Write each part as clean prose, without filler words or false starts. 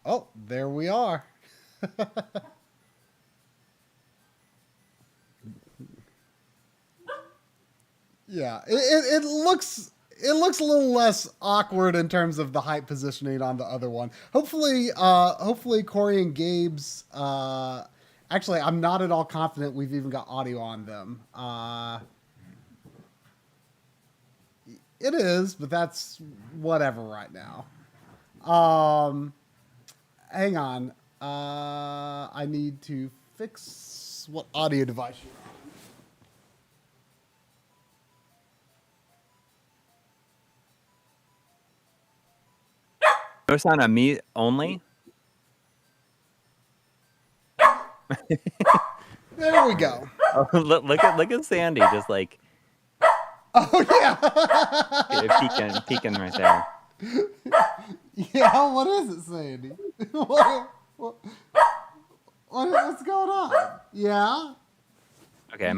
Oh, there we are. Yeah, it looks a little less awkward in terms of the height positioning on the other one. Hopefully Corey and Gabe's. Actually, I'm not at all confident we've even got audio on them. It is, but that's whatever right now. Hang on. I need to fix what audio device you're on. No sound on me only? There we go. Oh, look at Sandy, just like Oh yeah. peeking right there. Yeah, what is it, Sandy? What's going on? Yeah. Okay,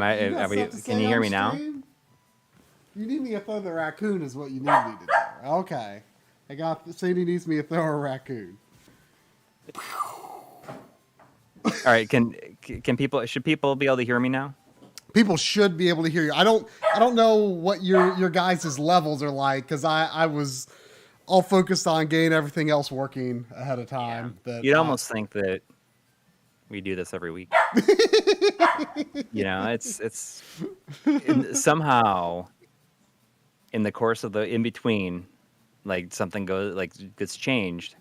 Can you hear me now? You need me to throw the raccoon is what you need me to do. Okay. Sadie needs me to throw a raccoon. All right, should people be able to hear me now? People should be able to hear you. I don't know what your guys' levels are like, because I was all focused on getting everything else working ahead of time. Yeah. You'd almost think that we do this every week. It's somehow in the course of the in between, like something gets changed,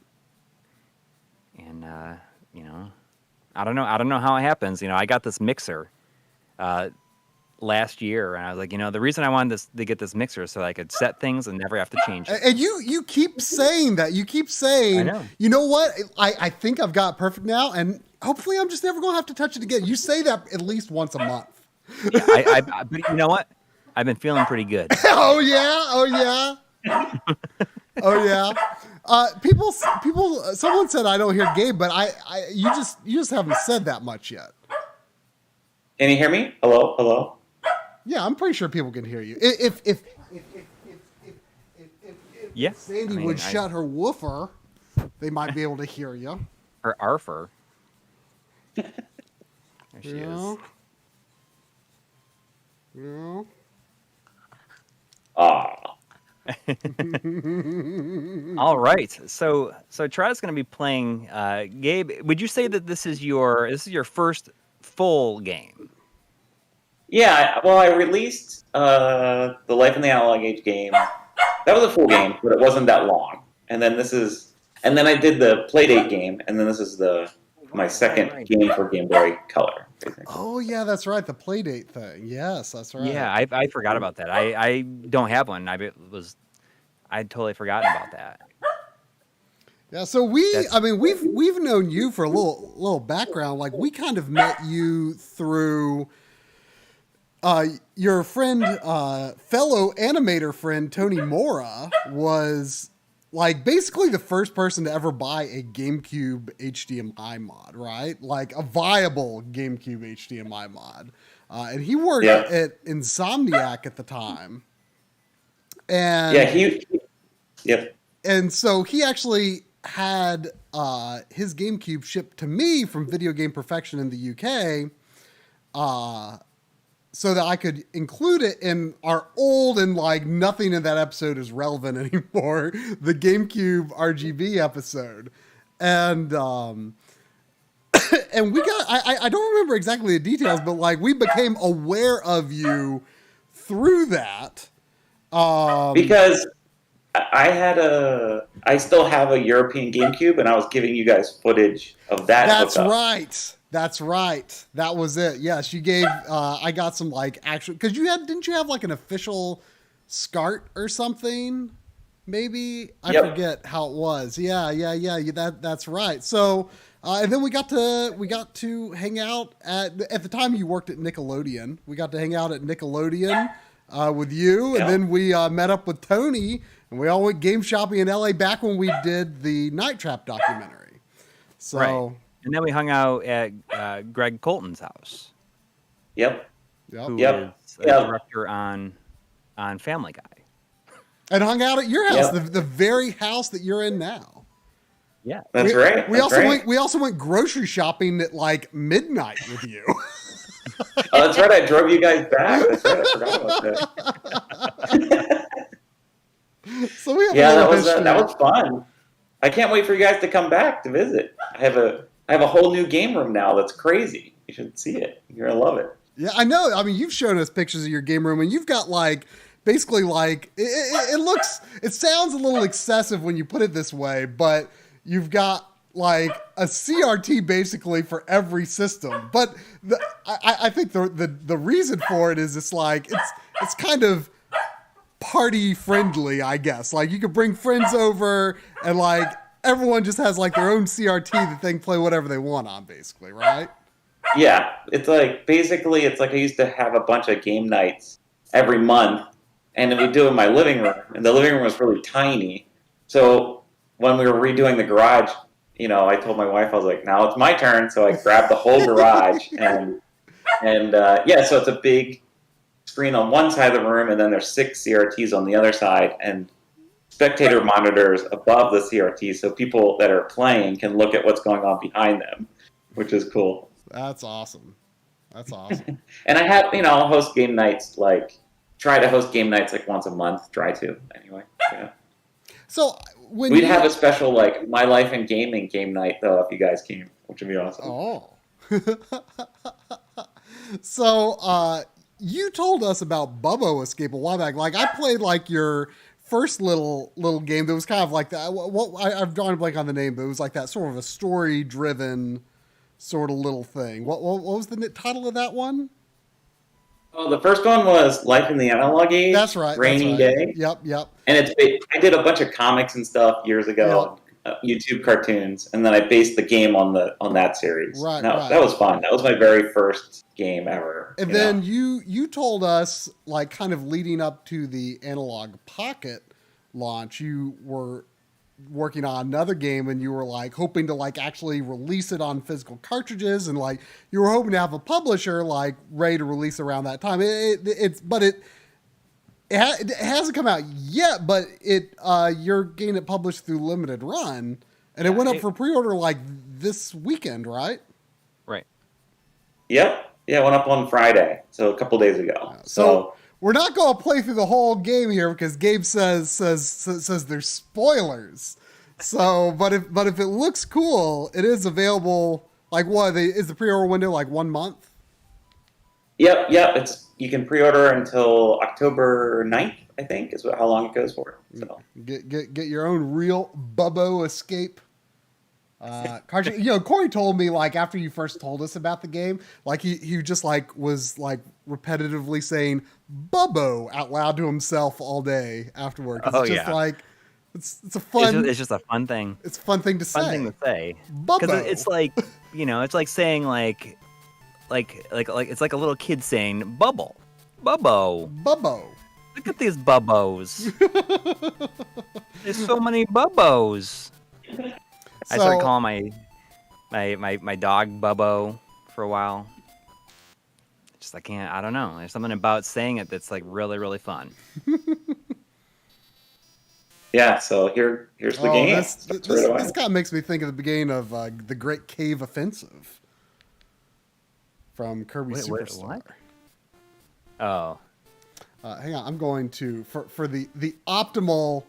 and I don't know how it happens. I got this mixer last year, and I was like, the reason I wanted to get this mixer is so I could set things and never have to change it. And you keep saying that. You keep saying, I know. You know what? I think I've got it perfect now, and hopefully I'm just never going to have to touch it again. You say that at least once a month. Yeah, but you know what? I've been feeling pretty good. Oh yeah. Oh yeah. People. Someone said I don't hear Gabe, but you just haven't said that much yet. Can you hear me? Hello. Yeah, I'm pretty sure people can hear you. If Sandy would shut her woofer, they might be able to hear you. Her arfer. There she is. Yeah. All right. So Trad's going to be playing. Gabe, would you say that this is your first full game? Yeah. Well, I released the Life in the Analog Age game. That was a full game, but it wasn't that long. And then I did the Playdate game, and then this is my second game for Game Boy Color. Basically. Oh yeah, that's right. The Playdate thing. Yes, that's right. Yeah, I forgot about that. I don't have one. I'd totally forgotten about that. Yeah, so we've known you for a little background. Like, we kind of met you through your friend, fellow animator friend Tony Mora was like basically the first person to ever buy a GameCube HDMI mod, right? Like a viable GameCube HDMI mod. And he worked at Insomniac at the time. And Yep. And so he actually had his GameCube shipped to me from Video Game Perfection in the UK, so that I could include it in our old and like nothing in that episode is relevant anymore, the GameCube RGB episode. And and we got I don't remember exactly the details, but like we became aware of you through that. Because I still have a European GameCube, and I was giving you guys footage of that. That's right. That was it. Yes, you gave. I got some like actual, because didn't you have like an official SCART or something? Maybe I forget how it was. Yeah. That's right. So, and then we got to hang out at the time you worked at Nickelodeon. We got to hang out at Nickelodeon with you, and then we met up with Tony, and we all went game shopping in LA back when we did the Night Trap documentary. So. Right. And then we hung out at Greg Colton's house. Yep. Who is a director on Family Guy. And hung out at your house, the very house that you're in now. Yeah. That's right. We also went grocery shopping at like midnight with you. Oh, that's right. I drove you guys back. That's right. I forgot about that. So we have Yeah, a that little was history. that was fun. I can't wait for you guys to come back to visit. I have a whole new game room now. That's crazy. You should see it. You're gonna love it. Yeah, I know. I mean, you've shown us pictures of your game room, and you've got like basically like it sounds a little excessive when you put it this way, but you've got like a CRT basically for every system. But I think the reason for it is it's kind of party friendly, I guess. Like you could bring friends over and like everyone just has like their own CRT that they can play whatever they want on, basically, right? Yeah, it's like basically it's like I used to have a bunch of game nights every month, and we do it in my living room, and the living room was really tiny. So when we were redoing the garage, I told my wife, I was like, now it's my turn. So I grabbed the whole garage and so it's a big screen on one side of the room, and then there's 6 CRTs on the other side, and spectator monitors above the CRT, so people that are playing can look at what's going on behind them, which is cool. That's awesome. And I have, I'll host game nights, try to host game nights like once a month, try to, anyway. Yeah. So we'd have a special, My Life in Gaming game night, though, if you guys came, which would be awesome. Oh. So, you told us about Bub-O Escape a while back. Like, I played, your first little game that was kind of like that. I've drawn a blank on the name, but it was like that sort of a story-driven sort of little thing. What was the title of that one? Oh, the first one was Life in the Analog Age. That's right. Raining Day. Yep. And I did a bunch of comics and stuff years ago, YouTube cartoons, and then I based the game on that series. Right. That was fun. That was my very first game ever. And then you told us, kind of leading up to the Analog Pocket launch, you were working on another game, and you were hoping to actually release it on physical cartridges, and you were hoping to have a publisher ready to release around that time. It hasn't come out yet, but you're getting it published through Limited Run, and it went up for pre-order this weekend, right? Right. Yep. Yeah, it went up on Friday, so a couple days ago. So we're not going to play through the whole game here because Gabe says there's spoilers. So, but if it looks cool, it is available. Is the pre-order window 1 month? Yep. You can pre-order until October 9th, I think, is how long it goes for. So get your own real Bub-O Escape cartridge. Corey told me after you first told us about the game, he just was repetitively saying Bub-O out loud to himself all day afterward. Oh, yeah. It's a fun. It's just a fun thing. It's a fun thing to say. Fun thing to say. Bub-O. Because it's it's like saying it's like a little kid saying Bubble. Bub-O. Bub-O. Look at these Bub-Os. There's so many Bub-Os. I started calling my dog Bub-O for a while. Just I don't know. There's something about saying it that's really, really fun. Yeah, so here's the game. This kind of makes me think of the beginning of the Great Cave Offensive from Kirby Superstar. What? Oh. Hang on, I'm going to for the optimal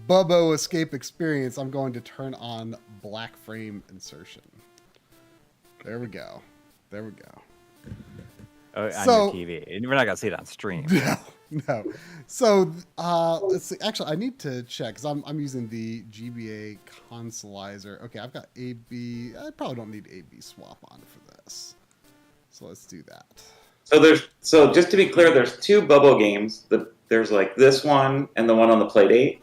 Bub-O Escape experience, I'm going to turn on black frame insertion. There we go. On your TV. We're not gonna see it on stream. No. So let's see. Actually, I need to check because I'm using the GBA consolizer. Okay, I've got AB. I probably don't need AB swap on for this. So let's do that. So just to be clear, there's 2 Bub-O games. There's this one and the one on the Playdate.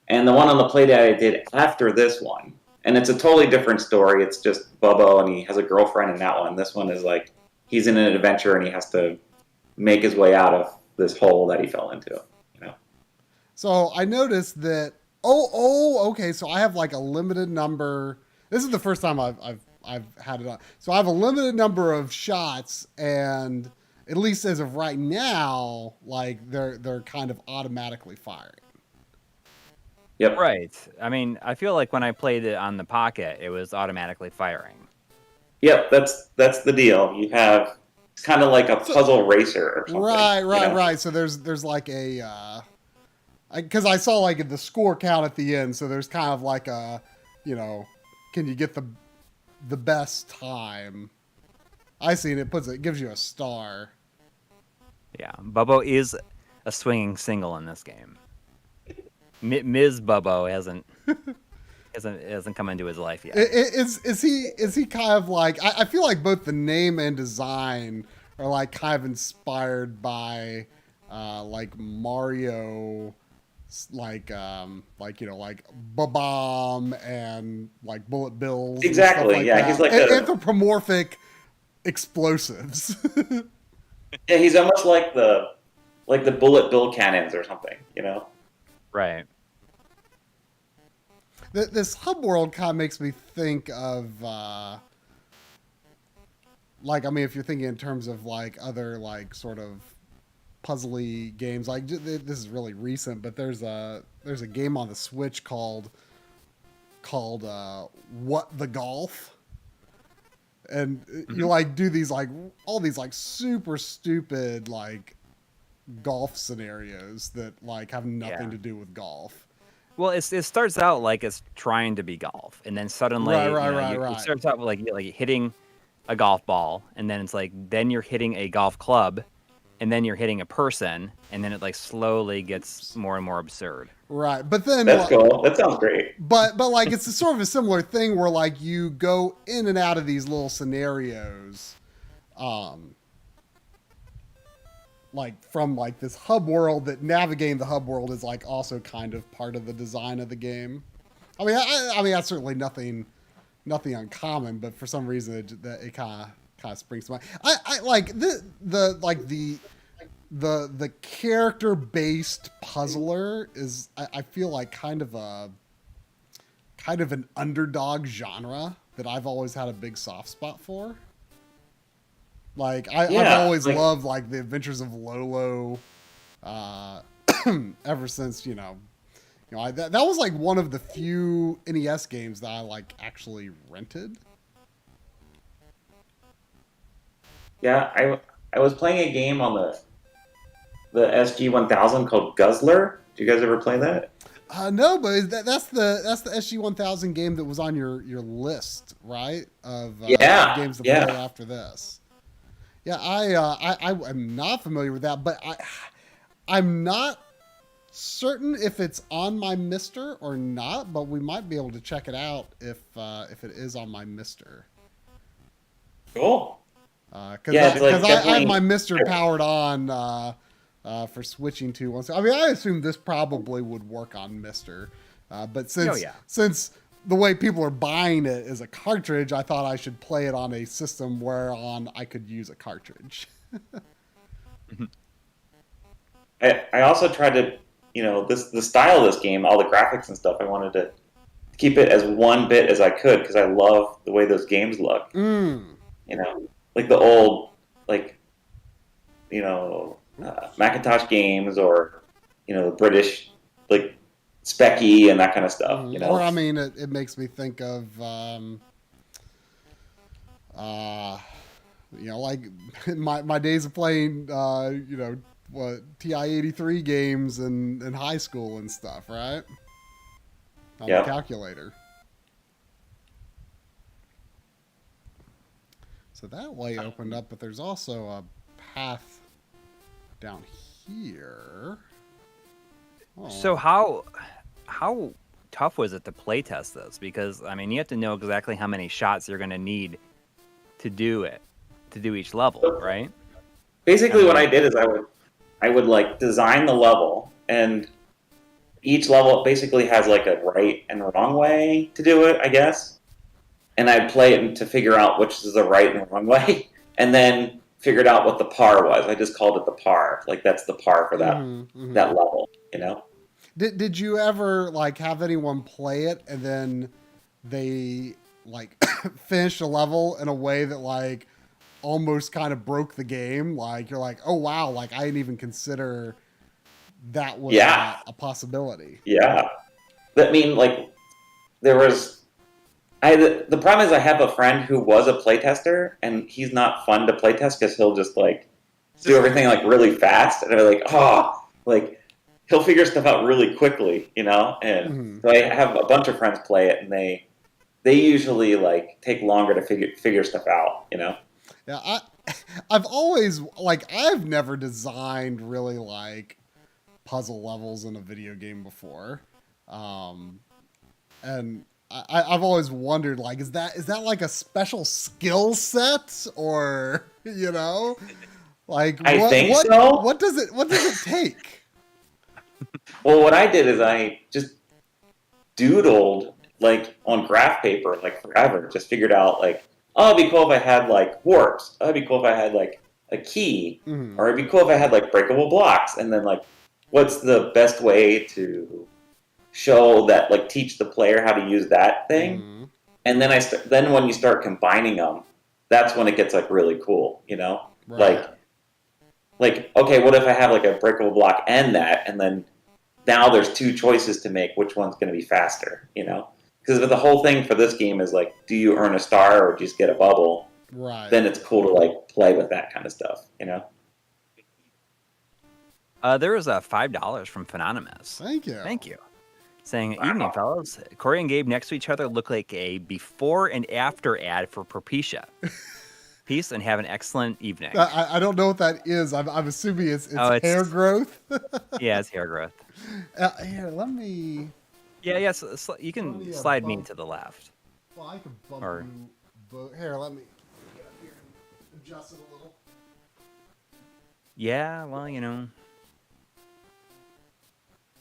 And the one on the Playdate I did after this one. And it's a totally different story. It's just Bub-O and he has a girlfriend in that one. This one is he's in an adventure and he has to make his way out of this hole that he fell into. So I noticed that. Okay. So I have a limited number. This is the first time I've had it on. So I have a limited number of shots, and at least as of right now, they're kind of automatically firing. Yep. Right. I mean, I feel like when I played it on the Pocket, it was automatically firing. Yep. That's the deal. You have it's kind of like a puzzle racer or something. Right. So there's like a because I saw like the score count at the end, so there's kind of like a, you know, can you get the best time? I see it gives you a star. Yeah, Bub-O is a swinging single in this game. Ms. Bub-O hasn't come into his life yet. Is he kind of like I feel like both the name and design are like kind of inspired by like Mario, like you know, like Ba-Bomb and like Bullet Bills. Exactly. Like yeah, that. he's like Anthropomorphic explosives. yeah, he's almost like the Bullet Bill cannons or something. You know. Right. This hub world kind of makes me think of like, I mean, if you're thinking in terms of like other like sort of puzzly games, like this is really recent, but there's a game on the Switch called What the Golf, and you like do these like all these like super stupid like golf scenarios that like have nothing to do with golf. Well, it starts out like it's trying to be golf, and then suddenly it starts out with like hitting a golf ball, and then it's like then you're hitting a golf club, and then you're hitting a person, and then it like slowly gets more and more absurd. Right, but then that's cool. That sounds great. But like it's a sort of a similar thing where like you go in and out of these little scenarios, like from like this hub world, that navigating the hub world is like also kind of part of the design of the game. I mean, I mean that's certainly nothing uncommon, but for some reason it kind of springs to mind. I like the character based puzzler is I feel like kind of an underdog genre that I've always had a big soft spot for. Like I've always loved like the Adventures of Lolo, ever since that was like one of the few NES games that I like actually rented. Yeah, I was playing a game on the SG-1000 called Guzzler. Do you guys ever play that? No, but that's the SG-1000 game that was on your list, right? Of games to play after this. Yeah, I am not familiar with that, but I'm not certain if it's on my Mister or not. But we might be able to check it out if it is on my Mister. Cool. Because I have my Mister powered on for switching to one. I mean, I assume this probably would work on Mister, but since the way people are buying it is a cartridge, I thought I should play it on a system whereon I could use a cartridge. I also tried to, the style of this game, all the graphics and stuff, I wanted to keep it as 1-bit as I could because I love the way those games look. Like the old, Macintosh games or, the British, like, Specky and that kind of stuff, Or, I mean, it makes me think of, like my days of playing, TI-83 games in high school and stuff, right? On the calculator. So that way opened up, but there's also a path down here. Oh. So how tough was it to play test this? Because I mean, you have to know exactly how many shots you're going to need to do each level, right? Basically, what I did is I would like design the level, and each level basically has like a right and wrong way to do it, I guess. And I'd play it to figure out which is the right and wrong way, and then figured out what the par was. I just called it the par. Like that's the par for that that level, Did you ever like have anyone play it and then they like finish a level in a way that like almost kind of broke the game? Like you're like, oh wow, like I didn't even consider that was a possibility. Yeah. I mean, like, there was. The problem is I have a friend who was a playtester, and he's not fun to playtest because he'll just like do everything like really fast, and I'm like, like he'll figure stuff out really quickly, you know. And so I have a bunch of friends play it, and they usually like take longer to figure stuff out, you know. Yeah, I've always I've never designed really like puzzle levels in a video game before, and I've always wondered, like, is that like a special skill set, or you know, like I think so. What does it take? Well, what I did is I just doodled like on graph paper like forever. Just figured out like, oh, it'd be cool if I had like warps. Oh, it'd be cool if I had like a key, or it'd be cool if I had like breakable blocks. And then like, what's the best way to show that, like, teach the player how to use that thing? And then then when you start combining them, that's when it gets like really cool, you know. Right. Like okay, what if I have like a breakable block and that, and then now there's two choices to make, which one's going to be faster, you know? Because the whole thing for this game is like, do you earn a star or just get a bubble? Right. Then it's cool to like play with that kind of stuff, you know. There was $5 from Phenonymous. Thank you. Saying, evening, fellas. Corey and Gabe next to each other look like a before and after ad for Propecia. Peace and have an excellent evening. I don't know what that is. I'm assuming it's hair growth. Yeah, it's hair growth. Here, let me. Yeah, yes. You can slide me to the left. Well, I can bump you. Here, let me get up here and adjust it a little. Yeah, well, you know.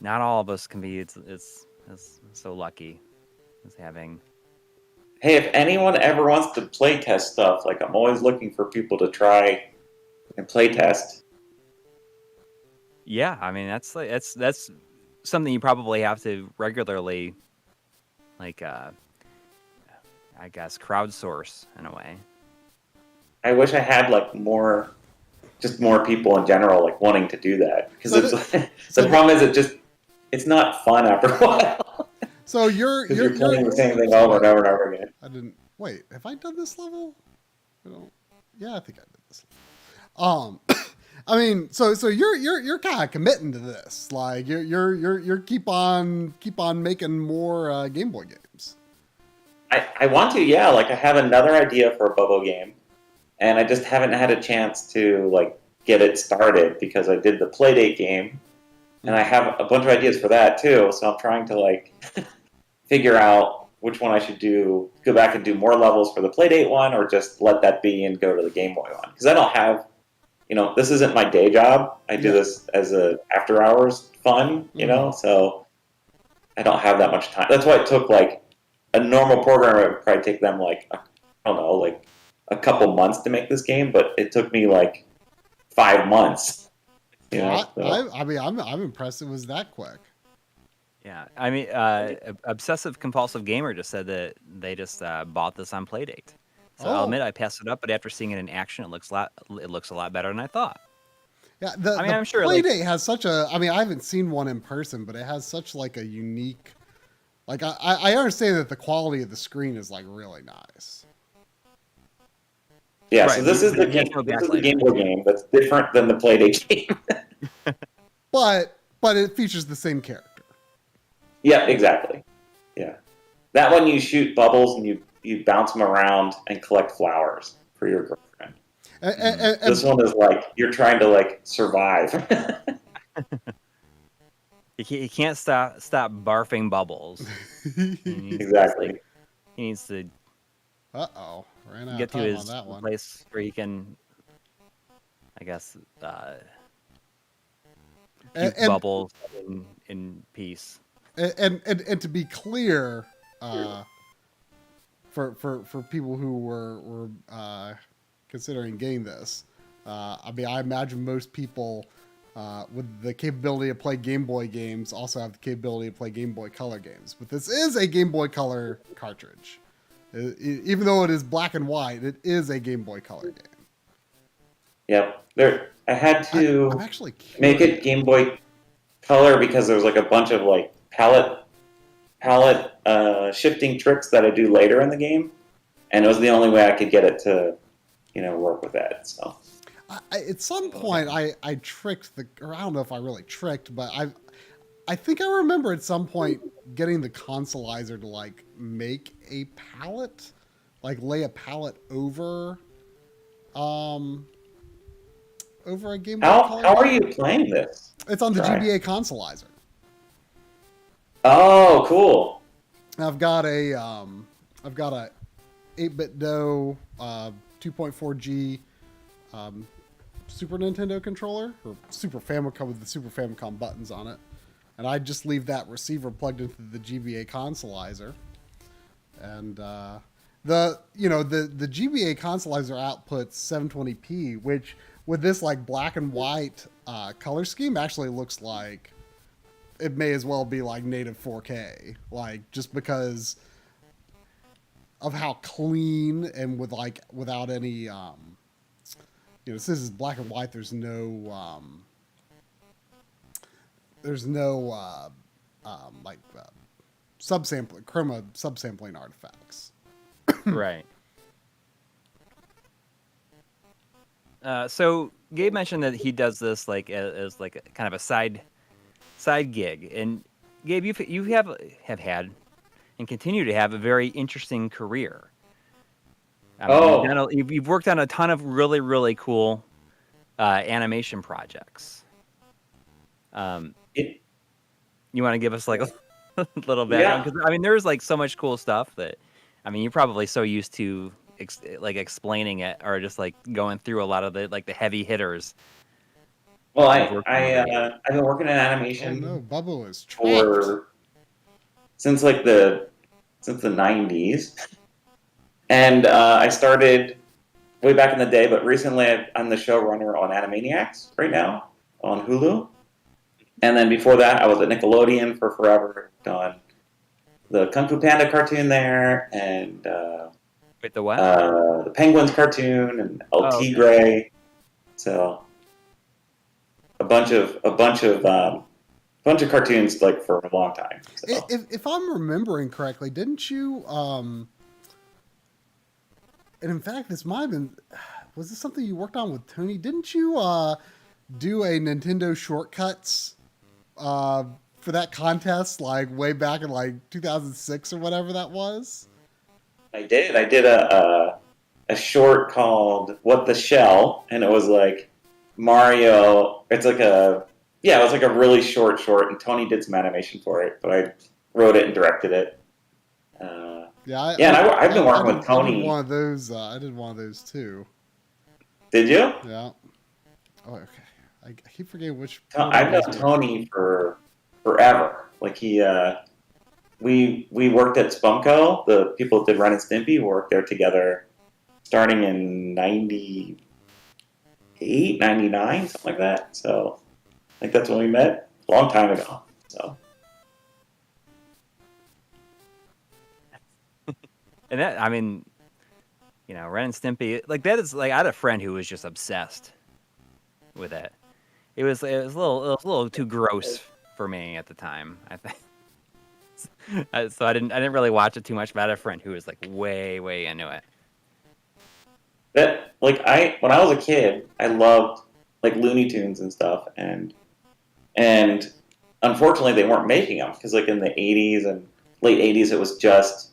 Not all of us can be it's so lucky as having. Hey, if anyone ever wants to play test stuff, like, I'm always looking for people to try and play test. Yeah, I mean that's something you probably have to regularly, like, I guess crowdsource in a way. I wish I had like more people in general like wanting to do that, because the problem is it's not fun after a while. So you're playing the same thing over and over and over again. I didn't wait. Have I done this level? Yeah, I think I did this level. I mean, so you're kind of committing to this. Like you're keep on making more Game Boy games. I want to, yeah. Like, I have another idea for a Bub-O game, and I just haven't had a chance to like get it started because I did the Playdate game. And I have a bunch of ideas for that too, so I'm trying to like figure out which one I should do. Go back and do more levels for the Playdate one, or just let that be and go to the Game Boy one. Because I don't have, you know, this isn't my day job. I do this as a after hours fun, you know, so I don't have that much time. That's why it took like a normal programmer would probably take them like I don't know, like a couple months to make this game, but it took me like 5 months. Yeah, I mean, I'm impressed it was that quick. Yeah, I mean, obsessive compulsive gamer just said that they just bought this on Playdate. So I'll admit I passed it up, but after seeing it in action, it looks a lot better than I thought. Yeah, I'm sure Playdate has such a. I mean, I haven't seen one in person, but it has such like a unique. Like I understand that the quality of the screen is like really nice. Yeah, right. So this is the Game Boy game that's different than the Playdate game. but it features the same character. Yeah, exactly. Yeah, that one you shoot bubbles and you bounce them around and collect flowers for your girlfriend. And this one is like you're trying to like survive. He can't stop barfing bubbles. Exactly. He needs to. Ran out get of time to his on that one. Place where he can, I guess, keep bubbles in peace. And to be clear, for people who were considering getting this, I mean, I imagine most people with the capability to play Game Boy games also have the capability to play Game Boy Color games. But this is a Game Boy Color cartridge. Even though it is black and white, it is a Game Boy Color game. Yep. I had to I'm actually make it Game Boy Color because there was like a bunch of like palette palette shifting tricks that I do later in the game, and it was the only way I could get it to, work with that. So at some point, I tricked or I don't know if I really tricked, but I think I remember at some point getting the consolizer to like make a palette, like lay a palette over a Game Boy Color. How are you playing this? It's on the GBA consolizer. Oh, cool. I've got a 8-bit DOE 2.4G Super Nintendo controller, or Super Famicom with the Super Famicom buttons on it, and I just leave that receiver plugged into the GBA consolizer, and the GBA consolizer outputs 720p, which with this like black and white color scheme actually looks like it may as well be like native 4K, like just because of how clean and without any this is black and white. There's no subsampling, chroma subsampling artifacts. Right. So Gabe mentioned that he does this like as like a, kind of a side gig, and Gabe, you have had and continue to have a very interesting career. You've worked on a ton of really, really cool animation projects. You want to give us like a little background? Because there's like so much cool stuff that, you're probably so used to explaining it or just like going through a lot of the heavy hitters. Well, I've been working in animation. Oh no, Bub-O is trapped. Since the 90s. And I started way back in the day, but recently I'm the showrunner on Animaniacs right now on Hulu. And then before that, I was at Nickelodeon for forever, done the Kung Fu Panda cartoon there, and Wait, the what? The Penguins cartoon and El Tigre. So a bunch of cartoons like for a long time. So. If I'm remembering correctly, didn't you? And in fact, this might have been. Was this something you worked on with Tony? Didn't you do a Nintendo Shortcuts for that contest like way back in like 2006 or whatever that was? I did. I did a short called "What the Shell," and it was like Mario. It was like a really short, and Tony did some animation for it, but I wrote it and directed it. I've been working with Tony. I did one of those. I did one of those too. Did you? Yeah. Oh, okay. I keep forgetting which. I've known Tony for forever. Like we worked at Spunko. The people that did Ren and Stimpy worked there together, starting in 98, 99, something like that. So I think that's when we met a long time ago. So. And that, Ren and Stimpy, like that is like I had a friend who was just obsessed with it. It was a little too gross for me at the time, I think. So I didn't really watch it too much. But I had a friend who was like way into it. That when I was a kid, I loved like Looney Tunes and stuff, and unfortunately they weren't making them because like in the 80s and late 80s it was just.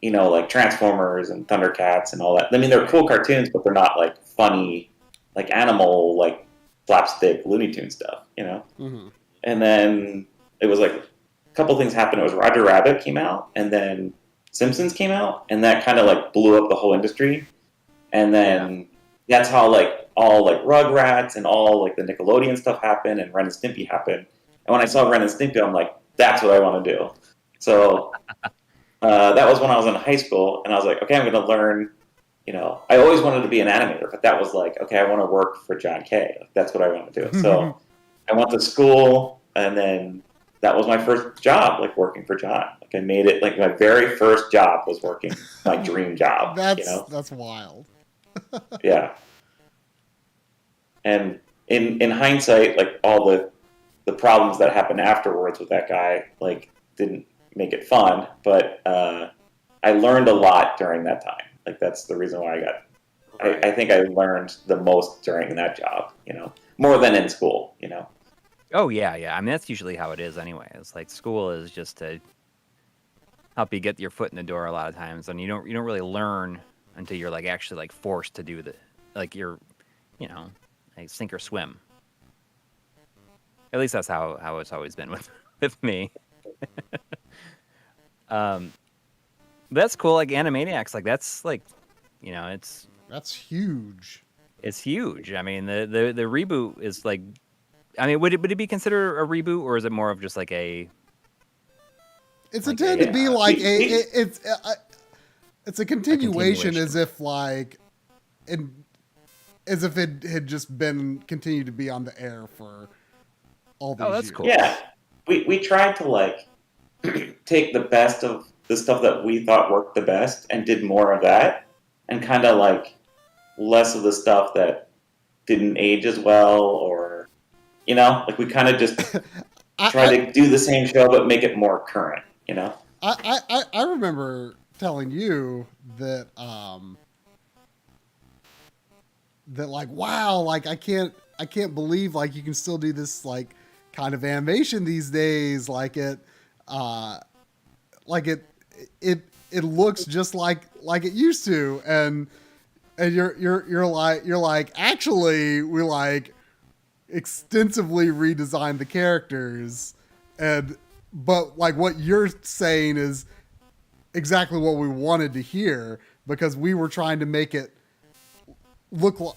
Like Transformers and Thundercats and all that. They're cool cartoons, but they're not like funny, like animal, like slapstick Looney Tune stuff, Mm-hmm. And then it was like a couple things happened. It was Roger Rabbit came out, and then Simpsons came out, and that kind of like blew up the whole industry. And then that's how like all like Rugrats and all like the Nickelodeon stuff happened, and Ren and Stimpy happened. And when I saw Ren and Stimpy, I'm like, that's what I want to do. So. That was when I was in high school, and I was like, okay, I'm going to learn, I always wanted to be an animator, but that was like, okay, I want to work for John Kay. Like, that's what I want to do. So I went to school, and then that was my first job, like working for John. Like I made it, like my very first job was working, my dream job. That's wild. Yeah. And in hindsight, like all the problems that happened afterwards with that guy, like didn't make it fun, but I learned a lot during that time. Like that's the reason why I got. I think I learned the most during that job. More than in school. Oh yeah. I mean, that's usually how it is anyway. It's like school is just to help you get your foot in the door a lot of times, and you don't really learn until you're like actually like forced to do like you're, like sink or swim. At least that's how it's always been with me. That's cool. Like Animaniacs, like that's like, That's huge. It's huge. I mean, the reboot is like, I mean, would it be considered a reboot, or is it more of just like a? It's intended to be like it's a continuation, as if like, as if it had just been continued to be on the air for all these years. That's cool. Yeah, we tried to like take the best of the stuff that we thought worked the best and did more of that, and kind of like less of the stuff that didn't age as well, or like we kind of just try to do the same show but make it more current. I remember telling you that that like, wow, like I can't believe like you can still do this like kind of animation these days, like it looks just like it used to, and you're like actually we like extensively redesigned the characters, but like what you're saying is exactly what we wanted to hear, because we were trying to make it look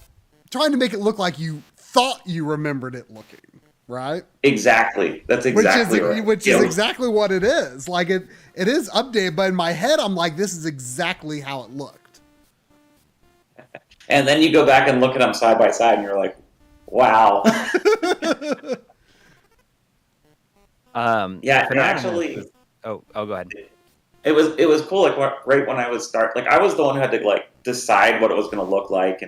like you thought you remembered it looking, right? Exactly. That's exactly right. Which is exactly what it is. Like it is updated, but in my head I'm like, this is exactly how it looked. And then you go back and look at them side by side and you're like, wow. Yeah, and actually go ahead. It was cool, like right when I was I was the one who had to like decide what it was going to look like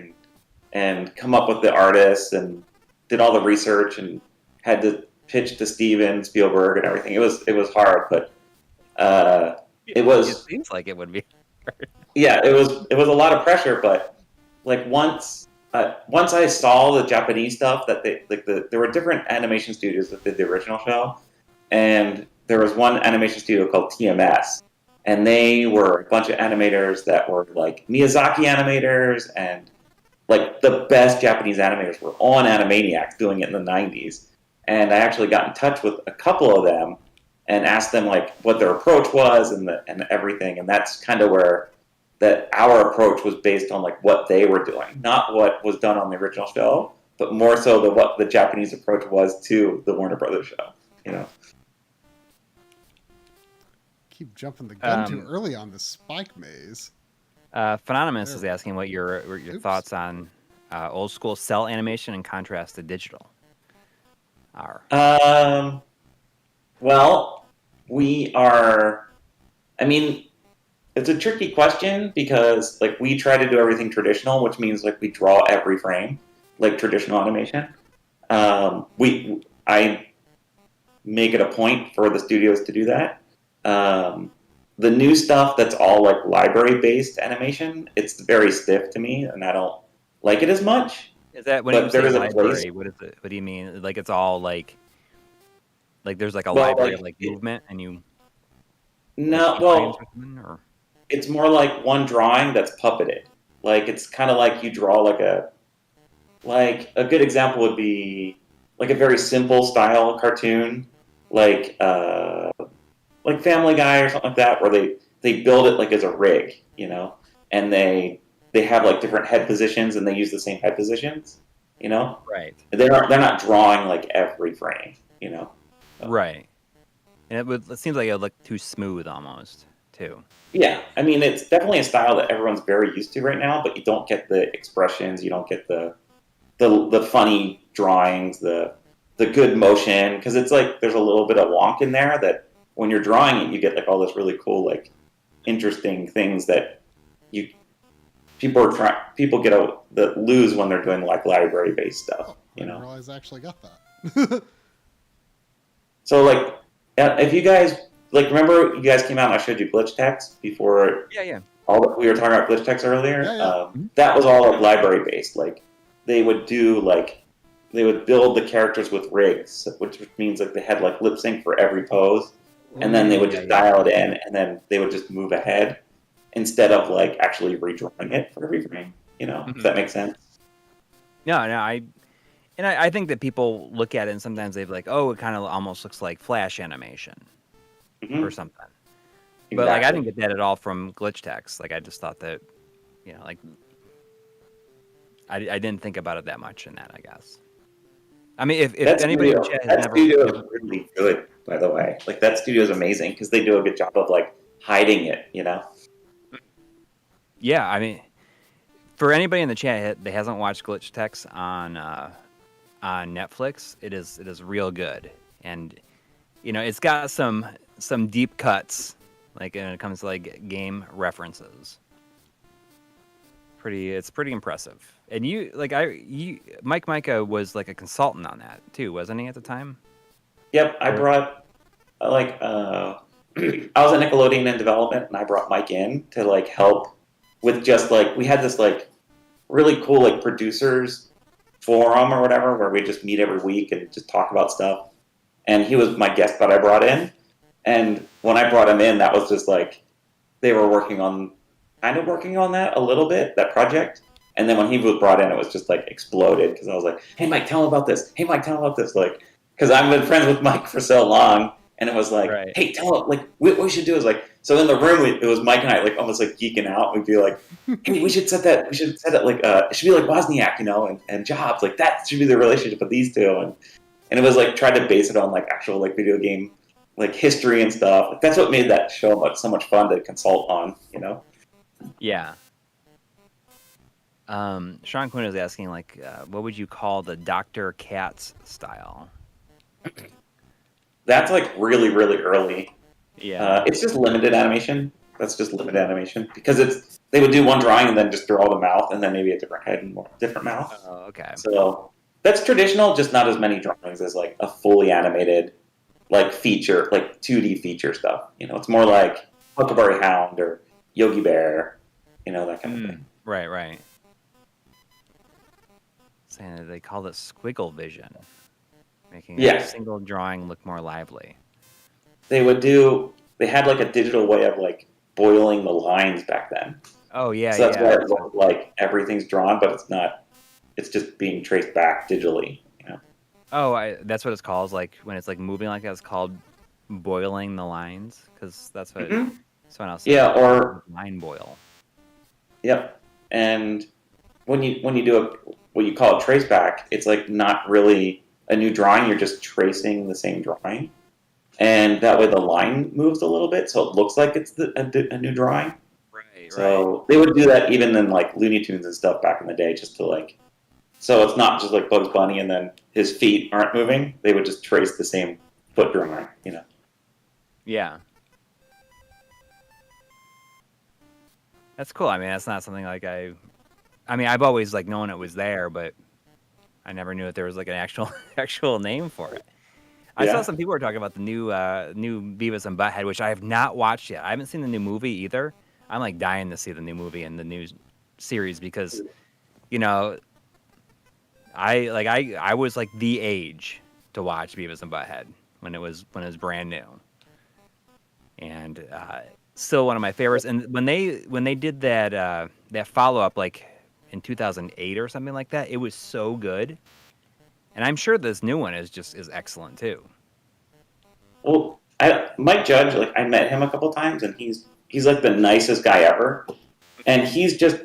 and come up with the artists and did all the research and had to pitch to Steven Spielberg and everything. It was hard, but it seems like it would be hard. Yeah, it was a lot of pressure, but like once I saw the Japanese stuff that there were different animation studios that did the original show, and there was one animation studio called TMS, and they were a bunch of animators that were like Miyazaki animators, and like the best Japanese animators were on Animaniacs doing it in the 90s. And I actually got in touch with a couple of them and asked them like what their approach was and everything. And that's kind of where that our approach was based on like what they were doing, not what was done on the original show, but more so what the Japanese approach was to the Warner Brothers show. Keep jumping the gun too early on the Spike Maze. Phenonymous is asking what your thoughts on old school cell animation in contrast to digital are. Well, we are. I mean, it's a tricky question because like we try to do everything traditional, which means like we draw every frame like traditional animation. I make it a point for the studios to do that. The new stuff that's all like library-based animation, it's very stiff to me, and I don't like it as much. Is that when you say library? What is it? What do you mean? Like it's all like there's like a library of like movement, and you. No, well, it's more like one drawing that's puppeted. Like it's kind of like you draw like a good example would be like a very simple style cartoon, like Family Guy or something like that, where they build it like as a rig, and they have like different head positions and they use the same head positions, Right. They're not drawing like every frame, So. Right. And it seems like it would look too smooth almost, too. Yeah, I mean it's definitely a style that everyone's very used to right now, but you don't get the expressions, you don't get the funny drawings, the good motion, because it's like there's a little bit of wonk in there that when you're drawing it, you get like all this really cool, like interesting things that people that lose when they're doing like library based stuff. I didn't realize I actually got that. So like, if you guys like remember you guys came out and I showed you glitch text before. Yeah. We were talking about glitch text earlier. Yeah. That was all like library based. Like they would build the characters with rigs, which means like they had like lip sync for every pose, and then they would just dial it in, and then they would just move ahead instead of like actually redrawing it for every frame. You know, if that makes sense. No, I think that people look at it and sometimes they're like, oh, it kind of almost looks like Flash animation or something. But like I didn't get that at all from glitch text. Like I just thought that, you know, like I didn't think about it that much in that, I guess. I mean, if anybody in the chat has that studio is really good, by the way. Like that studio is amazing because they do a good job of like hiding it, you know. Yeah, I mean, for anybody in the chat that hasn't watched glitch text on Netflix, it is real good, and you know it's got some deep cuts. Like when it comes to like game references, it's pretty impressive. And Mike Micah was like a consultant on that too, wasn't he at the time? Yep, I brought I was at Nickelodeon in development, and I brought Mike in to like help with just like we had this like really cool like producers forum or whatever where we just meet every week and just talk about stuff. And he was my guest that I brought in. And when I brought him in, that was just like they were working on that a little bit, that project. And then when he was brought in, it was just like exploded because I was like, "Hey, Mike, tell him about this. Hey, Mike, tell him about this." Like, because I've been friends with Mike for so long, and it was like, right. "Hey, tell him." Like, what we should do is like, so in the room, it was Mike and I like almost like geeking out. We'd be like, "Hey, we should set that. We should set it like it should be like Wozniak, you know, and Jobs. Like that should be the relationship of these two." And it was like tried to base it on like actual like video game like history and stuff. Like, that's what made that show so much fun to consult on, you know? Yeah. Sean Quinn is asking, like, what would you call the Dr. Katz style? That's like really, really early. Yeah. It's just limited animation. That's just limited animation because they would do one drawing and then just draw the mouth and then maybe a different head and different mouth. Oh, okay. So that's traditional, just not as many drawings as like a fully animated like feature, like 2D feature stuff. You know, it's more like Huckleberry Hound or Yogi Bear, you know, that kind of thing. Right. Saying that they call it squiggle vision, making a single drawing look more lively. They had like a digital way of like boiling the lines back then. Oh yeah, so that's why it looked like everything's drawn, but it's not. It's just being traced back digitally. You know. Oh, that's what it's called. Like when it's like moving like that, it's called boiling the lines because that's what someone else said. Yeah, or line boil. Yep, and when you do what you call a trace back, it's like not really a new drawing. You're just tracing the same drawing, and that way the line moves a little bit, so it looks like it's a new drawing. Right. So they would do that even in like Looney Tunes and stuff back in the day, just to like. So it's not just like Bugs Bunny and then his feet aren't moving. They would just trace the same foot drawing, you know. Yeah. That's cool. I mean, that's not something like I've always like known it was there, but I never knew that there was like an actual name for it. I saw some people were talking about the new Beavis and Butthead, which I have not watched yet. I haven't seen the new movie either. I'm like dying to see the new movie and the new series because, you know, I was like the age to watch Beavis and Butthead when it was brand new, and still one of my favorites. And when they did that follow up like in 2008 or something like that, it was so good. And I'm sure this new one is excellent too. Well, Mike Judge, like I met him a couple times, and he's like the nicest guy ever, and he's just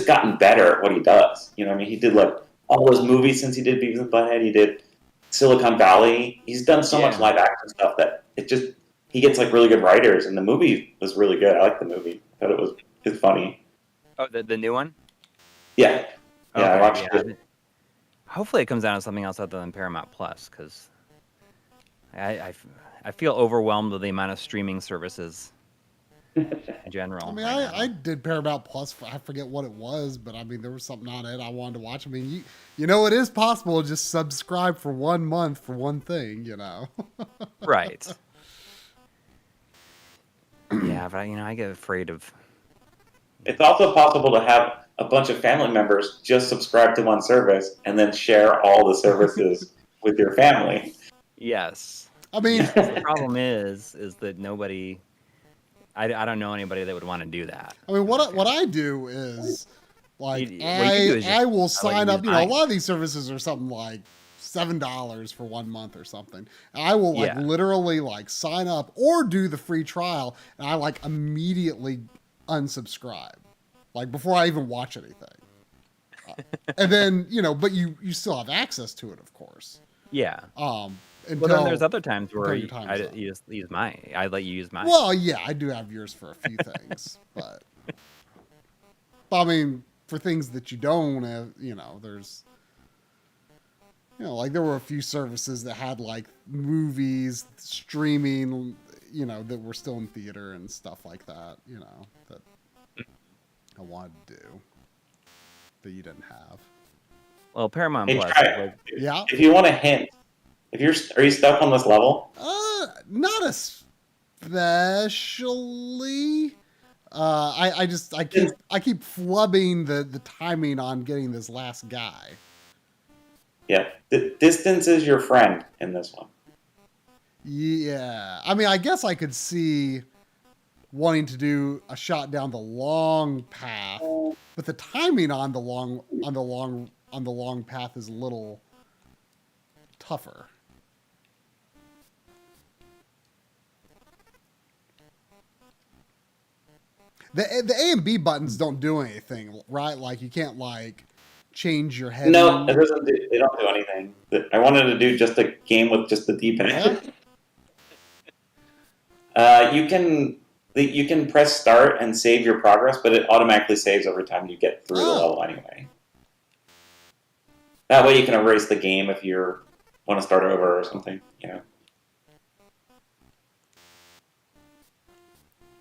gotten better at what he does. You know, what I mean, he did like all those movies since he did Beavis and Butthead. He did Silicon Valley. He's done so much live action stuff that he gets like really good writers, and the movie was really good. I liked the movie. I thought it's funny. Oh, the new one? Yeah. Yeah, okay, I watched it. Hopefully it comes down to something else other than Paramount Plus, because I feel overwhelmed with the amount of streaming services in general. I mean, I did Paramount Plus. I forget what it was, but I mean, there was something on it I wanted to watch. I mean, you know, it is possible to just subscribe for 1 month for one thing, you know. Right. Yeah, but I get afraid of. It's also possible to have a bunch of family members just subscribe to one service and then share all the services with your family. Yes. I mean, The problem is that nobody. I don't know anybody that would want to do that. what I do is like what you do is I will let sign you up. use You know, a mine. lot of these services are something like $7 for 1 month or something. And I will like Yeah. literally like sign up or do the free trial, and I like immediately unsubscribe, like before I even watch anything. And then but you still have access to it, of course. Yeah. Until, Well, then there's other times where your time's up. you just use mine. I let you use mine. Well, yeah, I do have yours for a few things, but I mean, for things that you don't have, there's, like there were a few services that had like movies streaming, that were still in theater and stuff like that, that I wanted to do that you didn't have. Well, Paramount Hey, Plus. try is it. like, Yeah. If you want a hint, are you stuck on this level? Not especially. I keep flubbing the timing on getting this last guy. Yeah. Distance is your friend in this one. Yeah, I mean, I guess I could see wanting to do a shot down the long path, but the timing on the long path is a little tougher. The A and B buttons don't do anything, right? Like you can't like change your head. No, it doesn't. They don't do anything. I wanted to do just a game with just the D-pad. You can press start and save your progress, but it automatically saves every time you get through the level anyway. That way you can erase the game if you want to start over or something.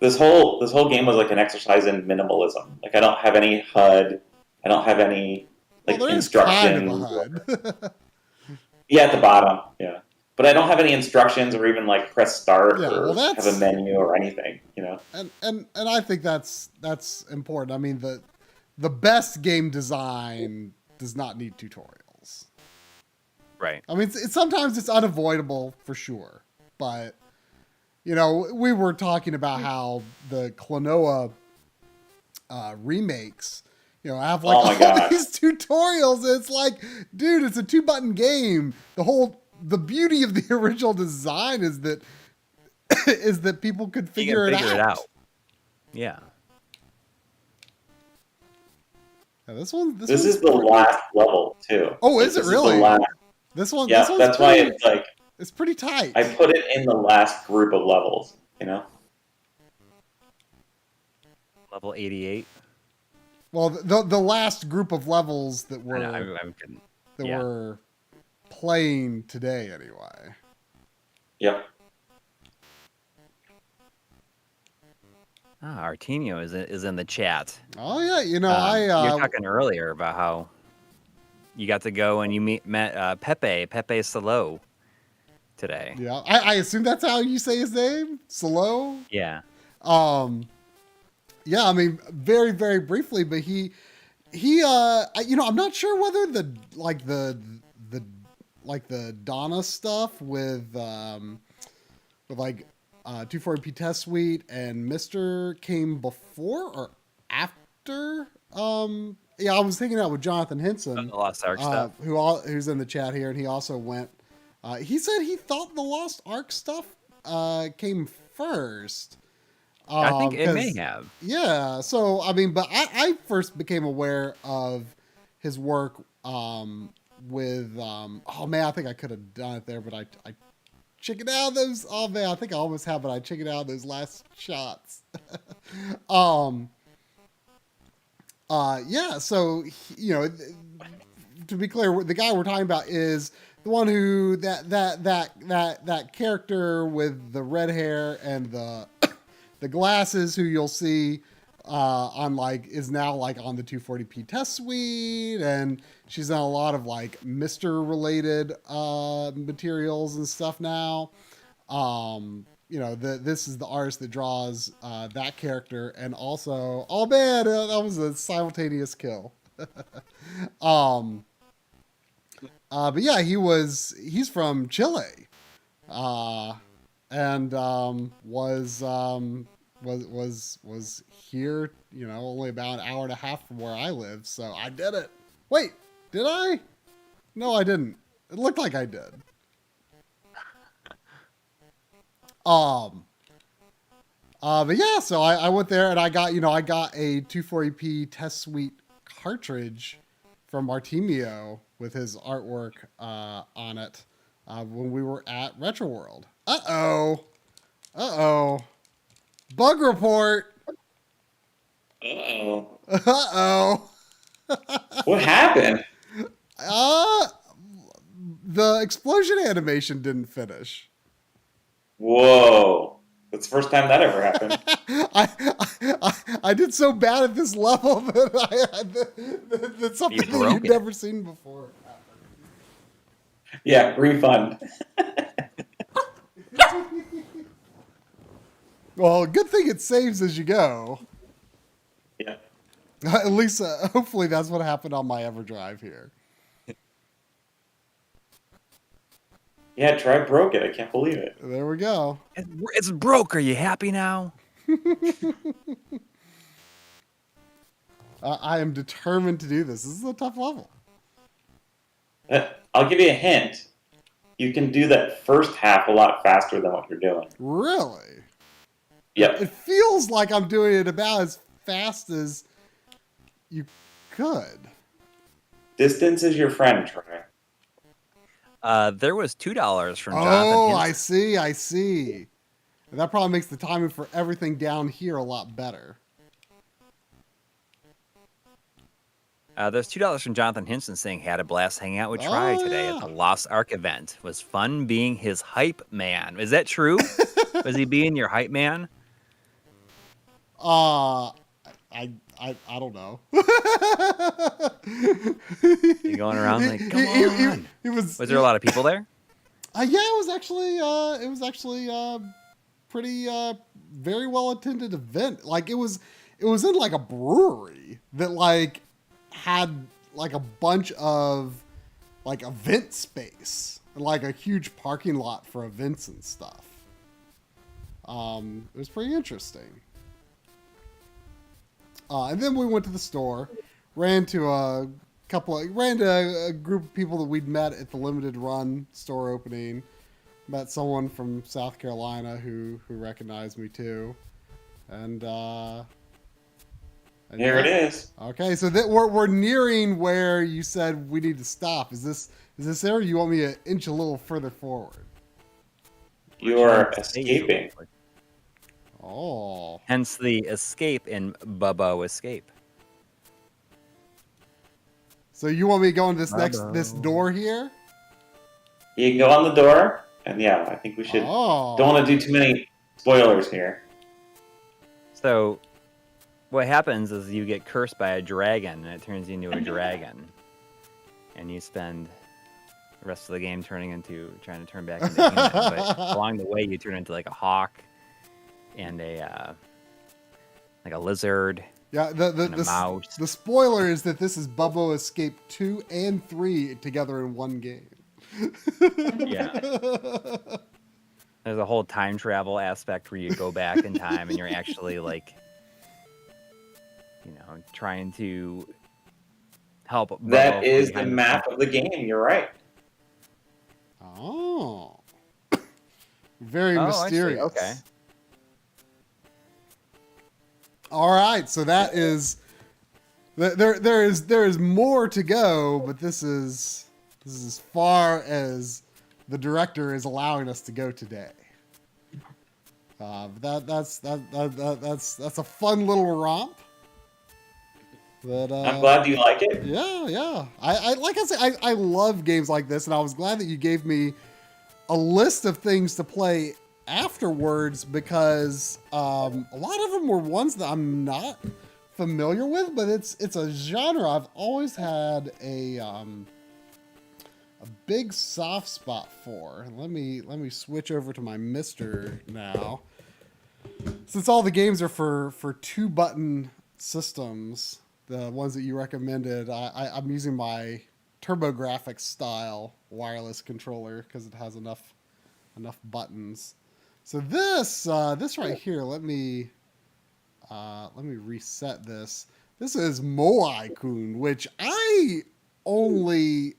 This whole game was like an exercise in minimalism. Like I don't have any HUD. I don't have any instructions. Kind of a HUD. Yeah, at the bottom. Yeah. But I don't have any instructions or even like press start or have a menu or anything, And I think that's important. I mean, the best game design does not need tutorials. right. I mean, sometimes it's unavoidable for sure, but we were talking about how the Klonoa remakes, have like all these tutorials. And it's like, dude, it's a 2-button game. The beauty of the original design is that people could figure it out. Yeah, Yeah, this is the last level too. Oh, is it really? This one. Yeah, that's why it's like it's pretty tight. I put it in the last group of levels. Level 88. Well, the last group of levels that were were playing today anyway. Yep. Artinio is in the chat. Oh yeah, you were talking earlier about how you got to go and you met Pepe Solo today. Yeah, I assume that's how you say his name, Solo. Yeah. Yeah, I mean, very, very briefly, but he, I'm not sure whether the Donna stuff with 240p test suite and Mr. came before or after. Yeah, I was thinking that with Jonathan Henson, the Lost Ark stuff, who's in the chat here, and he also went. He said he thought the Lost Ark stuff came first. I think it may have. Yeah. So, I mean, but I first became aware of his work with, oh man, I think I could have done it there, but I chickened out those. Oh man, I think I almost have, but I chickened out those last shots. Yeah. So, to be clear, the guy we're talking about is the one who that character with the red hair and the glasses, who you'll see is now on the 240p test suite, and she's on a lot of Mr. related materials and stuff now. this is the artist that draws that character, and also, oh man, that was a simultaneous kill. But yeah, he's from Chile, and was here, only about an hour and a half from where I live. So I did it. Wait, did I? No, I didn't. It looked like I did. But yeah, so I went there and I got a 240p test suite cartridge from Artemio with his artwork on it when we were at Retro World. Uh-oh. Bug report. Uh-oh. Uh-oh. What happened? The explosion animation didn't finish. Whoa. That's the first time that ever happened. I did so bad at this level that something that you've never seen before. Yeah, refund. Well, good thing it saves as you go. Yeah. At least, hopefully that's what happened on my EverDrive here. Yeah, try broke it. I can't believe it. There we go. It's broke. Are you happy now? I am determined to do this. This is a tough level. I'll give you a hint. You can do that first half a lot faster than what you're doing. Really? Yep. It feels like I'm doing it about as fast as you could. Distance is your friend, Trey. There was $2 from Jonathan. Oh, I see. And that probably makes the timing for everything down here a lot better. There's $2 from Jonathan Hinson saying, had a blast hanging out with Try today at the Lost Ark event. Was fun being his hype man. Is that true? Was he being your hype man? I don't know. You going around like, come on. Was there a lot of people there? Yeah, it was actually pretty very well attended event. Like it was in like a brewery that like had like a bunch of like event space and like a huge parking lot for events and stuff. It was pretty interesting. And then we went to the store, ran to a group of people that we'd met at the limited run store opening. Met someone from South Carolina who recognized me too, and Here it is. Okay, so that we're nearing where you said we need to stop. Is this there? Or you want me to inch a little further forward? You are escaping. Oh. Hence the escape in Bub-O Escape. So you want me to go into this door here? You can go on the door, and yeah, I think we should. Oh. Don't want to do too many spoilers here. So, what happens is you get cursed by a dragon, and it turns you into a dragon, and you spend the rest of the game trying to turn back into human. But along the way, you turn into like a hawk and a lizard. Yeah, the mouse. The spoiler is that this is Bub-O Escape 2 and 3 together in one game. Yeah. There's a whole time travel aspect where you go back in time and you're actually like, trying to help. Bub-O that is the map of the game. You're right. Oh. Very mysterious. Okay. All right, so that is there is more to go, but this is as far as the director is allowing us to go today. That's a fun little romp. But, I'm glad you like it. Yeah. I like I said, I love games like this, and I was glad that you gave me a list of things to play afterwards because a lot of them were ones that I'm not familiar with, but it's a genre I've always had a a big soft spot for. Let me switch over to my Mister now. Since all the games are for 2-button systems, the ones that you recommended, I'm using my TurboGrafx style wireless controller because it has enough buttons. So this right here, let me reset this. This is Moai-kun, which I only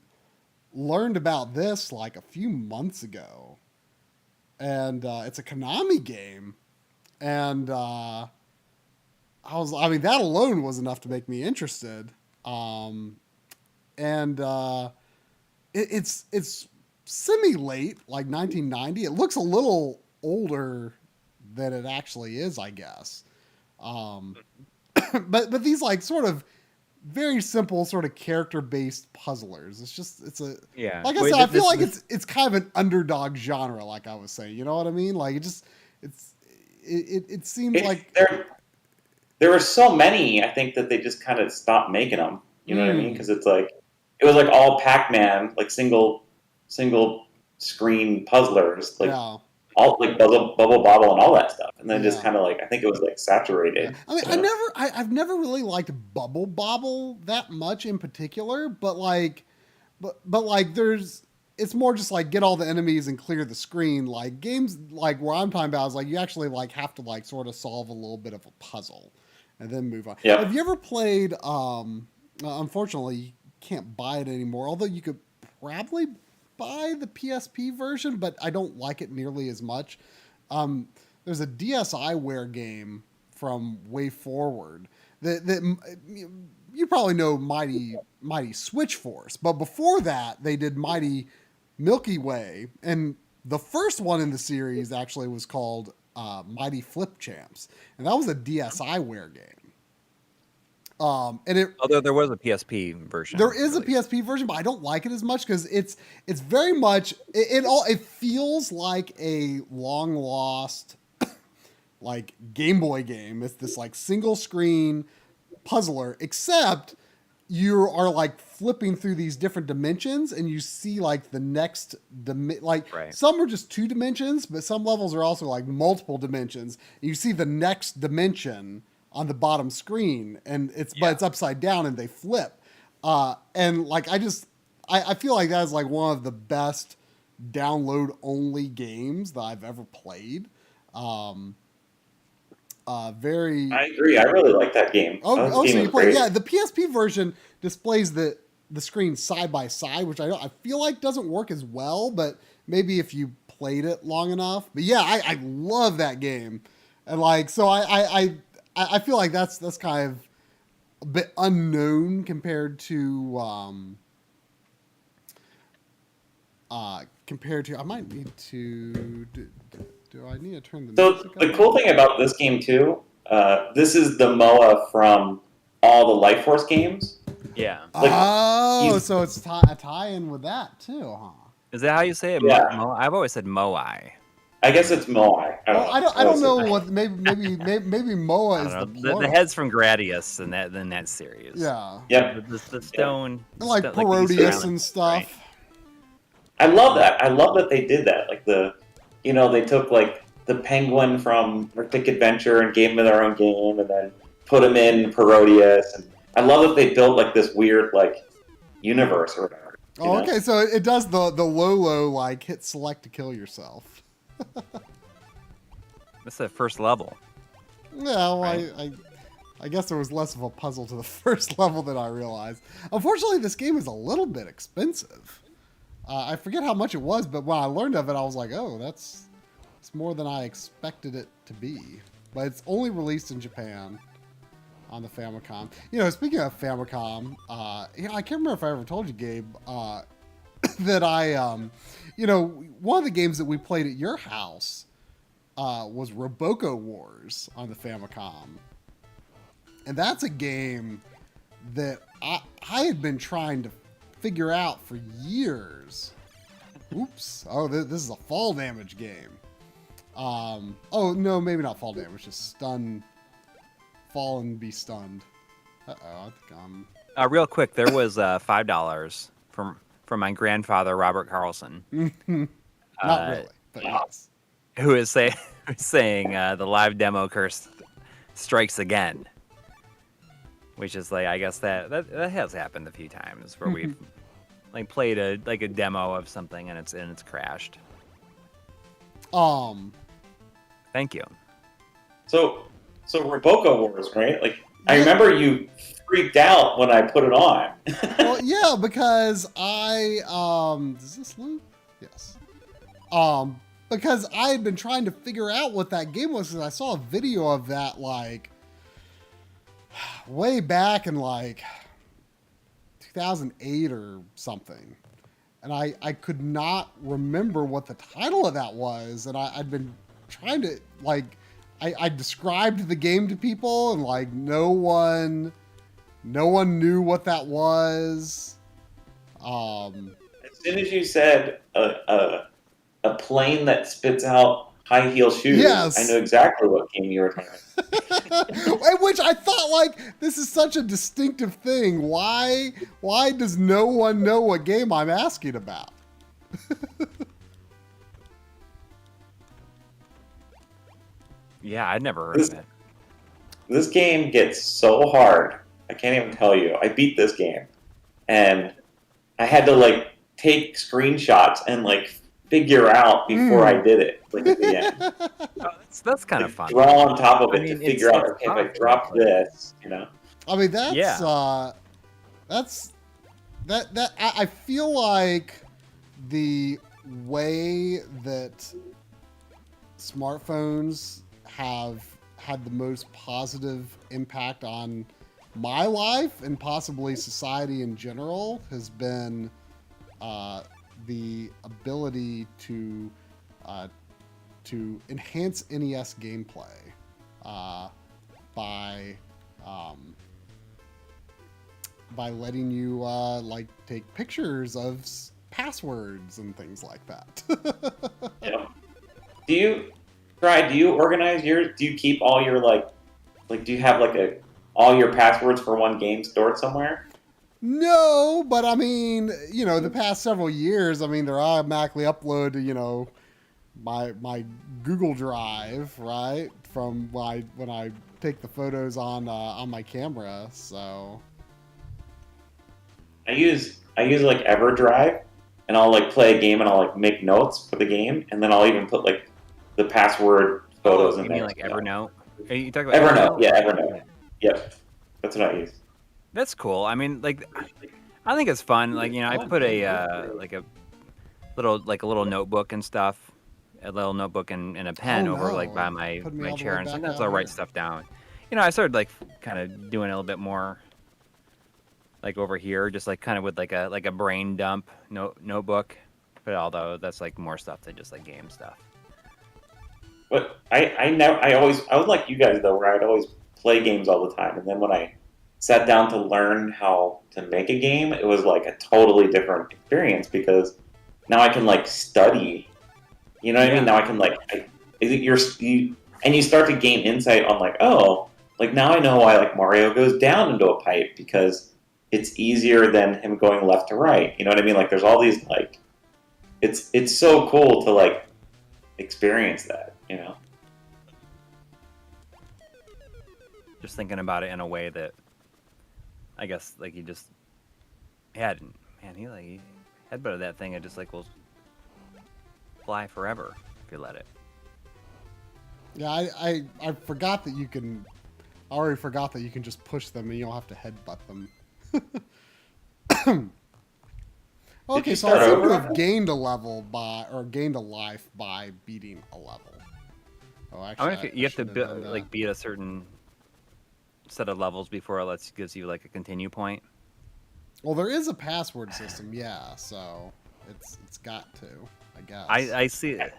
learned about this like a few months ago, and it's a Konami game, and that alone was enough to make me interested. It's semi-late, like 1990. It looks a little older than it actually is, I guess. But these like sort of very simple sort of character-based puzzlers. It's a like I said, I feel like it's kind of an underdog genre, like I was saying. You know what I mean? Like it seems like there were so many. I think that they just kind of stopped making them. You know what I mean? Because it was like all Pac-Man, like single screen puzzlers, like all like Bubble Bobble and all that stuff, and then just kind of like I think it was like saturated. Yeah. I mean, I've never really liked Bubble Bobble that much in particular, but like it's more just like get all the enemies and clear the screen. Like games like where I'm talking about is like you actually like have to like sort of solve a little bit of a puzzle and then move on. Yeah. Have you ever played? Unfortunately, you can't buy it anymore. Although you could probably buy the PSP version, but I don't like it nearly as much. There's a DSiWare game from Way Forward that you probably know Mighty Switch Force, but before that they did Mighty Milky Way, and the first one in the series actually was called Mighty Flip Champs, and that was a DSiWare game. Although there was a PSP version. There is a PSP version, but I don't like it as much because it's very much it feels like a long lost like Game Boy game. It's this like single screen puzzler, except you are like flipping through these different dimensions and you see like the next some are just 2 dimensions, but some levels are also like multiple dimensions. You see the next dimension on the bottom screen, and but it's upside down and they flip. And like I feel like that is like one of the best download only games that I've ever played. I agree. I really like that game. So you play? Yeah, the PSP version displays the screen side by side, which I feel like doesn't work as well, but maybe if you played it long enough. But yeah, I love that game, and like so I feel like that's kind of a bit unknown compared to I might need to do I need to turn the music up? The cool thing about this game too, this is the Moa from all the Life Force games. Yeah. So it's a tie-in with that too, huh? Is that how you say it? Yeah. I've always said Moai. I guess it's Moai. I don't know what maybe Moa is the plural. The heads from Gradius in that series. Yeah. Yep. The stone. Like Parodius and stuff. Right. I love that. I love that they did that. Like they took like the penguin from Arctic Adventure and gave him their own game, and then put him in Parodius. And I love that they built like this weird like universe or whatever. Okay, so it does the low like hit select to kill yourself. That's the first level. Yeah, well, right? I guess there was less of a puzzle to the first level than I realized. Unfortunately, this game is a little bit expensive. I forget how much it was, but when I learned of it, I was like, oh, it's more than I expected it to be. But it's only released in Japan on the Famicom. Speaking of Famicom, I can't remember if I ever told you, Gabe, that one of the games that we played at your house was Roboco Wars on the Famicom. And that's a game that I had been trying to figure out for years. Oops. Oh, this is a fall damage game. Oh, no, maybe not fall damage, just stun. Fall and be stunned. Uh-oh, I think I'm... Real quick, there was $5 from my grandfather, Robert Carlson. Not really, but yes. Who is saying the live demo curse strikes again. Which is like, I guess that has happened a few times where we've like played a demo of something and it's crashed. Thank you. So Roboco Wars, right? Like I remember you freaked out when I put it on. Well, yeah, because I does this loop? Yes. Because I had been trying to figure out what that game was, and I saw a video of that like way back in like 2008 or something. And I could not remember what the title of that was. And I'd been trying to, like, I described the game to people, and like no one knew what that was. As soon as you said a plane that spits out high heel shoes, yes. I know exactly what game you were talking about. Which I thought, like, this is such a distinctive thing. Why does no one know what game I'm asking about? Yeah, I'd never heard of it. This game gets so hard. I can't even tell you. I beat this game, and I had to like take screenshots and like figure out before I did it, like at the end. Oh, that's kind of fun. Draw on top of it to figure out, okay, if I drop this, you know. I mean, I feel like the way that smartphones have had the most positive impact on my life and possibly society in general has been the ability to enhance NES gameplay by letting you like take pictures of passwords and things like that. Yeah. Do you organize yours? Do you keep all your like do you have like all your passwords for one game stored somewhere? No, but I mean, you know, the past several years, I mean, they're automatically uploaded to, you know, my Google Drive, right? From when I take the photos on my camera, so. I use like EverDrive, and I'll like play a game and I'll like make notes for the game, and then I'll even put like the password photos in there. You mean like Evernote? Are you talking about Evernote? Yeah, Evernote. Yep, that's what I use. That's cool. I mean, like, I think it's fun. Like, you know, I put a little notebook and stuff, a little notebook and a pen over like by my chair, and sometimes I'll write stuff down. You know, I started like kind of doing it a little bit more, like over here, just like kind of with like a brain dump notebook. But although that's like more stuff than just like game stuff. But I was like you guys though, where I'd always play games all the time, and then when I sat down to learn how to make a game, it was like a totally different experience because now I can like study. You know what I mean? Now I can like, and you start to gain insight on like, oh, like now I know why like Mario goes down into a pipe because it's easier than him going left to right. You know what I mean? Like there's all these like, it's so cool to like experience that, you know? Just thinking about it in a way that I guess like he just had, man, he headbutted that thing and just like will fly forever if you let it. Yeah, I forgot that you can. I already forgot that you can just push them and you don't have to headbutt them. Okay, so I seem to have gained a level gained a life by beating a level. Oh, actually, you have to beat a certain set of levels before it gives you like a continue point. Well, there is a password system, yeah, so it's got to, I guess. I see it.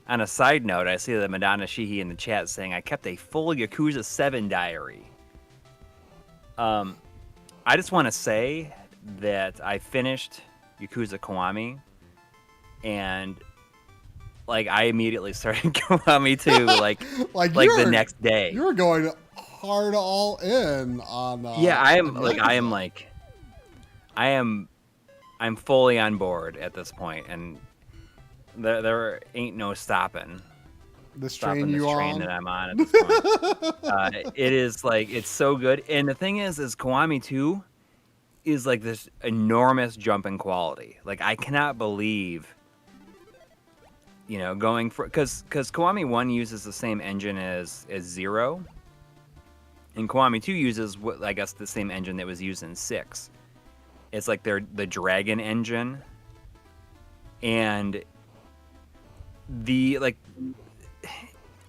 On a side note, I see that Madonna Sheehy in the chat saying, I kept a full Yakuza 7 diary. I just want to say that I finished Yakuza Kiwami, and like I immediately started Kiwami 2 like the next day. You were going hard all in on I am I'm fully on board at this point, and there ain't no stopping This train this you train on? that I'm on at this point. It is like it's so good, and the thing is Kiwami 2 is like this enormous jump in quality. Like I cannot believe, going for because Kiwami 1 uses the same engine as 0, and Kiwami 2 uses I guess the same engine that was used in 6. It's like the Dragon engine, and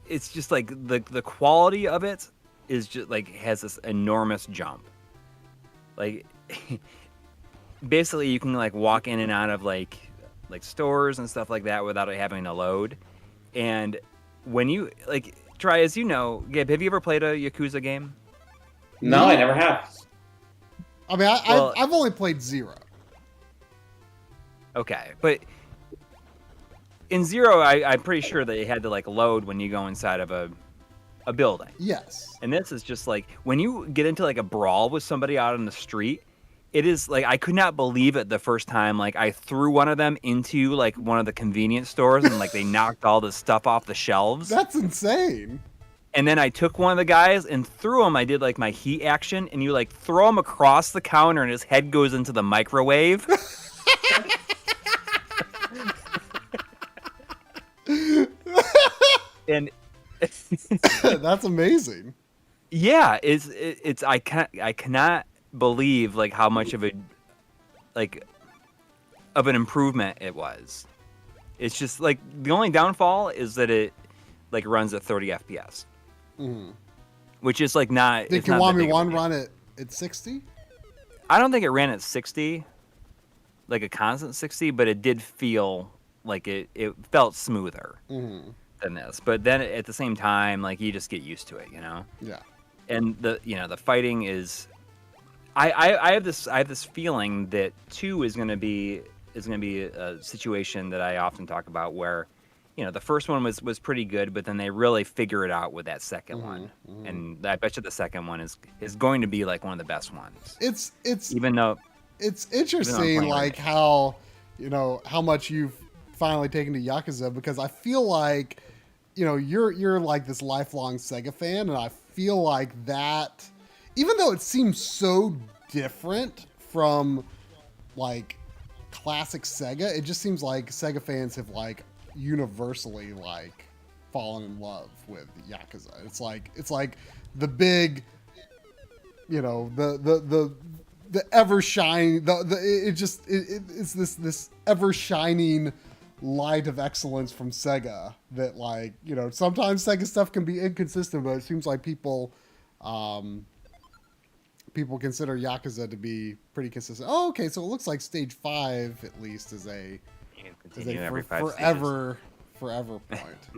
it's just like the quality of it is just like has this enormous jump. Like basically you can like walk in and out of like stores and stuff like that without it having to load. And when you try, as you know, Gabe, have you ever played a Yakuza game? No, I never have. I mean, I've only played 0. Okay, but in 0, I'm pretty sure that it had to like load when you go inside of a building. Yes. And this is just like when you get into like a brawl with somebody out on the street, it is like I could not believe it the first time. Like I threw one of them into like one of the convenience stores and like they knocked all the stuff off the shelves. That's insane. And then I took one of the guys and threw him. I did like my heat action, and you like throw him across the counter and his head goes into the microwave. And that's amazing. Yeah, it's I cannot believe like how much of an improvement it was. It's just like the only downfall is that it like runs at 30 FPS. Mm-hmm. Which is like not. Did Kiwami 1 run at 60? I don't think it ran at 60, like a constant 60, but it did feel like it felt smoother than this. But then at the same time, like you just get used to it, Yeah. And the fighting is. I have this feeling that 2 is going to be a situation that I often talk about where. The first one was pretty good, but then they really figure it out with that second one. And I bet you the second one is going to be like one of the best ones. It's even though it's interesting like how how much you've finally taken to Yakuza, because I feel like you're like this lifelong Sega fan, and I feel like that even though it seems so different from like classic Sega, it just seems like Sega fans have like universally like fallen in love with Yakuza. It's like the big, the ever shining, it's this ever shining light of excellence from Sega that like sometimes Sega stuff can be inconsistent, but it seems like people consider Yakuza to be pretty consistent. Oh, okay, so it looks like Stage 5 at least is a forever point.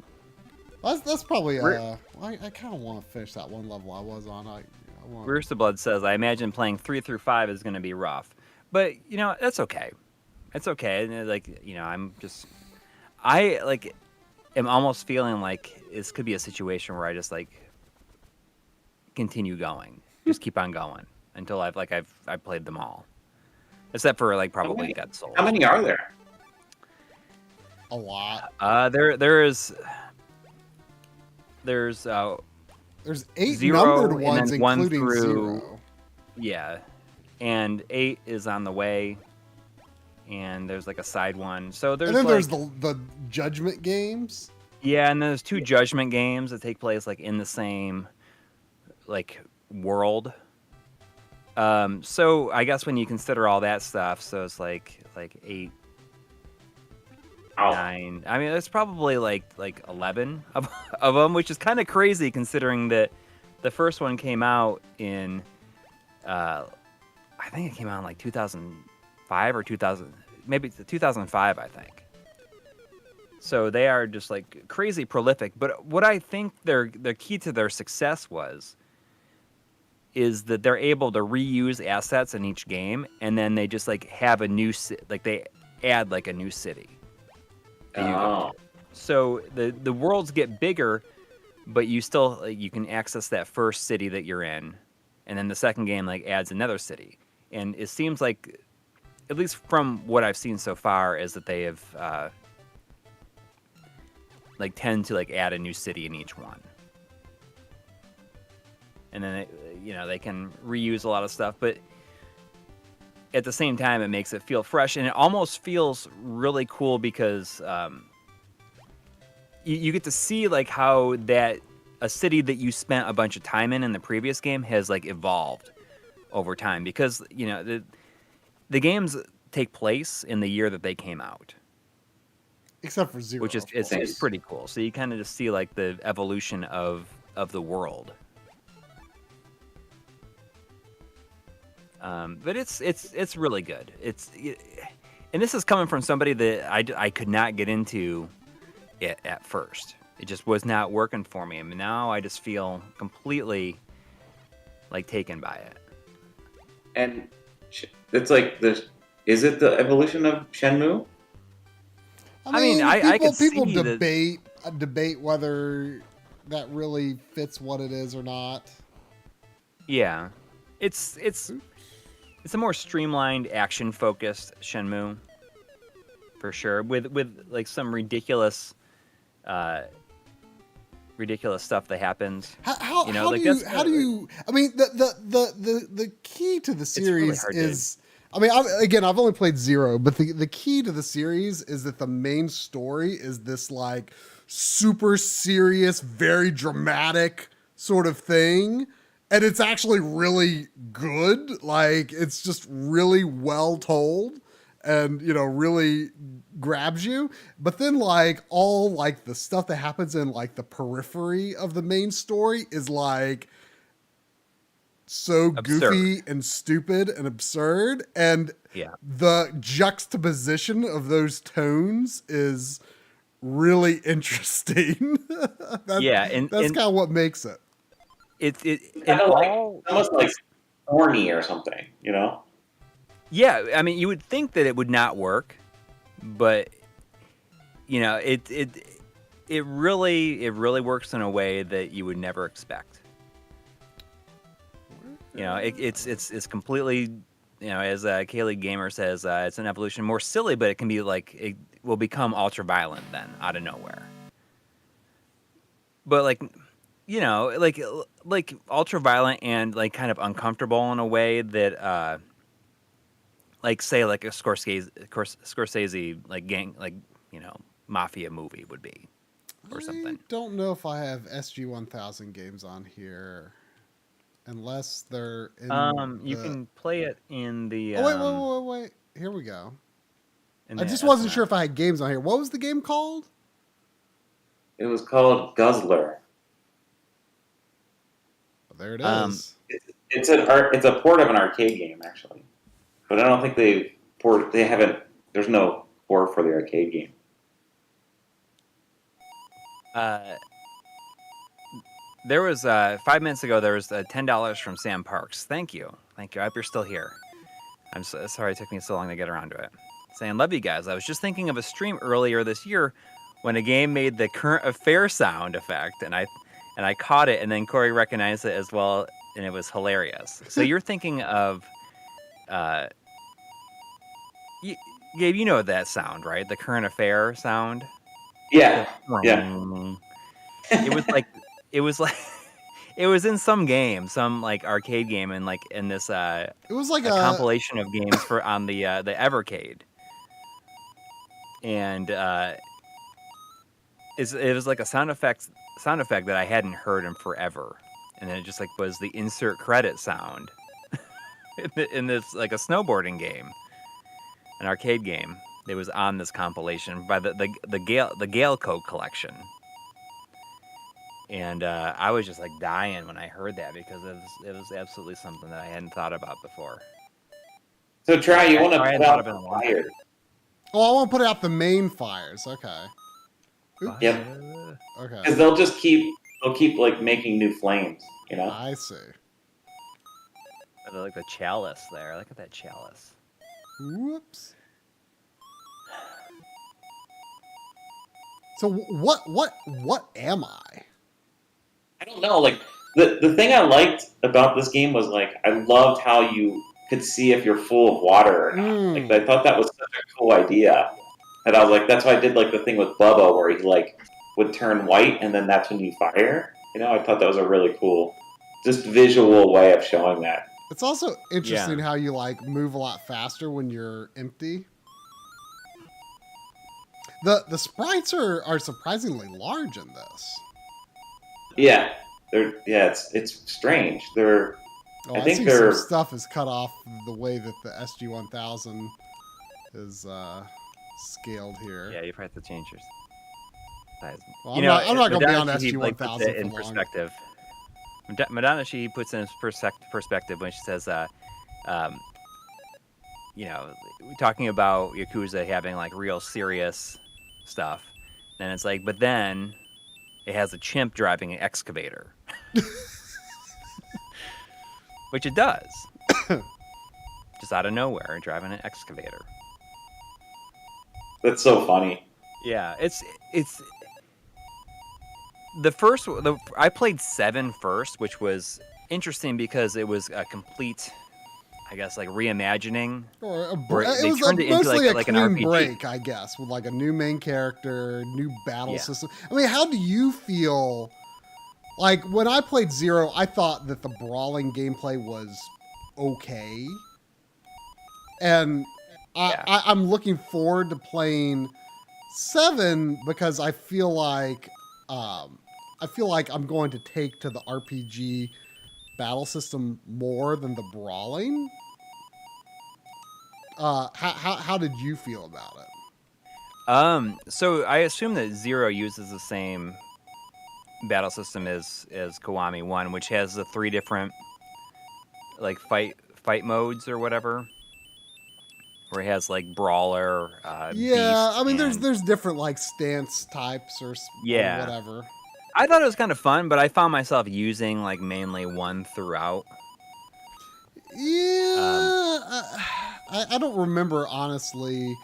That's probably I kind of want to finish that one level I was on. Rooster Blood says, I imagine playing 3 through 5 is going to be rough, but that's okay. It's okay. And like I am almost feeling like this could be a situation where I just like continue going, just keep on going until I've played them all, except for like probably Dead Souls. How many are there? A lot. There's 8 0, numbered ones, and then including 1 through 0. Yeah, and 8 is on the way, and there's like a side one. So there's and then there's the Judgment games. Yeah, and then there's 2 Judgment games that take place like in the same like world. So I guess when you consider all that stuff, so it's like 8. 9. I mean, there's probably like 11 of them, which is kind of crazy considering that the first one came out in, I think it came out in like 2005 or 2000, maybe 2005, I think. So they are just like crazy prolific. But what I think their key to their success is that they're able to reuse assets in each game, and then they just like have a new they add like a new city. Oh. So the worlds get bigger, but you still you can access that first city that you're in, and then the second game like adds another city. And it seems like at least from what I've seen so far, is that they have like tend to like add a new city in each one, and then they can reuse a lot of stuff, but at the same time it makes it feel fresh, and it almost feels really cool because you get to see like how that a city that you spent a bunch of time in the previous game has like evolved over time, because the games take place in the year that they came out, except for Zero, which is it's pretty cool. So you kind of just see like the evolution of the world. But it's really good. And this is coming from somebody that I could not get into it at first. It just was not working for me. I mean, now I just feel completely like taken by it. And it's like is it the evolution of Shenmue? I mean, I can people see debate whether that really fits what it is or not. Yeah, it's a more streamlined, action-focused Shenmue, for sure, with like some ridiculous stuff that happens. How do you? I mean, the key to the series is. I mean, I've only played Zero, but the key to the series is that the main story is this like super serious, very dramatic sort of thing. And it's actually really good. Like, it's just really well told and, really grabs you. But then, like, all, like, the stuff that happens in, like, the periphery of the main story is, like, so absurd, goofy and stupid and absurd. And the juxtaposition of those tones is really interesting. That's kind of what makes it. It's almost like corny or something, Yeah, I mean, you would think that it would not work, but it really works in a way that you would never expect. It's completely, as Kaylee Gamer says, it's an evolution more silly, but it can be like it will become ultra violent then out of nowhere. But like ultra violent and like kind of uncomfortable in a way that like say like a Scorsese like gang, like mafia movie would be, or something. I don't know if I have SG-1000 games on here, unless they're in. You can play it in the. Wait! Here we go. I just wasn't sure if I had games on here. What was the game called? It was called Guzzler. There it is. It's a port of an arcade game, actually, but I don't think they haven't. There's no port for the arcade game. There was 5 minutes ago. There was $10 from Sam Parks. Thank you. I hope you're still here. I'm so sorry it took me so long to get around to it. Saying, love you guys. I was just thinking of a stream earlier this year when a game made the current affair sound effect, and I caught it, and then Corey recognized it as well, and it was hilarious. So you're thinking of, Gabe, you know that sound, right? The current affair sound. Yeah. It was in some game, some like arcade game, and like in this it was like a compilation of games on the Evercade, and it was like a sound effect that I hadn't heard in forever, and then it just like was the insert credit sound in this like a snowboarding game, an arcade game that was on this compilation by the Gale Code collection. And I was just like dying when I heard that, because it was absolutely something that I hadn't thought about before. So you want to put out the fires. Oh, I want to put out the main fires. Okay. Oops. Yep. Okay. Because they'll keep like making new flames, I see. I like the chalice there. Look at that chalice. Whoops. So what am I? I don't know. Like the thing I liked about this game was like I loved how you could see if you're full of water or not. Like, I thought that was such a cool idea. And I was like, that's why I did like the thing with Bub-O where he like would turn white and then that's when you fire. You know, I thought that was a really cool, just visual way of showing that. It's also interesting how you like move a lot faster when you're empty. The sprites are surprisingly large in this. Yeah, it's strange. I think some stuff is cut off the way that the SG-1000 is scaled here. Yeah, you probably have to change your size. Well, I'm not going to be on SG-1000 for in long. Perspective. Madonna, she puts it in perspective when she says, talking about Yakuza having like real serious stuff. Then it's like, but then it has a chimp driving an excavator. Which it does. Just out of nowhere, driving an excavator. That's so funny. Yeah, it's I played 7 first, which was interesting because it was a complete, I guess, like reimagining. Or it was mostly like a an clean RPG. break, I guess, with like a new main character, new battle system. I mean, how do you feel? Like, when I played 0, I thought that the brawling gameplay was okay. And I'm looking forward to playing 7 because I feel like I'm going to take to the RPG battle system more than the brawling. How did you feel about it? So I assume that 0 uses the same battle system as Kiwami 1, which has the 3 different like fight modes or whatever, where it has like brawler. Beast, I mean, there's different like stance types or whatever. I thought it was kind of fun, but I found myself using like mainly 1 throughout. Yeah, I don't remember honestly.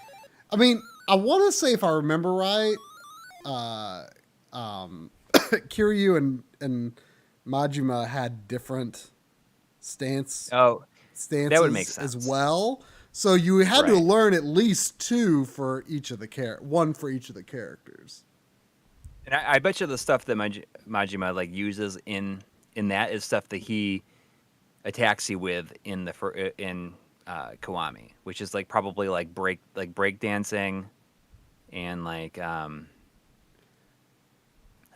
I mean, I want to say if I remember right, Kiryu and Majima had different stances that would make sense as well. So you had to learn at least 2 for each of the 1 for each of the characters. And I bet you the stuff that Majima like uses in that is stuff that he attacks you with in Kiwami, which is like probably like break dancing and like I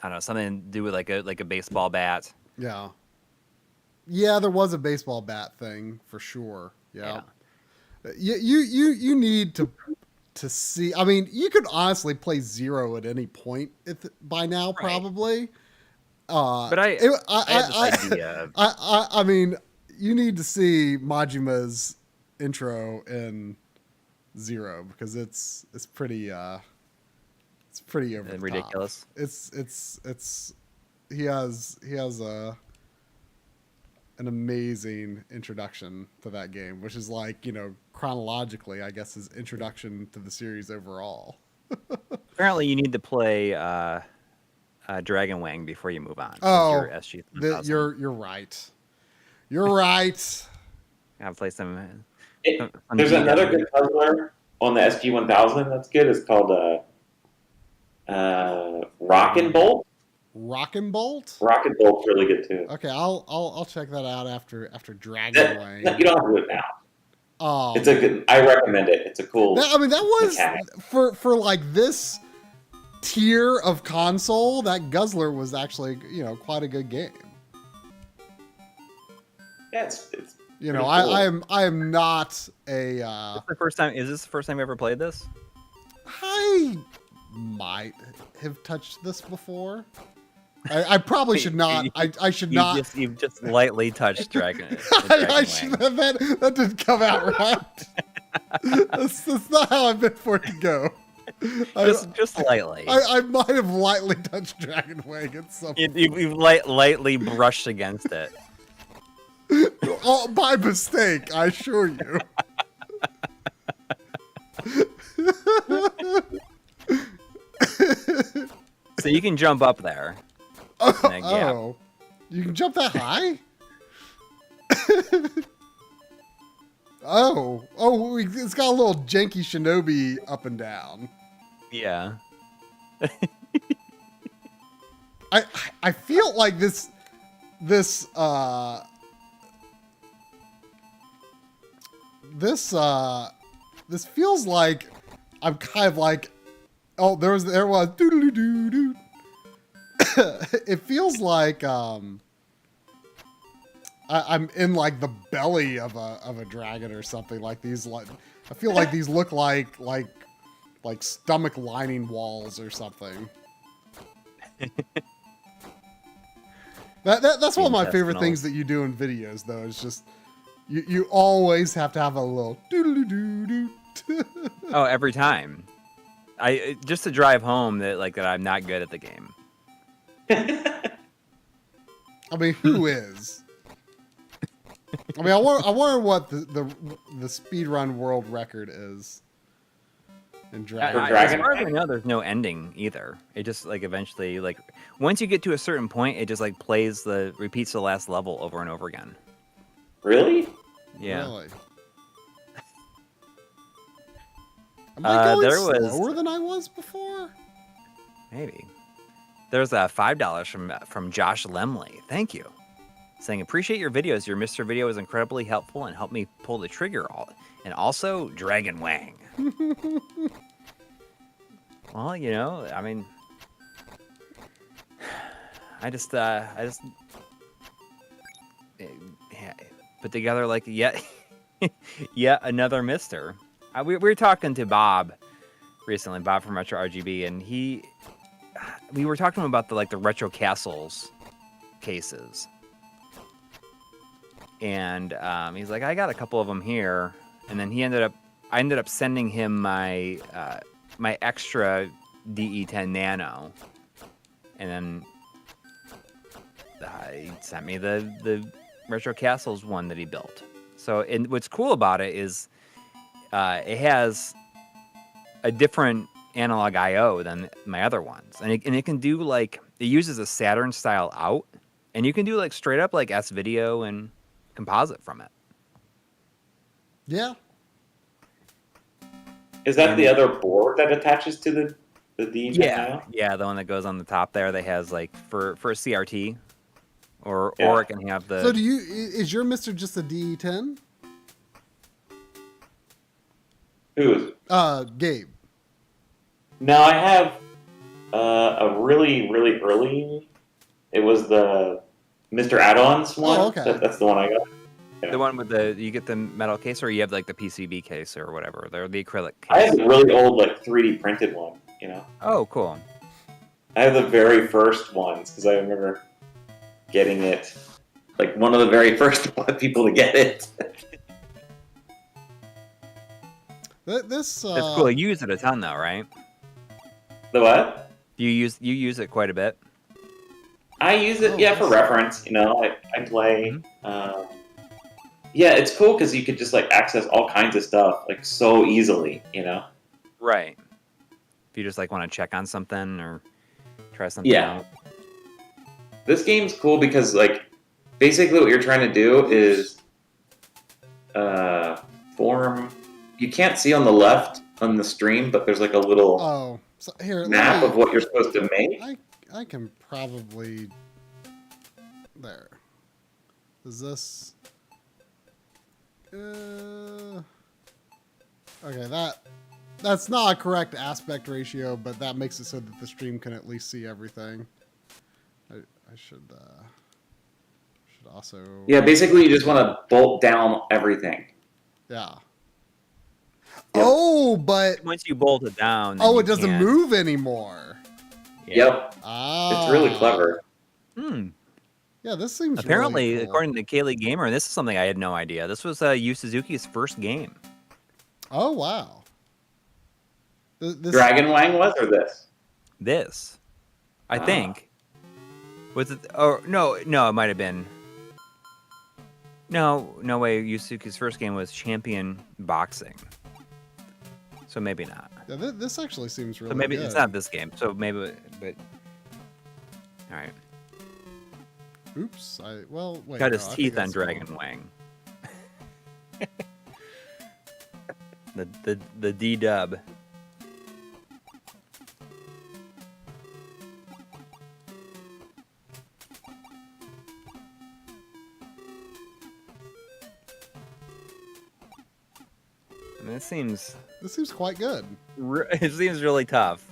don't know, something to do with like a baseball bat. Yeah. Yeah, there was a baseball bat thing for sure. Yeah. You need to see. I mean, you could honestly play 0 at any point by now, probably. But I had this idea. I mean, you need to see Majima's intro in 0 because it's pretty over the ridiculous. Top. He has an amazing introduction to that game, which is like, chronologically, I guess, his introduction to the series overall. Apparently, you need to play Dragon Wang before you move on. Oh, you're you're right. You're right. I'll play some. There's another good puzzler on the SG-1000 that's good. It's called Rock and Bolt. Rock and Bolt? Rock and Bolt's really good too. Okay, I'll check that out after Dragon Wang. You don't have to do it now. Oh, it's a good. I recommend it. It's a cool. That was mechanic. for like this tier of console. That Guzzler was actually quite a good game. Yeah, it's cool. I am not a. Is this the first time you ever played this? I might have touched this before. I probably should not. I should not. You've just lightly touched Dragon. That didn't come out right. that's not how I meant for it to go. Just lightly. I might have lightly touched Dragon Wang at some point. You've lightly brushed against it. All by mistake, I assure you. So you can jump up there. Oh, you can jump that high? It's got a little janky shinobi up and down. Yeah. I feel like this feels like I'm kind of like, oh, there was doo-doo-doo-doo. It feels like I'm in like the belly of a dragon or something. Like these, like I feel like these look like stomach lining walls or something. That's one of my favorite things that you do in videos, though. Is just you always have to have a little doo-doo-doo-doo. Oh, every time. Just to drive home that I'm not good at the game. I mean, who is? I mean, I wonder what the speedrun world record is in Dragon. As far as I know, there's no ending either. It just eventually once you get to a certain point, it just repeats the last level over and over again. Really? Yeah. Really? Am I going there was slower than I was before? Maybe. There's $5 from Josh Lemley. Thank you. Saying, appreciate your videos. Your Mr. Video is incredibly helpful and helped me pull the trigger. And also, Dragon Wang. Well, I mean, I just put together yet another Mister. We were talking to Bob recently, Bob from Retro RGB, and we were talking about the retro castles cases, and he's like, I got a couple of them here, and then I ended up sending him my my extra DE10 Nano, and then he sent me the retro castles one that he built. So, and what's cool about it is it has a different analog I/O than my other ones, and it can do it uses a Saturn style out, and you can do straight up S video and composite from it. Yeah. Is that the other board that attaches to the D? Yeah, the one that goes on the top there that has for a CRT, or it can have the. So is your Mister just a DE10? Who is? Gabe. No, I have a really, really early. It was the Mr. Add-ons one. Oh, okay. That's the one I got. Yeah. The one with you get the metal case, or you have the PCB case or whatever. They're the acrylic case. I have a really old 3D printed one. Oh, cool. I have the very first ones because I remember getting it, one of the very first people to get it. This That's cool. You use it a ton, though, right? The what? You use it quite a bit. I use it, for reference. I play. Mm-hmm. Yeah, it's cool because you could just access all kinds of stuff so easily. Right. If you just want to check on something or try something out. This game's cool because basically what you're trying to do is form. You can't see on the left on the stream, but there's a little map of what you're supposed to make. I can probably there. Is this? Okay, that's not a correct aspect ratio, but that makes it so that the stream can at least see everything. I should also. Yeah, basically you just want to bolt down everything. Yeah. Yep. Oh, but once you bolt it down, it doesn't move anymore. Yeah. Yep. It's really clever. Yeah, this seems apparently, really cool. According to Kaylee Gamer, and this is something I had no idea. This was Yu Suzuki's first game. Oh wow! This... Dragon Wang was, or this? This, I think. Was it? Oh no, it might have been. No way. Yu Suzuki's first game was Champion Boxing. So maybe not. Yeah, this actually seems really. So maybe good. It's not this game. So maybe, but all right. Oops! Wait. Got his teeth on Dragon Wang. The D dub. I mean, this seems quite good. it seems really tough.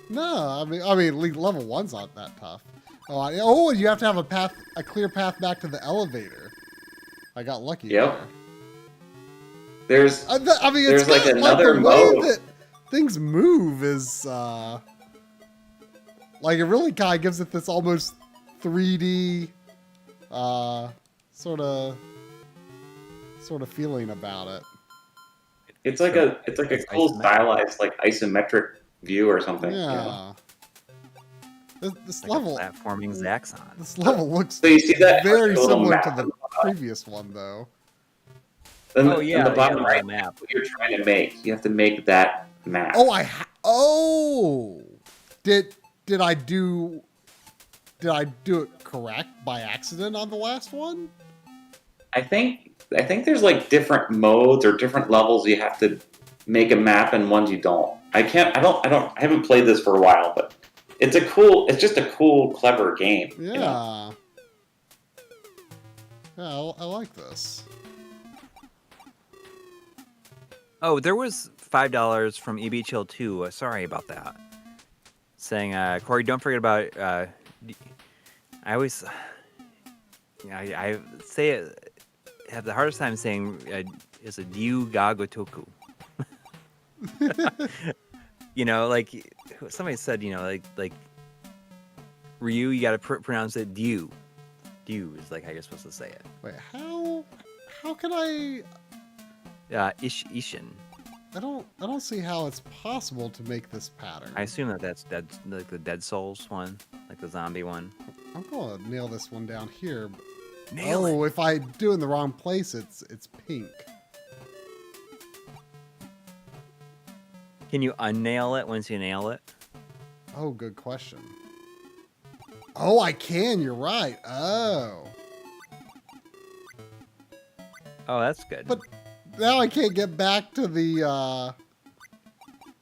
No, I mean, level 1's not that tough. Oh, you have to have a clear path back to the elevator. I got lucky Yep. there. There's it's like got, another the mode. way that things move is like it really kind of gives it this almost 3D sort of feeling about it. It's like a cool stylized like isometric view or something. Yeah. This like level platforming Zaxxon. This level looks so you see that very little similar map to on the the bottom? previous one, though. In Oh, yeah, the bottom yeah, right map. what you're trying to make. You have to make that map. Oh, did I do it correct by accident on the last one? I think there's like different modes or different levels you have to make a map and ones you don't. I haven't played this for a while, but it's just a cool, clever game. Yeah. You know? Yeah, I like this. Oh, there was $5 from EB Chill 2. Sorry about that. Saying, Corey, don't forget about. I always. I say it. Have the hardest time saying is a Diu Gagotoku. You know, like somebody said, you know, like Ryu, you got to pronounce it Diu. Diu is like how you're supposed to say it. Wait, how can I? Ishin. I don't see how it's possible to make this pattern. I assume that's like the Dead Souls one, like the zombie one. I'm gonna nail this one down here. Nail it. If I do it in the wrong place, it's pink. Can you unnail it once you nail it? Oh, good question. Oh, I can. You're right. Oh, that's good. but now I can't get back to the.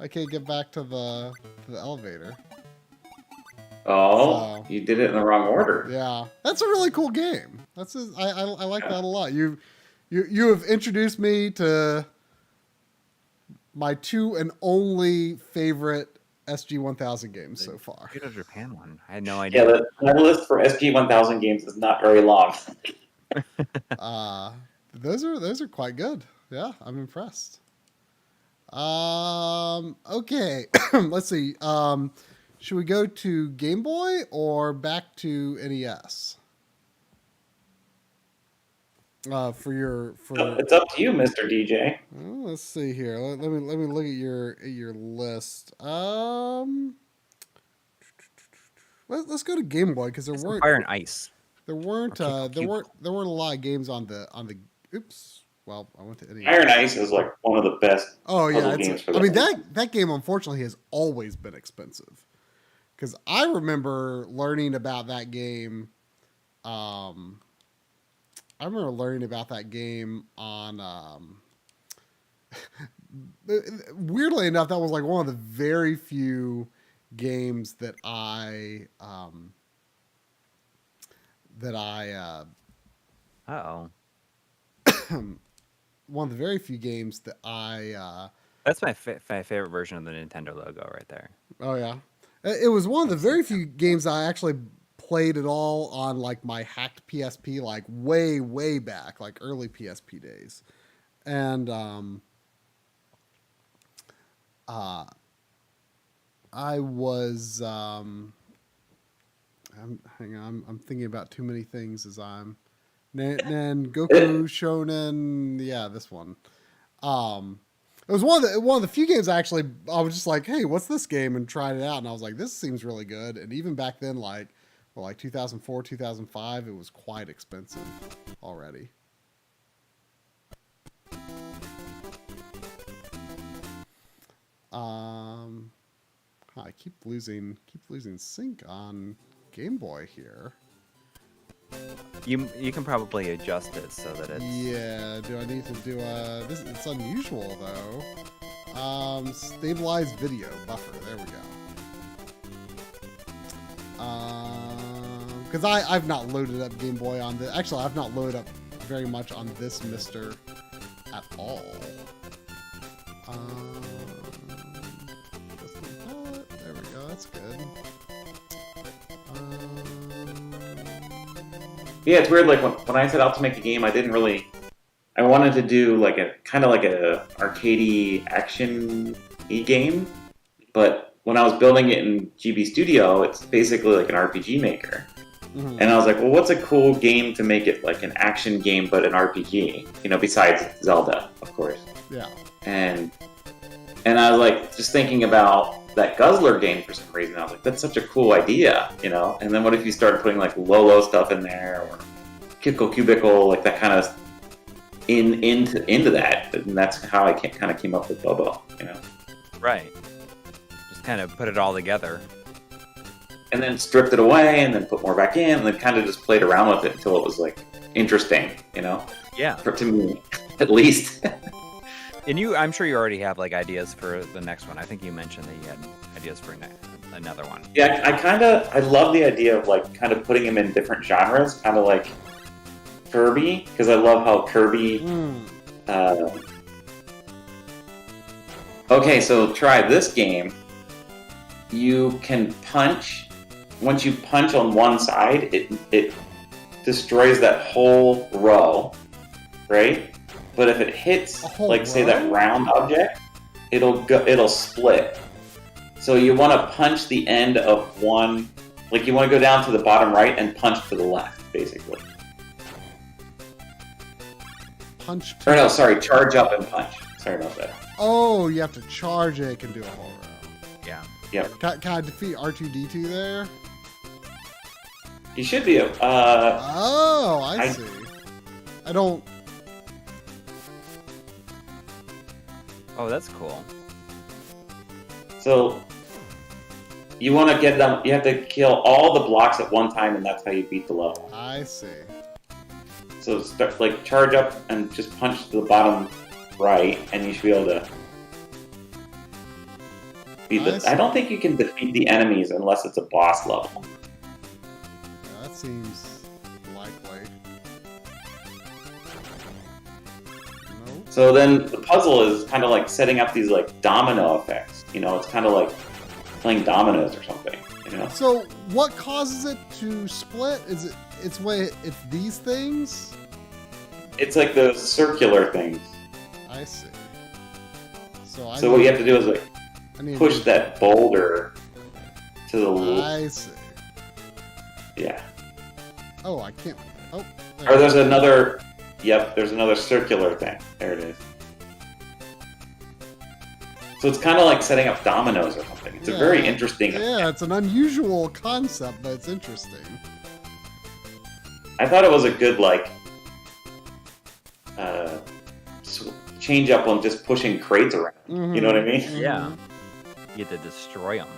I can't get back to the elevator. Oh, So, you did it in the wrong order. yeah, that's a really cool game. I like that a lot. You have introduced me to my two and only favorite SG-1000 games so far. Good Japan one. I had no idea. Yeah, my list for SG-1000 games is not very long. Those are quite good. Yeah, I'm impressed. Okay, let's see. Should we go to Game Boy or back to NES? It's up to you, Mr. DJ. Well, let's see here. Let me look at your list. Let's go to Game Boy because there weren't Fire and Ice. there weren't a lot of games on the. Oops. Well, I went to NES. Iron Ice is like one of the best. Oh yeah, games for that game unfortunately has always been expensive. Because I remember learning about that game. I remember learning about that game on. Weirdly enough, that was like one of the very few games that I. One of the very few games that I. That's my favorite version of the Nintendo logo right there. Oh yeah, it was one of the very few games I actually played at all on like my hacked PSP, like way back, like early PSP days, and I was hang on, I'm thinking about too many things as I'm Nangoku Shounen, yeah, this one. It was one of the few games I was just like, hey, what's this game? And tried it out. And I was like, this seems really good. And even back then, like 2004, 2005, it was quite expensive already. I keep losing sync on Game Boy here. You can probably adjust it so that it's Yeah, do I need to do this? It's unusual though. Stabilize video buffer. There we go. Because I've not loaded up Game Boy on this. Actually, I've not loaded up very much on this Mister at all. Just like that. There we go. That's good. Yeah, it's weird. Like when I set out to make a game, I didn't really. I wanted to do like a kind of like a arcadey action game, but when I was building it in GB Studio, it's basically like an RPG maker. Mm-hmm. And I was like, well, what's a cool game to make it like an action game but an RPG? You know, besides Zelda, of course. Yeah. And I was like, just thinking about that Guzzler game for some reason. I was like, that's such a cool idea, you know? And then what if you started putting like Lolo stuff in there or Kiko Cubicle, like that kind of into that? And that's how I kind of came up with Bub-O, you know? Right. Just kind of put it all together. And then stripped it away and then put more back in and then kind of just played around with it until it was like interesting, you know? Yeah. To me, at least. And I'm sure you already have like ideas for the next one. I think you mentioned that you had ideas for another one. Yeah, I love the idea of like kind of putting them in different genres, kind of like Kirby, because I love how Kirby. Okay, so try this game. You can punch. Once you punch on one side, it destroys that whole row, right? But if it hits, like say that round object, it'll split. So you want to punch the end of one, like you want to go down to the bottom right and punch to the left, basically. Charge up and punch. Sorry about that. Oh, you have to charge it. It can do a whole row. Yeah. Yep. Can I defeat R2-D2 there? You should be. I see. I don't. Oh, that's cool. So you want to get them. You have to kill all the blocks at one time, and that's how you beat the level. I see. So start like charge up and just punch to the bottom right, and you should be able to. I don't think you can defeat the enemies unless it's a boss level. Yeah, that seems likely. Nope. So then the puzzle is kind of like setting up these like domino effects. You know, it's kind of like playing dominoes or something. You know. So what causes it to split? Is it? It's these things. It's like those circular things. I see. So what you have to do is like push that boulder to the left. I see. Yeah. Oh, I can't. Oh. There's another. Yep, there's another circular thing. There it is. So it's kind of like setting up dominoes or something. It's a very interesting. Yeah, it's an unusual concept, but it's interesting. I thought it was a good like change up on just pushing crates around. Mm-hmm. You know what I mean? Yeah. You get to destroy them.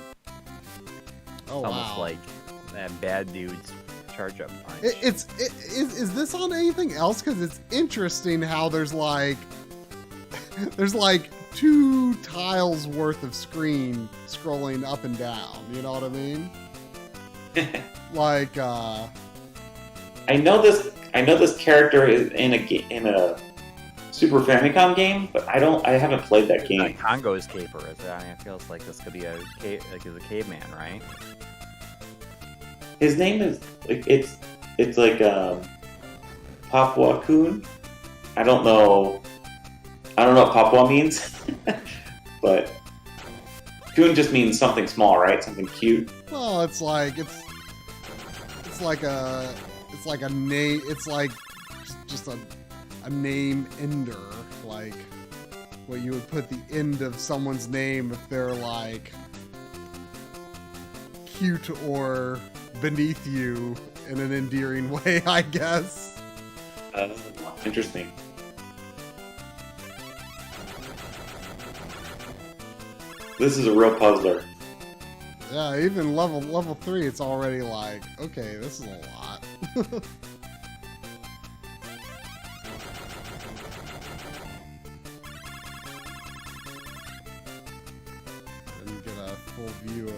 Oh, almost like that bad dude's charge up punch. Is this on anything else? Because it's interesting how there's like 2 tiles worth of screen scrolling up and down. You know what I mean? Like I know this character is in a Super Famicom game, but I haven't played that game. Congo's caper. It feels like this could be a caveman, right? His name is it's like Papua-kun. I don't know what Papua means, but kun just means something small, right? Something cute. Well, it's like a name. It's like just a name ender, like what you would put the end of someone's name if they're like cute or beneath you in an endearing way, I guess. Interesting. This is a real puzzler. Yeah, even level 3, it's already like, okay, this is a lot. Didn't get a full view of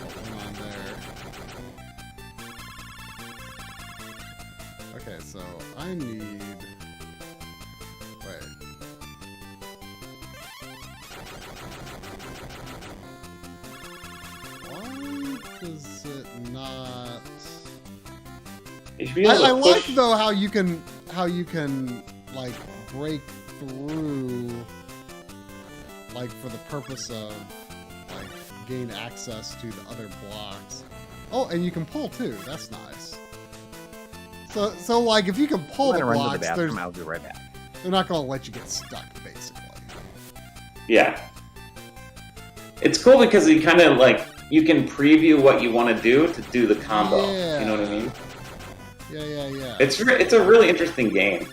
what went on there. Okay, so I need... Wait. Why does it not... You should be able to I like push. though how you can like break through like for the purpose of like gain access to the other blocks. Oh, and you can pull too. That's nice. So like if you can pull the I'm gonna run to the blocks, there's bathroom. I'll be right back. they're not gonna let you get stuck basically. Yeah. It's cool because you kind of like you can preview what you want to do the combo. Yeah. You know what I mean? Yeah. It's a really interesting game.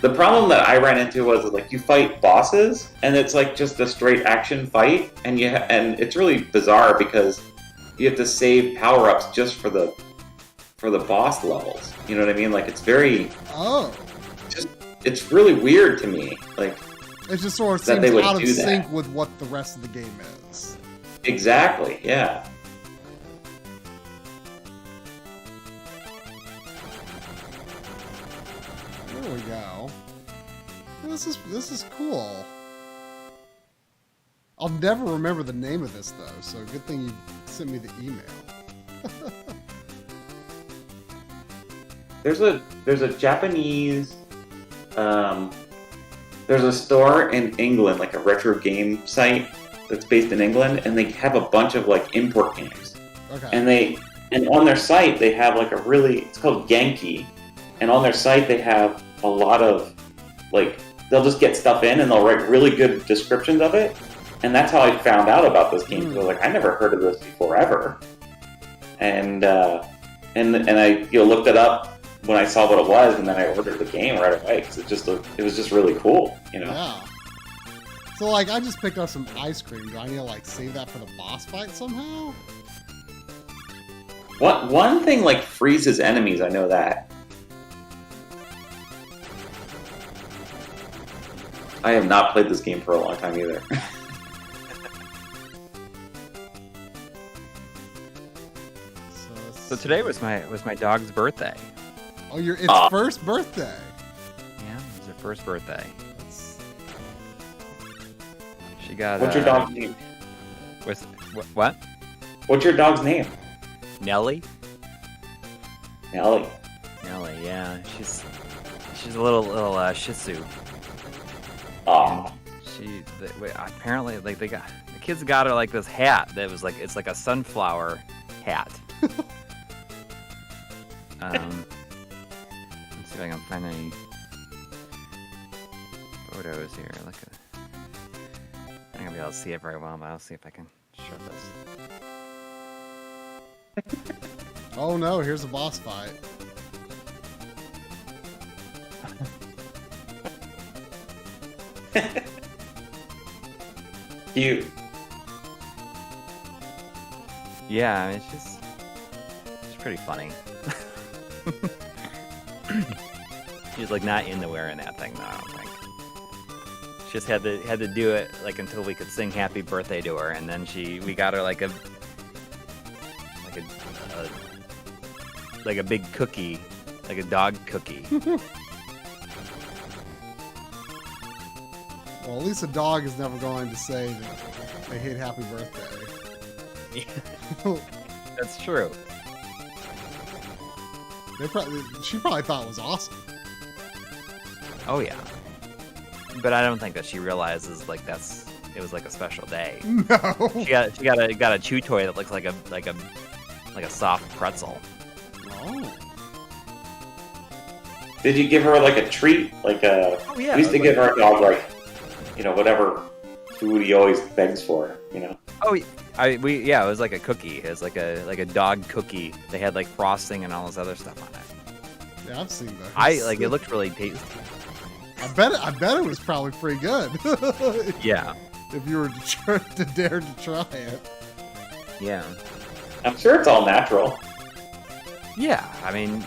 The problem that I ran into was like you fight bosses and it's like just a straight action fight, and and it's really bizarre because you have to save power ups just for the boss levels. You know what I mean? Like it's very it's really weird to me. Like it just sort of that seems they would out of do that. sync with what the rest of the game is. Exactly. Yeah. There we go. This is cool. I'll never remember the name of this though, so good thing you sent me the email. There's a Japanese there's a store in England, like a retro game site that's based in England, and they have a bunch of like import games. Okay. And on their site they have like it's called Genki, and on their site they have a lot of like they'll just get stuff in and they'll write really good descriptions of it, and that's how I found out about this game. Because I was like, I never heard of this before ever, and I looked it up when I saw what it was, and then I ordered the game right away because it was just really cool, you know. Yeah. So like I just picked up some ice cream. Do I need to like save that for the boss fight somehow? One thing like freezes enemies, I know that. I have not played this game for a long time either. So today was my dog's birthday. Oh, it's first birthday. Yeah, it was her first birthday. She got. What's your dog's name? What? What's your dog's name? Nellie. Nellie. Nellie, yeah, she's a little Shih Tzu. Aw. Apparently like the kids got her like this hat that was like it's like a sunflower hat. Let's see if I can find any photos here. Look at. I'm not gonna be able to see it very well, but I'll see if I can show this. Oh no, here's a boss fight. Cute. Yeah, I mean, it's pretty funny. She's like not into wearing that thing though, I don't think. She just had to do it like until we could sing happy birthday to her, and then we got her like a big cookie, like a dog cookie. Well, at least a dog is never going to say that they hate happy birthday. Yeah. That's true. She probably thought it was awesome. Oh yeah. But I don't think that she realizes like it was like a special day. No. She got a chew toy that looks like a soft pretzel. Oh. Did you give her like a treat? Like Oh yeah. we used to give our dog like, whatever food he always begs for, Oh, it was like a cookie. It was like a dog cookie. They had like frosting and all this other stuff on it. Yeah, I've seen those. It looked really tasty. I bet it was probably pretty good. Yeah. If you were to dare to try it. Yeah. I'm sure it's all natural. Yeah, I mean,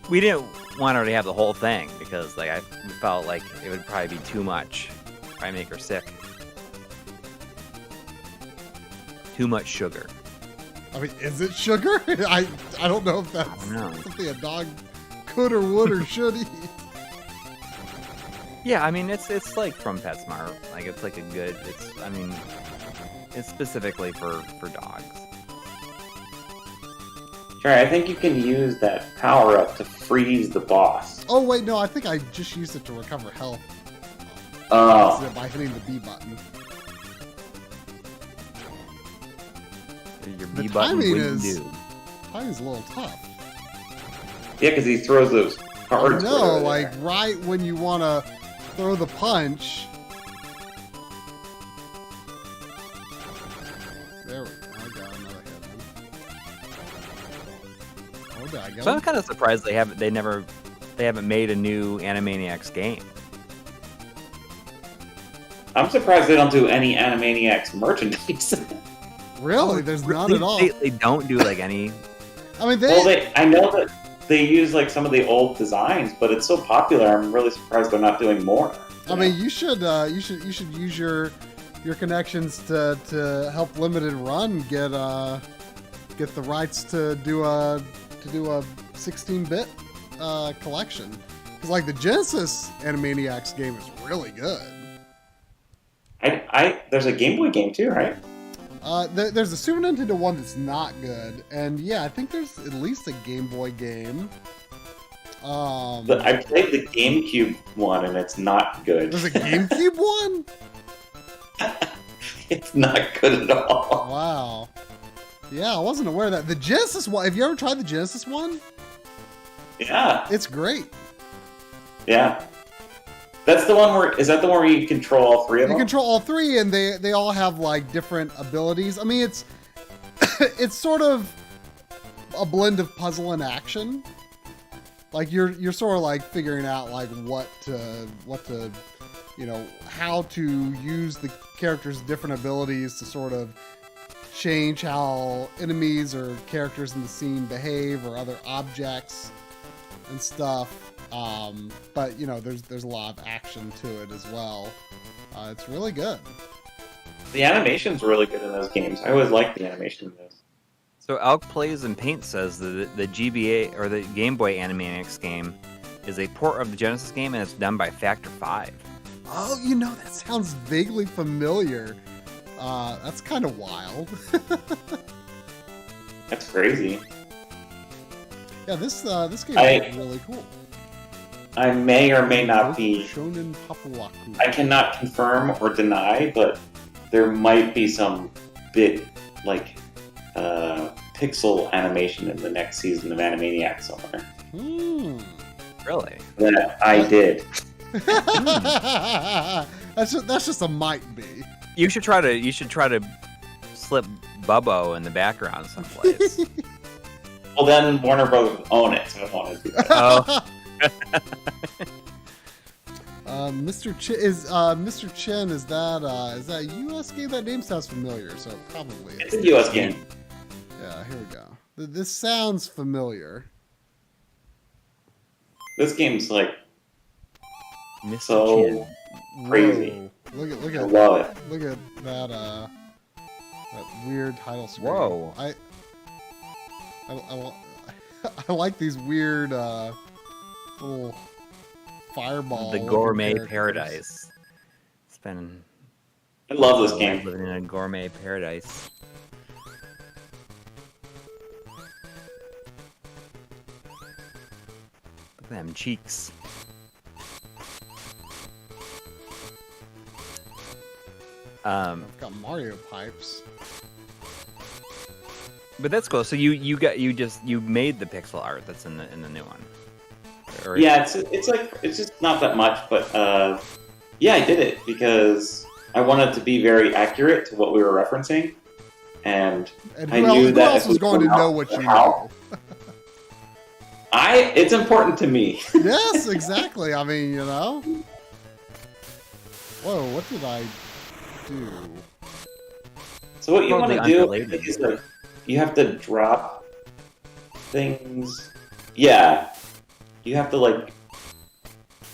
we didn't want her to have the whole thing because, like, I felt like it would probably be too much. Probably make her sick. Too much sugar. I mean, is it sugar? I don't know if that's something a dog could or would or should eat. Yeah, I mean, it's like from PetSmart. Like, it's like a good. It's specifically for dogs. Sure, I think you can use that power up to freeze the boss. Oh wait, no, I think I just used it to recover health. Oh. By hitting the B button. Your The B button timing wouldn't is do. timing's a little tough. Yeah, because he throws those cards. No, like right when you want to throw the punch. There we go. I got another hit. Oh, did I get So I'm him? kind of surprised they haven't made a new Animaniacs game. I'm surprised they don't do any Animaniacs merchandise. Really? There's none at all. They don't do like any. I mean, I know that they use like some of the old designs, but it's so popular. I'm really surprised they're not doing more. I mean, you should use your connections to help Limited Run get the rights to do a 16-bit collection, because like the Genesis Animaniacs game is really good. There's a Game Boy game too, right? There's a Super Nintendo one that's not good, and yeah, I think there's at least a Game Boy game. I played the GameCube one, and it's not good. There's a GameCube one? It's not good at all. Wow. Yeah, I wasn't aware of that. The Genesis one, have you ever tried the Genesis one? Yeah. It's great. Yeah. That's the one is that the one where you control all three of them? You control all three, and they all have like different abilities. I mean, it's it's sort of a blend of puzzle and action. Like you're sort of like figuring out like what to how to use the characters' different abilities to sort of change how enemies or characters in the scene behave, or other objects and stuff. But there's a lot of action to it as well. It's really good. The animation's really good in those games. I always like the animation in those. So Elk Plays and Paint says that the GBA or the Game Boy Animaniacs game is a port of the Genesis game, and it's done by Factor 5. Oh, that sounds vaguely familiar. That's kind of wild. That's crazy. Yeah, this game is really cool. I may or may not be. Shounen Papua-kun. I cannot confirm or deny, but there might be some big, pixel animation in the next season of Animaniacs somewhere. Really? That I did. That's just a might be. You should try to slip Bub-O in the background someplace. Well, then Warner Brothers would own it, so I don't want to do that. Oh. Mr. Chin, is that a U.S. game? That name sounds familiar, so it probably It's a U.S. game. Yeah, here we go. This sounds familiar. This game's Mr. so Chin. crazy. Whoa. Look I at love it. look at that weird title screen. Whoa. I like these weird little fireball. The Gourmet characters. Paradise. It's been. I love this game. Living in a gourmet paradise. Look at them cheeks. I've got Mario pipes. But that's cool. So you made the pixel art that's in the new one. Or Yeah, it's just not that much, but yeah, I did it because I wanted to be very accurate to what we were referencing, and I knew who that else if was we going to went know out what the you house- know? It's important to me. Yes, exactly. I mean, Whoa, what did I do? So what you want Probably to do unrelated. is you have to drop things Yeah. You have to, like...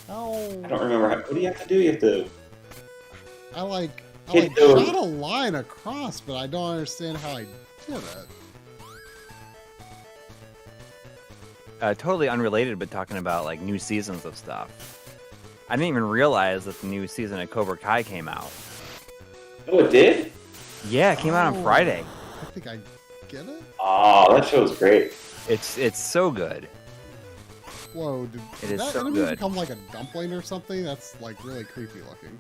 Oh. I don't remember. What do you have to do? You have to... I Hit those. shot a line across, but I don't understand how I did it. Totally unrelated, but talking about like new seasons of stuff. I didn't even realize that the new season of Cobra Kai came out. Oh, it did? Yeah, it came out on Friday. I think I get it. Oh, that show's great. It's so good. Whoa, It did is that so enemy good. become like a dumpling or something? That's like really creepy looking.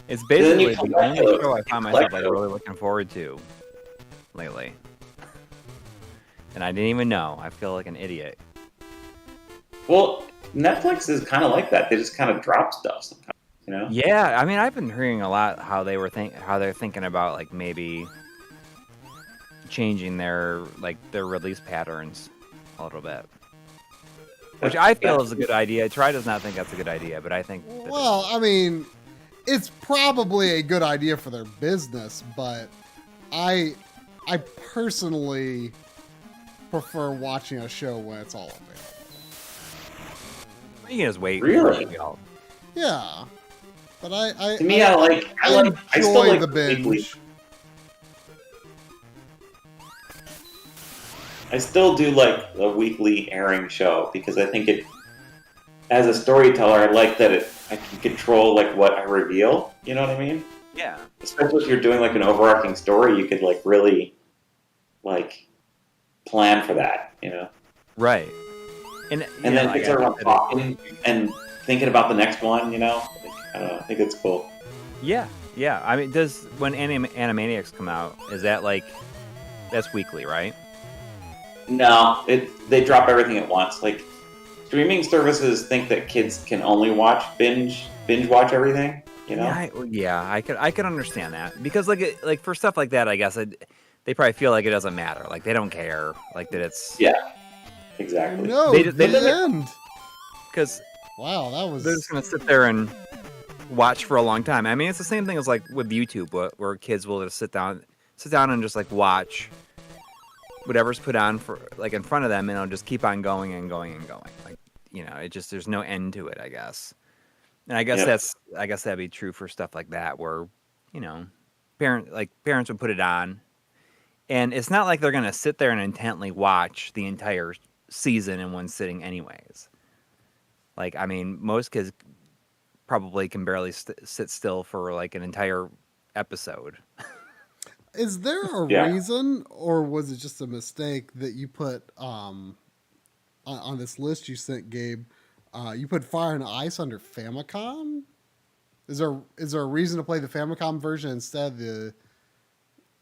It's Then basically you the collect only those. show I You found myself collect like those. really looking forward to lately. And I didn't even know. I feel like an idiot. Well, Netflix is kind of like that. They just kind of drop stuff sometimes, you know? Yeah, I mean, I've been hearing a lot how they're thinking about like maybe changing their release patterns a little bit, which I feel is a good idea. Try does not think that's a good idea, but I think. That Well, I mean, it's probably a good idea for their business, but I personally prefer watching a show when it's all available. you can just wait. Really? Yeah, but I To me, I still enjoy like the binge. weekly. I still do like a weekly airing show because I think it, as a storyteller, I like that I can control like what I reveal. You know what I mean? Yeah. Especially if you're doing like an overarching story, you could like really like plan for that. You know? Right. And And then kids are talking and thinking about the next one. You know? Like, I don't know. I think it's cool. Yeah. I mean, when Animaniacs come out, is that that's weekly, right? No, they drop everything at once. Like streaming services think that kids can only binge watch everything. You know? Yeah, I could understand that because like for stuff like that, I guess they probably feel like it doesn't matter. Like they don't care. Like that it's Exactly. No, They- the they- end. because Wow, that was. they're just gonna sit there and watch for a long time. I mean, it's the same thing as like with YouTube, where kids will just sit down and just like watch whatever's put on for like in front of them, and it'll just keep on going and going and going. Like it just there's no end to it, I guess. And I guess that'd be true for stuff like that, where parents would put it on, and it's not like they're gonna sit there and intently watch the entire season in one sitting, anyways. Like, I mean, most kids probably can barely sit still for like an entire episode. Is there a Yeah. reason, or was it just a mistake that you put on this list you sent, Gabe? You put Fire and Ice under Famicom. Is there a reason to play the Famicom version instead of the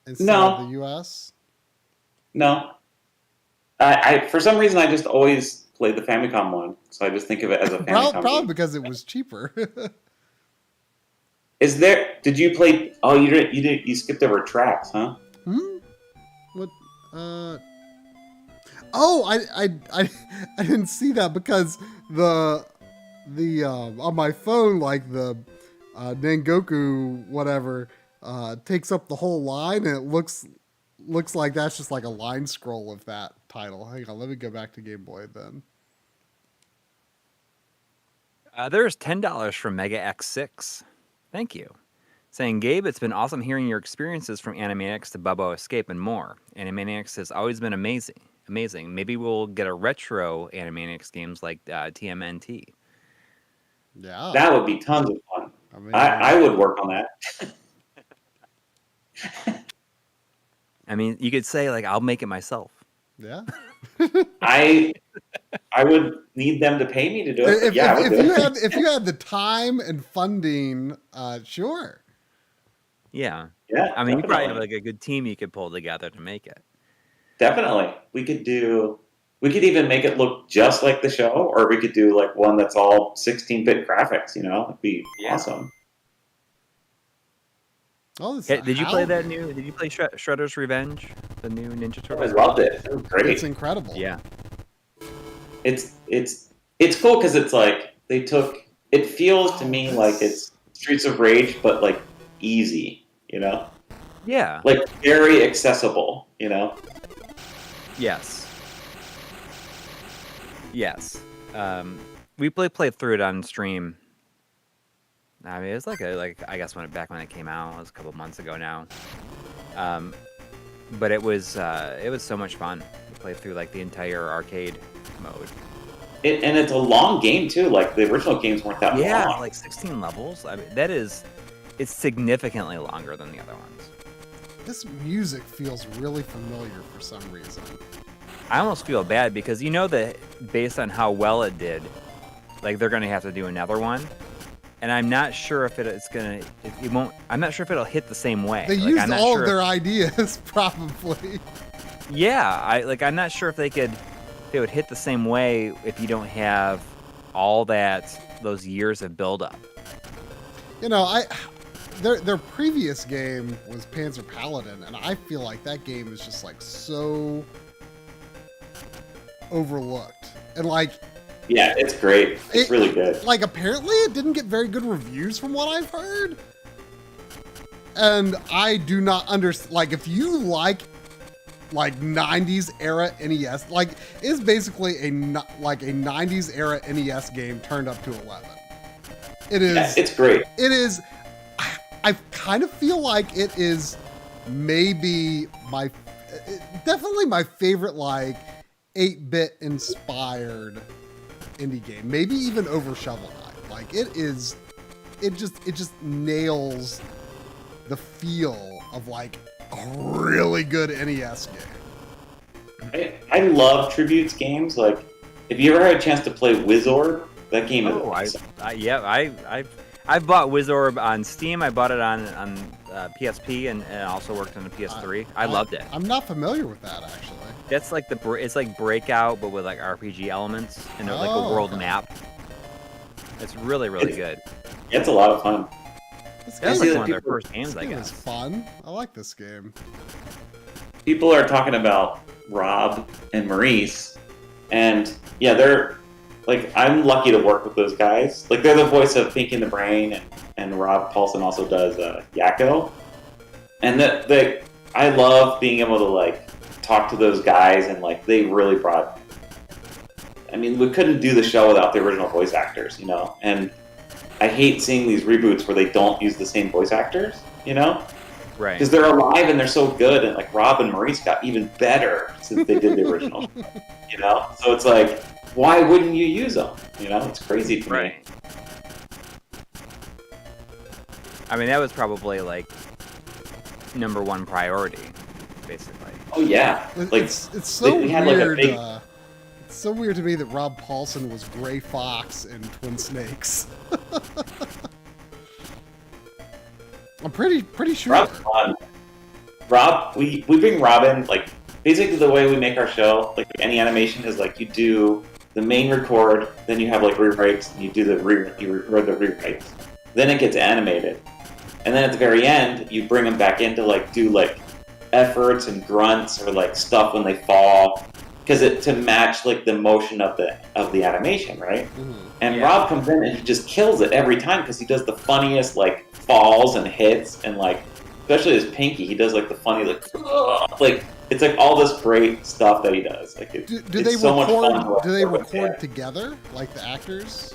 US? No. I for some reason I just always played the Famicom one, so I just think of it as a Famicom Probably game. because it was cheaper. Did you play? Oh, you skipped over Trax, huh? What? Oh, I didn't see that because the on my phone, like the Nangoku whatever takes up the whole line, and it looks like that's just like a line scroll of that title. Hang on, let me go back to Game Boy then. There's $10 from Mega X6. Thank you. Saying, Gabe, it's been awesome hearing your experiences from Animaniacs to Bub-O Escape and more. Animaniacs has always been amazing. Maybe we'll get a retro Animaniacs games like TMNT. Yeah, That would be tons of fun. I mean, I would work on that. I mean, you could say like, I'll make it myself. yeah. I would need them to pay me to do it. But I would do it. If you had the time and funding, sure. Yeah. Yeah, I mean, you probably have definitely. like a good team you could pull together to make it. Definitely. We could even make it look just like the show, or we could do like one that's all 16-bit graphics, It'd be awesome. Oh, this Did you play that new? Did you play Shredder's Revenge, the new Ninja I Turtles? loved it. It was great. It's incredible. Yeah. It's cool because it's like it feels to me like it's Streets of Rage, but like easy, Yeah. like very accessible, Yes. Yes. We played through it on stream. I mean, it was I guess back when it came out, it was a couple months ago now. But it was so much fun. We played through like the entire arcade mode. And it's a long game too. Like the original games weren't that long. Yeah, like 16 levels. I mean, it's significantly longer than the other ones. This music feels really familiar for some reason. I almost feel bad because you know that based on how well it did, like they're gonna have to do another one, and I'm not sure if it won't. I'm not sure if it'll hit the same way. They used all of their ideas, probably. Yeah, I'm not sure if they would hit the same way if you don't have all those years of buildup. You know, their previous game was Panzer Paladin, and I feel like that game is just like so overlooked. And like, yeah, it's great. It's really good. Like, apparently it didn't get very good reviews from what I've heard. And I do not understand. Like, if you like 90s era NES, like, it's basically a 90s era NES game turned up to 11. It is. Yeah, it's great. It is. I kind of feel like it is maybe definitely my favorite, like, 8-bit inspired indie game. Maybe even over Shovel Knight. Like, it just nails the feel of like a really good NES game. I love Tributes games. Like, if you ever had a chance to play Wizorb, that game is awesome. I've bought Wizorb on Steam. I bought it on PSP and also worked on the PS3. I loved it. I'm not familiar with that, actually. That's like it's like Breakout, but with like RPG elements and like a world map. It's really good. Yeah, it's a lot of fun. That's like one of their first games, I guess. It's fun. I like this game. People are talking about Rob and Maurice, and yeah, they're like, I'm lucky to work with those guys. Like, they're the voice of Pinky and the Brain, and Rob Paulson also does Yakko. And I love being able to like talk to those guys, and like they really brought. I mean, we couldn't do the show without the original voice actors, you know. And I hate seeing these reboots where they don't use the same voice actors, you know. Right. Because they're alive and they're so good, and like Rob and Maurice got even better since they did the original, you know. So it's like, why wouldn't you use them? You know, it's crazy to me. I mean, that was probably like #1 priority, basically. Oh yeah, like it's so weird. Like it's so weird to me that Rob Paulson was Gray Fox in Twin Snakes. I'm pretty sure. Rob's fun. Rob, we bring Rob in, like, basically the way we make our show, like any animation is like you do the main record, then you have like rewrites, and you do you record the rewrites, then it gets animated, and then at the very end you bring them back in to like do like efforts and grunts or like stuff when they fall, because to match like the motion of the animation, right? Mm-hmm. And yeah. Rob comes in and he just kills it every time because he does the funniest like falls and hits, and like especially his Pinky, he does like the funny like it's like all this great stuff that he does. Like do they so record? Do they record together, like the actors?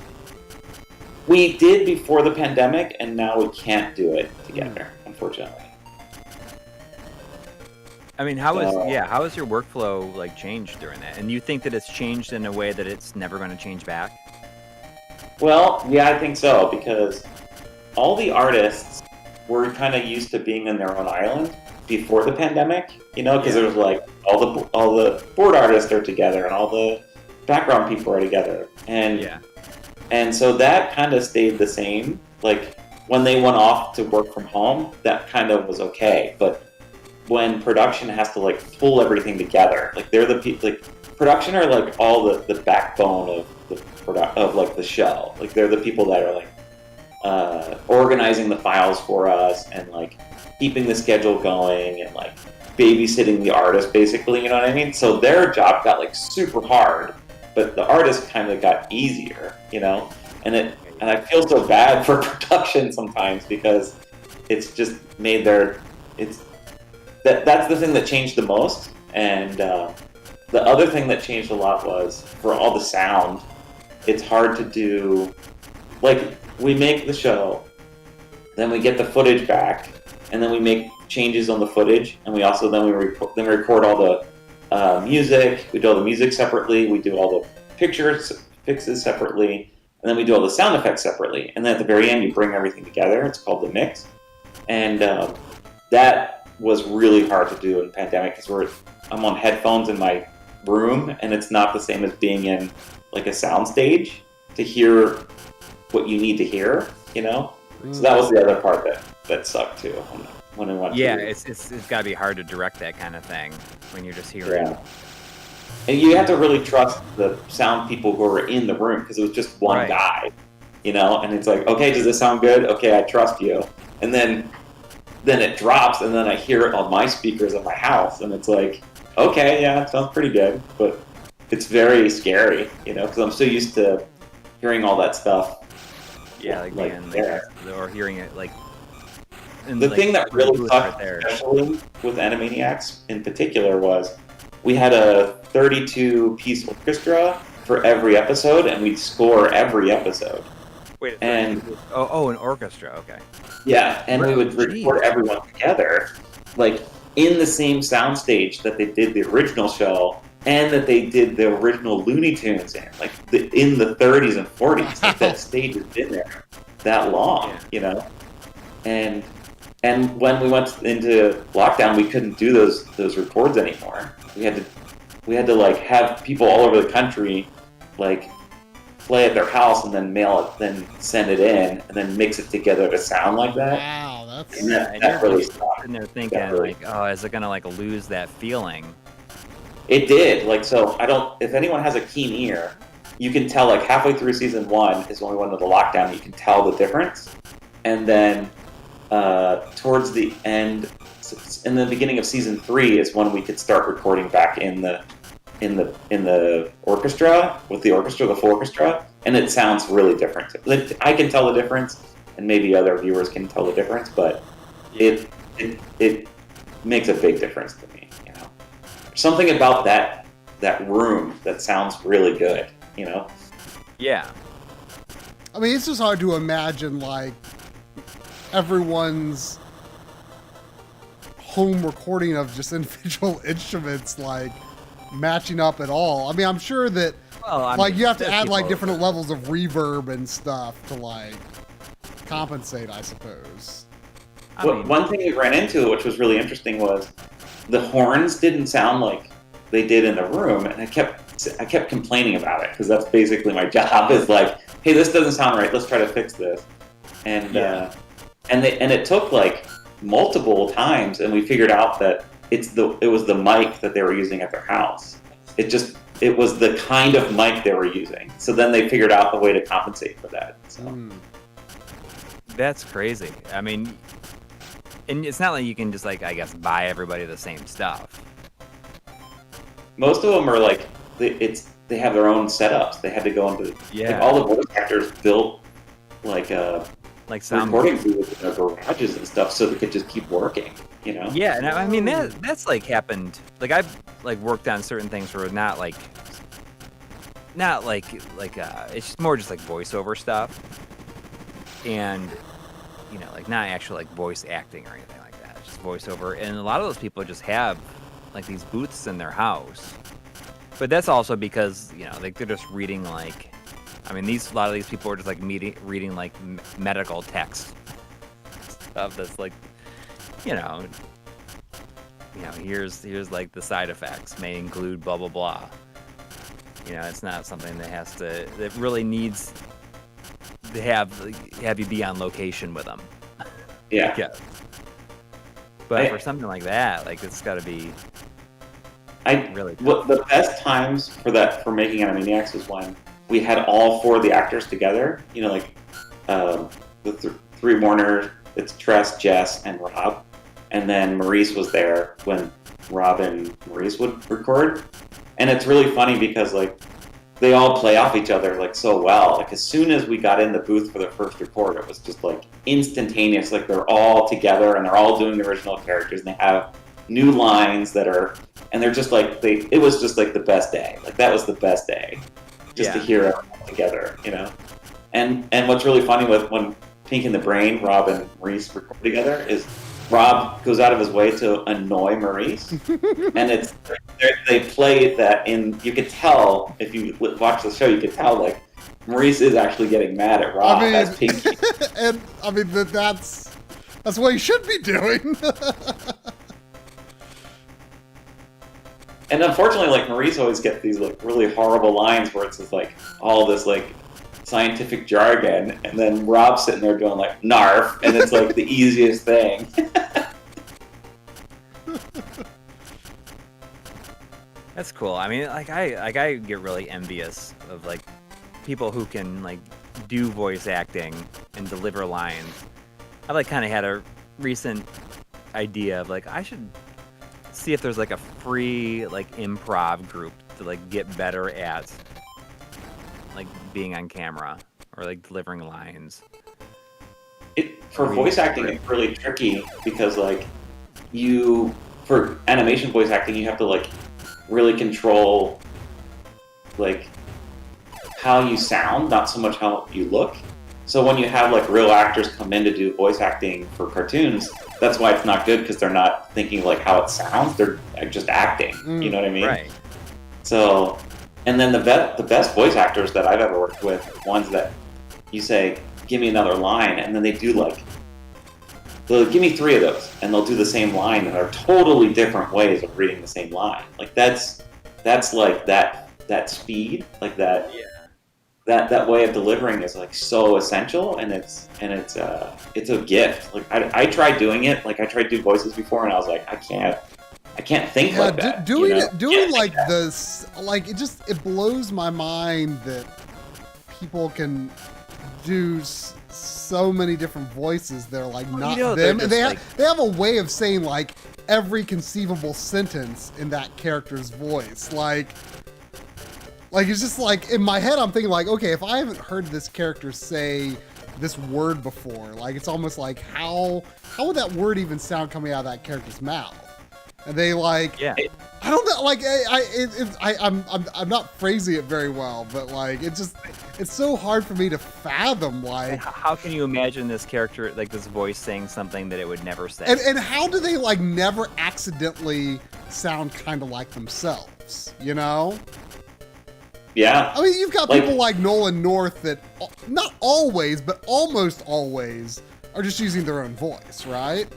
We did before the pandemic, and now we can't do it together, unfortunately. I mean, how has your workflow like changed during that? And you think that it's changed in a way that it's never going to change back? Well, yeah, I think so, because all the artists were kind of used to being in their own island before the pandemic, you know, because there was like all the board artists are together and all the background people are together, and so that kind of stayed the same. Like when they went off to work from home, that kind of was okay, but when production has to like pull everything together, like they're the people, like production are like all the backbone of like the show. Like they're the people that are like organizing the files for us and like keeping the schedule going and like babysitting the artist, basically, you know what I mean? So their job got like super hard, but the artist kind of got easier, you know? And I feel so bad for production sometimes because it's just made that's the thing that changed the most. And the other thing that changed a lot was for all the sound, it's hard to do. Like, we make the show, then we get the footage back, and then we make changes on the footage, and we also then we record all the music. We do all the music separately. We do all the pictures fixes separately, and then we do all the sound effects separately. And then at the very end, you bring everything together. It's called the mix, and that was really hard to do in the pandemic because I'm on headphones in my room, and it's not the same as being in like a sound stage to hear what you need to hear, you know. So that was the other part that sucked too when I went. Yeah, it's got to be hard to direct that kind of thing when you're just hearing. Yeah. And you have to really trust the sound people who are in the room because it was just one guy, you know. And it's like, okay, does this sound good? Okay, I trust you. And then it drops, and then I hear it on my speakers at my house, and it's like, okay, yeah, it sounds pretty good, but it's very scary, you know, because I'm so used to hearing all that stuff. Yeah, or hearing it like. The thing that really sucked, especially with Animaniacs in particular, was we had a 32-piece orchestra for every episode, and we'd score every episode. Wait, an orchestra, okay. Yeah, and we would record everyone together, like in the same soundstage that they did the original show, and that they did the original Looney Tunes in, like in the 30s and 40s. Like that stage has been there that long, you know. And when we went into lockdown, we couldn't do those records anymore. We had to like have people all over the country like play at their house and then mail it, then send it in, and then mix it together to sound like that. Wow, that's that really sucked. And they're thinking is it gonna like lose that feeling? It did. Like, so if anyone has a keen ear, you can tell like halfway through season 1 is when we went into the lockdown, you can tell the difference. And then towards the end, in the beginning of season 3 is when we could start recording back in the orchestra, with the full orchestra, and it sounds really different. I can tell the difference, and maybe other viewers can tell the difference, but it makes a big difference to me, you know. Something about that room that sounds really good, you know. Yeah. I mean, it's just hard to imagine like everyone's home recording of just individual instruments like matching up at all. I mean, I'm sure that you have to add like different levels of reverb and stuff to like compensate, I suppose. One thing we ran into, which was really interesting, was the horns didn't sound like they did in the room, and I kept complaining about it because that's basically my job. Is like, hey, this doesn't sound right. Let's try to fix this. And it took like multiple times, and we figured out that it was the mic that they were using at their house. It was the kind of mic they were using. So then they figured out a way to compensate for that. So. That's crazy. I mean, and it's not like you can just like, I guess, buy everybody the same stuff. Most of them are like, they have their own setups. They had to go into like, all the voice actors built like sound recording booths in their garages and stuff, so they could just keep working, you know. Yeah, and I mean that's like happened. Like I've like worked on certain things where not like it's just more just like voiceover stuff, and you know, like not actual like voice acting or anything like that. It's just voiceover, and a lot of those people just have like these booths in their house. But that's also because, you know, they're just reading like, I mean, a lot of these people are just like reading like medical text of this, like, you know, here's like the side effects may include blah blah blah. You know, it's not something that really needs to have you be on location with them. Yeah. Yeah. But for something like that, like it's got to be. The best times for making Animaniacs was when we had all 4 of the actors together. You know, like the 3 Warner, it's Tress, Jess, and Rob, and then Maurice was there when Rob and Maurice would record. And it's really funny because like they all play off each other like so well. Like as soon as we got in the booth for the first record, it was just like instantaneous. Like they're all together and they're all doing the original characters, and they have new lines that are, and they're just like it was just like the best day. Like that was the best day, just to hear everyone together, you know. And what's really funny with when Pink in the Brain, Rob and Maurice record together is Rob goes out of his way to annoy Maurice, and they play that in. You could tell if you watch the show, you could tell like Maurice is actually getting mad at Rob as Pinky. And I mean that's what he should be doing. And unfortunately, like Maurice always gets these like really horrible lines where it's just like all this like scientific jargon, and then Rob's sitting there doing like "narf," and it's like the easiest thing. That's cool. I mean, I get really envious of like people who can like do voice acting and deliver lines. I like kind of had a recent idea of like I should see if there's like a free like improv group to like get better at like being on camera or like delivering lines. For voice acting, it's really tricky because like for animation voice acting, you have to like really control like how you sound, not so much how you look. So when you have like real actors come in to do voice acting for cartoons, that's why it's not good, because they're not thinking like how it sounds, they're just acting. You know what I mean? Right. So, and then the best voice actors that I've ever worked with are ones that you say, give me another line, and then they do like, they'll give me 3 of those, and they'll do the same line, and they're totally different ways of reading the same line. Like that's like that speed, like that. Yeah. That way of delivering is like so essential, and it's a gift. Like I tried doing it, like I tried to do voices before, and I was like, I can't think like that. Doing like this, like it blows my mind that people can do so many different voices. They're like not them, and they have a way of saying like every conceivable sentence in that character's voice, like it's just like in my head I'm thinking like, okay, if I haven't heard this character say this word before, like it's almost like how would that word even sound coming out of that character's mouth? And they like, I don't know, like I'm not phrasing it very well, but like it's so hard for me to fathom. Like, how can you imagine this character, like this voice, saying something that it would never say? And how do they like never accidentally sound kind of like themselves? You know? Yeah. I mean, you've got people like Nolan North that not always, but almost always are just using their own voice, right?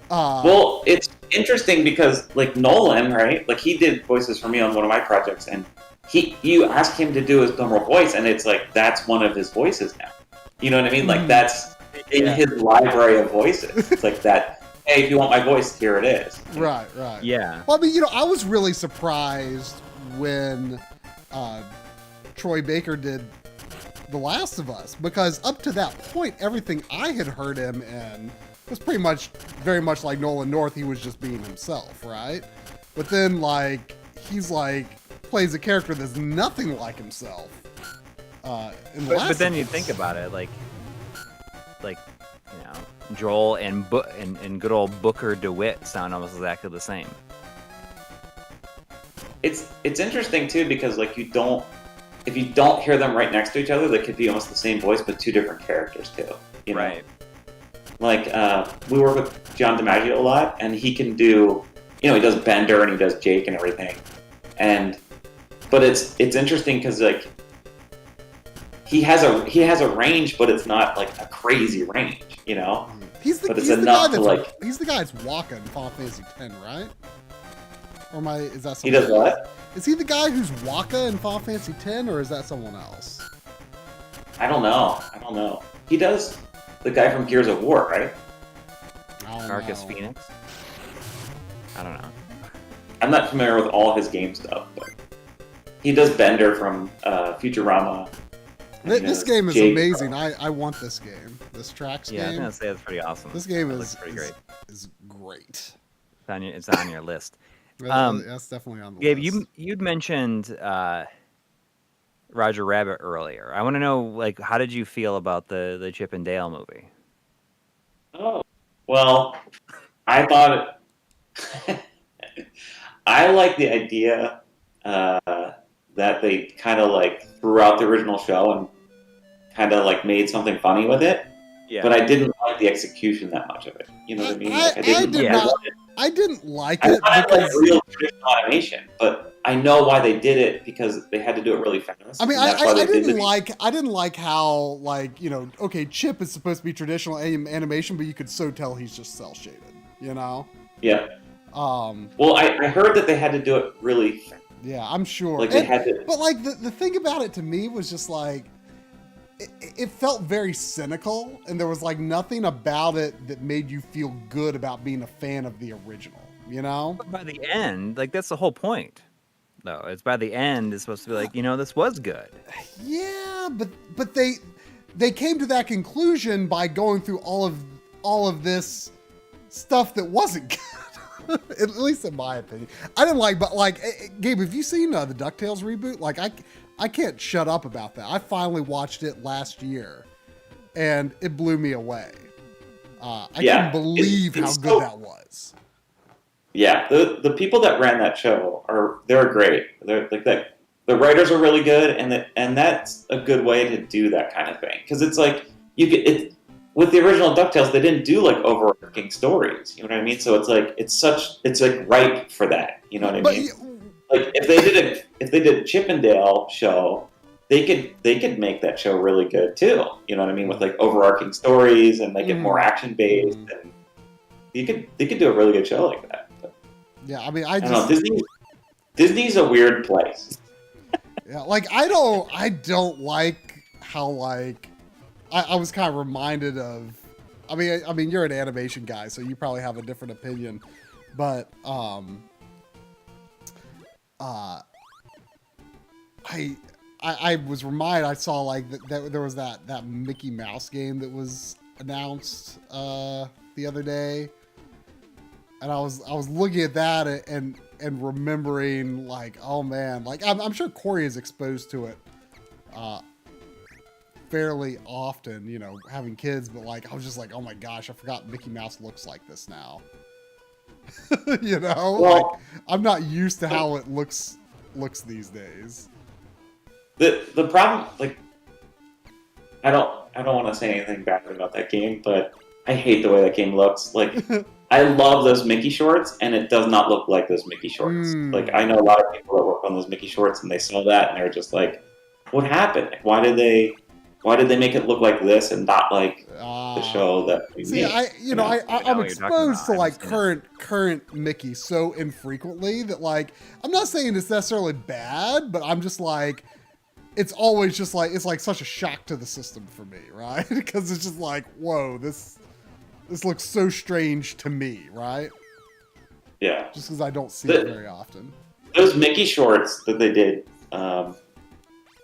Well, it's interesting because like Nolan, right? Like he did voices for me on one of my projects, and you ask him to do his normal voice, and it's like that's one of his voices now. You know what I mean? Like that's in his library of voices. It's like that. Hey, if you want my voice, here it is. Right. Yeah. Well, I mean, I was really surprised when Troy Baker did The Last of Us, because up to that point, everything I had heard him in was pretty much very much like Nolan North. He was just being himself, right? But then like he's like plays a character that's nothing like himself. But then you think about it, like you know, Joel and good old Booker DeWitt sound almost exactly the same. It's interesting too, because like if you don't hear them right next to each other, they could be almost the same voice but 2 different characters too. You know? Right. Like we work with John DiMaggio a lot, and he can do, he does Bender and he does Jake and everything, but it's interesting because like he has a range, but it's not like a crazy range, you know. He's the guy that's Waka in Final Fantasy X, right? Or is that someone He does what? Is he the guy who's Waka in Final Fantasy X, or is that someone else? I don't know. He does the guy from Gears of War, right? Marcus Phoenix? I don't know. I'm not familiar with all his game stuff, but he does Bender from Futurama. This game is amazing. I want this game. This Trax game. Yeah, I was gonna say it's pretty awesome. This game looks pretty great. Is great. It's on your list. That's definitely on the Gabe, list. you'd mentioned Roger Rabbit earlier. I want to know, like, how did you feel about the Chip and Dale movie? Oh, well, I thought I like the idea that they kind of like threw out the original show and kind of like made something funny with it. Yeah. But I didn't like the execution that much of it. You know what I mean? Like, I didn't like I it wanted because like real traditional animation, but I know why they did it because they had to do it really fast. I mean, and that's why they did it. I didn't like how, like, you know, okay, Chip is supposed to be traditional animation, but you could so tell he's just cell shaded, you know? Yeah. Well, I heard that they had to do it really fast. Yeah, I'm sure. Like they had to. But like the thing about it to me was just like it felt very cynical, and there was like nothing about it that made you feel good about being a fan of the original, you know? But by the end, like that's the whole point. No, it's by the end it's supposed to be like, you know, this was good. Yeah, but they came to that conclusion by going through all of this stuff that wasn't good. At least in my opinion. I didn't like, but like, Gabe, have you seen the DuckTales reboot? Like, I can't shut up about that. I finally watched it last year, and it blew me away. I couldn't believe how good that was. Yeah, the people that ran that show they're great. They're like that. The writers are really good, and that's a good way to do that kind of thing because it's like with the original DuckTales, they didn't do like overarching stories. You know what I mean? So it's like it's like ripe for that. You know what I mean? Like if they did a Chippendale show, they could make that show really good too. You know what I mean? With like overarching stories and make it more action based, and they could do a really good show like that. But, yeah, I mean, I don't know. Disney's a weird place. Yeah, like I don't like how like. I was kind of reminded of, I mean, you're an animation guy, so you probably have a different opinion, but I was reminded, I saw like that there was that Mickey Mouse game that was announced the other day, and I was looking at that and remembering like, oh man, like I'm sure Corey is exposed to it fairly often, you know, having kids, but like I was just like, oh my gosh, I forgot Mickey Mouse looks like this now. You know, well, like I'm not used to how it looks these days. The problem, like, I don't want to say anything bad about that game, but I hate the way that game looks. Like, I love those Mickey shorts, and it does not look like those Mickey shorts. Like, I know a lot of people that work on those Mickey shorts, and they saw that, and they're just like, what happened? Like, why did they make it look like this and not like the show that we made? I'm exposed to like current Mickey so infrequently that like I'm not saying it's necessarily bad, but I'm just like it's always just like it's like such a shock to the system for me, right? Because it's just like, whoa, this looks so strange to me, right? Yeah. Just because I don't see it very often. Those Mickey shorts that they did.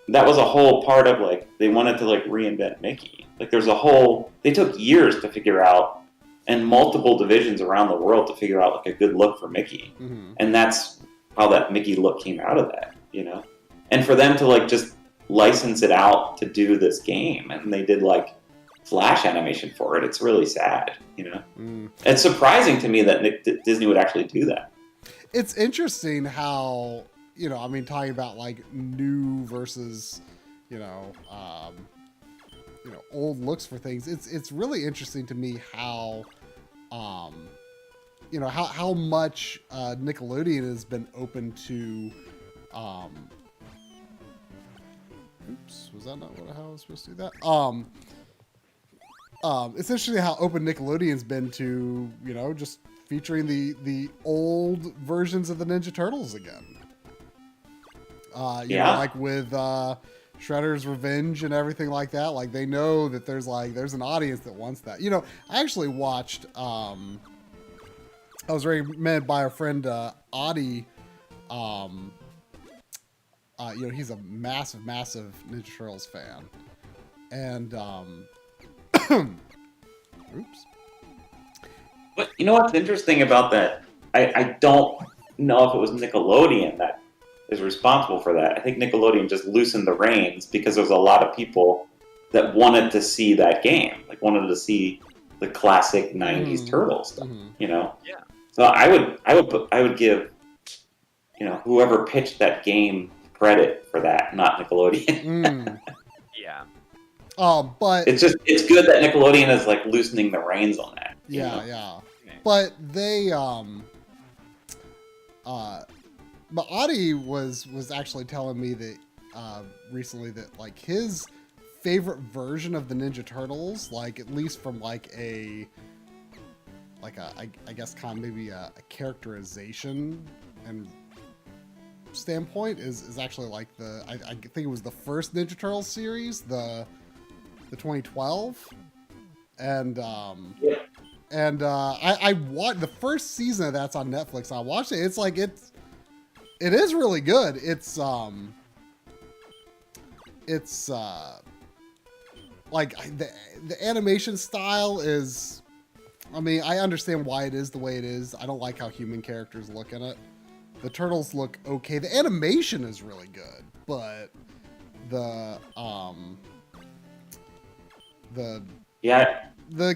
That was a whole part of like they wanted to like reinvent Mickey. Like they took years to figure out, and multiple divisions around the world to figure out like a good look for Mickey. And that's how that Mickey look came out of that, you know. And for them to like just license it out to do this game, and they did like flash animation for it. It's really sad, you know. It's surprising to me that Disney would actually do that. It's interesting how. You know, I mean, talking about like new versus, old looks for things. It's really interesting to me how, how much Nickelodeon has been open to. Oops, was that not how I was supposed to do that? It's interesting how open Nickelodeon's been to, just featuring the old versions of the Ninja Turtles again. You know, like with Shredder's Revenge and everything like that. Like they know that there's an audience that wants that. You know, I actually watched. I was recommended by a friend, Audie. He's a massive Ninja Turtles fan, and oops. But you know what's interesting about that? I don't know if it was Nickelodeon that is responsible for that. I think Nickelodeon just loosened the reins because there was a lot of people that wanted to see that game, like wanted to see the classic 90s Turtles stuff, you know? Yeah. So I would give, whoever pitched that game credit for that, not Nickelodeon. Yeah. But it's good that Nickelodeon is like loosening the reins on that. Yeah. But they but Adi was actually telling me that recently that like his favorite version of the Ninja Turtles, like at least from like I guess kind of maybe a characterization and standpoint is actually like I think it was the first Ninja Turtles series, the 2012, and I watched the first season of that's on Netflix. I watched it. It's like it is really good. It's like the animation style is. I mean, I understand why it is the way it is. I don't like how human characters look in it. The turtles look okay. The animation is really good, but the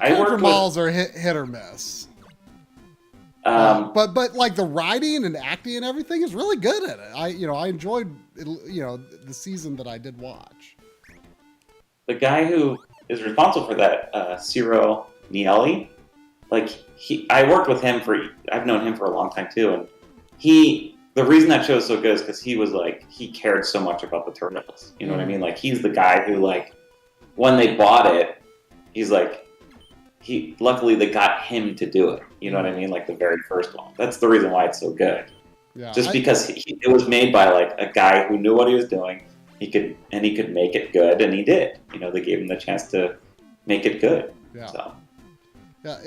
character models are hit or miss. But like the writing and acting and everything is really good at it. I enjoyed the season that I did watch. The guy who is responsible for that, Ciro Nieli, I worked with him I've known him for a long time too, and the reason that show is so good is because he cared so much about the Turtles. You know what I mean? Like, he's the guy who, when they bought it, he's luckily they got him to do it. You know what I mean? Like the very first one. That's the reason why it's so good. Yeah, just because it was made by a guy who knew what he was doing. He could make it good, and he did. They gave him the chance to make it good. Yeah. So. Yeah,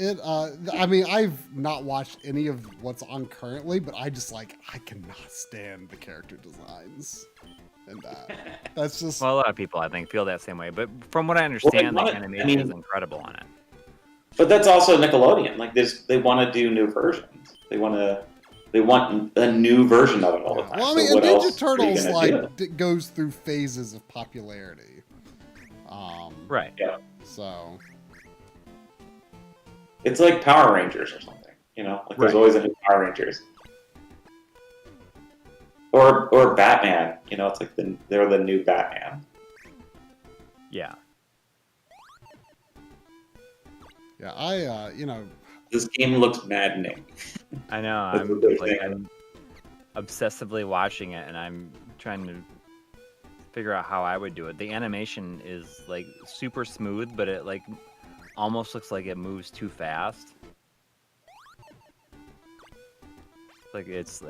I mean, I've not watched any of what's on currently, but I cannot stand the character designs. And that's just... Well, a lot of people, I think, feel that same way. But from what I understand, the animation is incredible on it. But that's also Nickelodeon. They want to do new versions. They want a new version of it all the time. Well, I mean, Ninja Turtles, goes through phases of popularity. Right. Yeah. So... It's like Power Rangers or something, There's always a new Power Rangers, or Batman. It's like they're the new Batman. Yeah. Yeah, this game looks maddening. I know. I'm obsessively watching it, and I'm trying to figure out how I would do it. The animation is super smooth, but it almost looks like it moves too fast. It's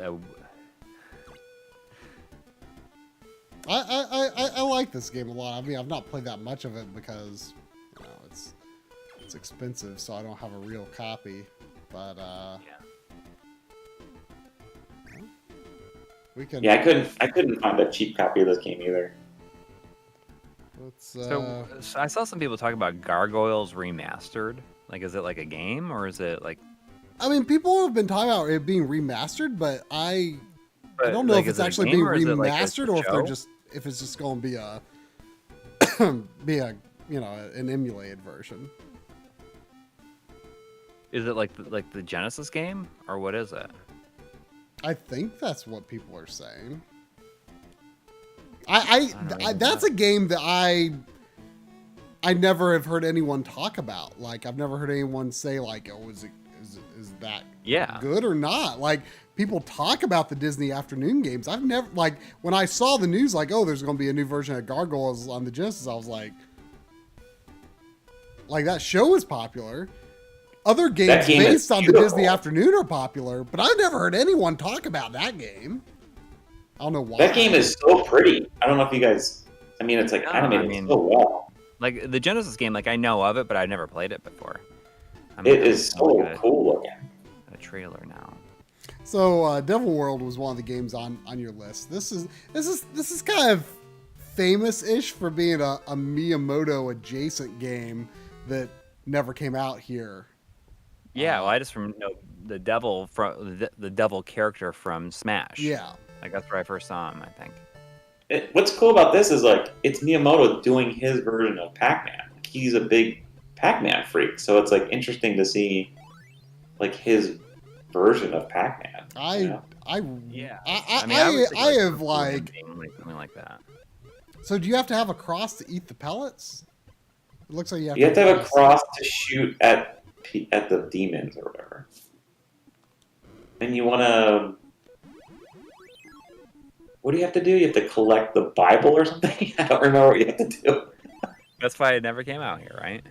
I like this game a lot. I mean, I've not played that much of it because it's expensive, so I don't have a real copy. But we can. Yeah, I couldn't find a cheap copy of this game either. So I saw some people talk about Gargoyles Remastered. Is it a game, or is it I mean, people have been talking about it being remastered, but I don't know if it's actually being remastered or if it's just going to be an emulated version. Is it like the Genesis game, or what is it? I think that's what people are saying. That's a game that I never have heard anyone talk about. I've never heard anyone say oh, is that good or not? People talk about the Disney afternoon games. I've never when I saw the news oh, there's going to be a new version of Gargoyles on the Genesis, I was like that show is popular. Other games based on the Disney afternoon are popular, but I've never heard anyone talk about that game. I don't know why. That game is so pretty. I don't know if you guys... I mean, it's animated so well. The Genesis game, I know of it, but I've never played it before. It is so cool looking. A trailer now. So, Devil World was one of the games on your list. This is kind of famous-ish for being a Miyamoto adjacent game that never came out here. Yeah, well, I just know the devil from the devil character from Smash. Yeah. That's where I first saw him, I think. What's cool about this is it's Miyamoto doing his version of Pac-Man. He's a big Pac-Man freak, so it's interesting to see his version of Pac-Man. Yeah. I would think, I have something like. something like that. So do you have to have a cross to eat the pellets? It looks like You have to have a cross to shoot at the demons or whatever. And you want to... What do you have to do? You have to collect the Bible or something? I don't remember what you have to do. That's why it never came out here, right?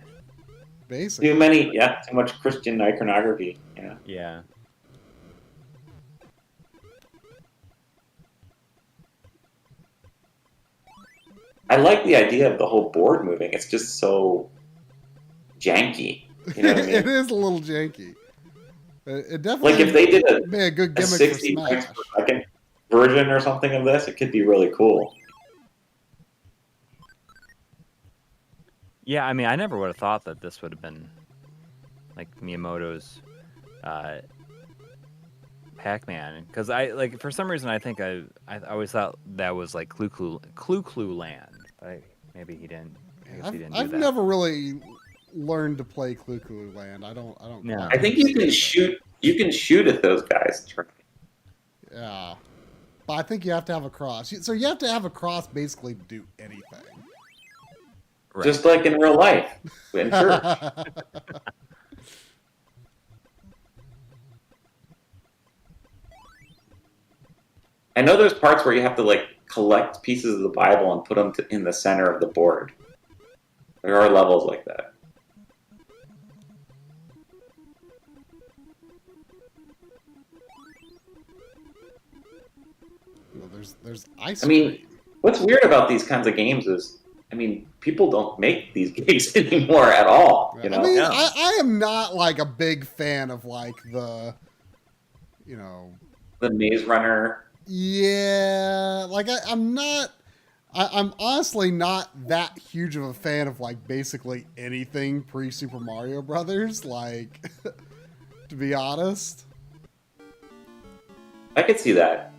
Basically. Too much Christian iconography. Yeah. Yeah. I like the idea of the whole board moving. It's just so janky. You know what I mean? It is a little janky. It definitely Like if they did be a good a gimmick 60 for frames Smash. per second version or something of this, it could be really cool. Yeah, I mean, I never would have thought that this would have been like Miyamoto's Pac-Man, because for some reason I think I always thought that was like Clue Land. Maybe he didn't. I guess he didn't do I've that. never really learned to play Clue Land. I don't. No. quite I think you can understand shoot. You can shoot at those guys. it. Yeah, but I think you have to have a cross. So you have to have a cross basically to do anything. Right. Just like in real life, in church. I know there's parts where you have to like collect pieces of the Bible and put them in the center of the board. There are levels like that. Well, there's ice. I mean, cream. what's weird about these kinds of games is, I mean, people don't make these games anymore at all. You know? I mean, Yeah. I am not like a big fan of like the, The Maze Runner. yeah, like I'm not. I'm honestly not that huge of a fan of like basically anything pre Super Mario Brothers. Like, to be honest, I could see that.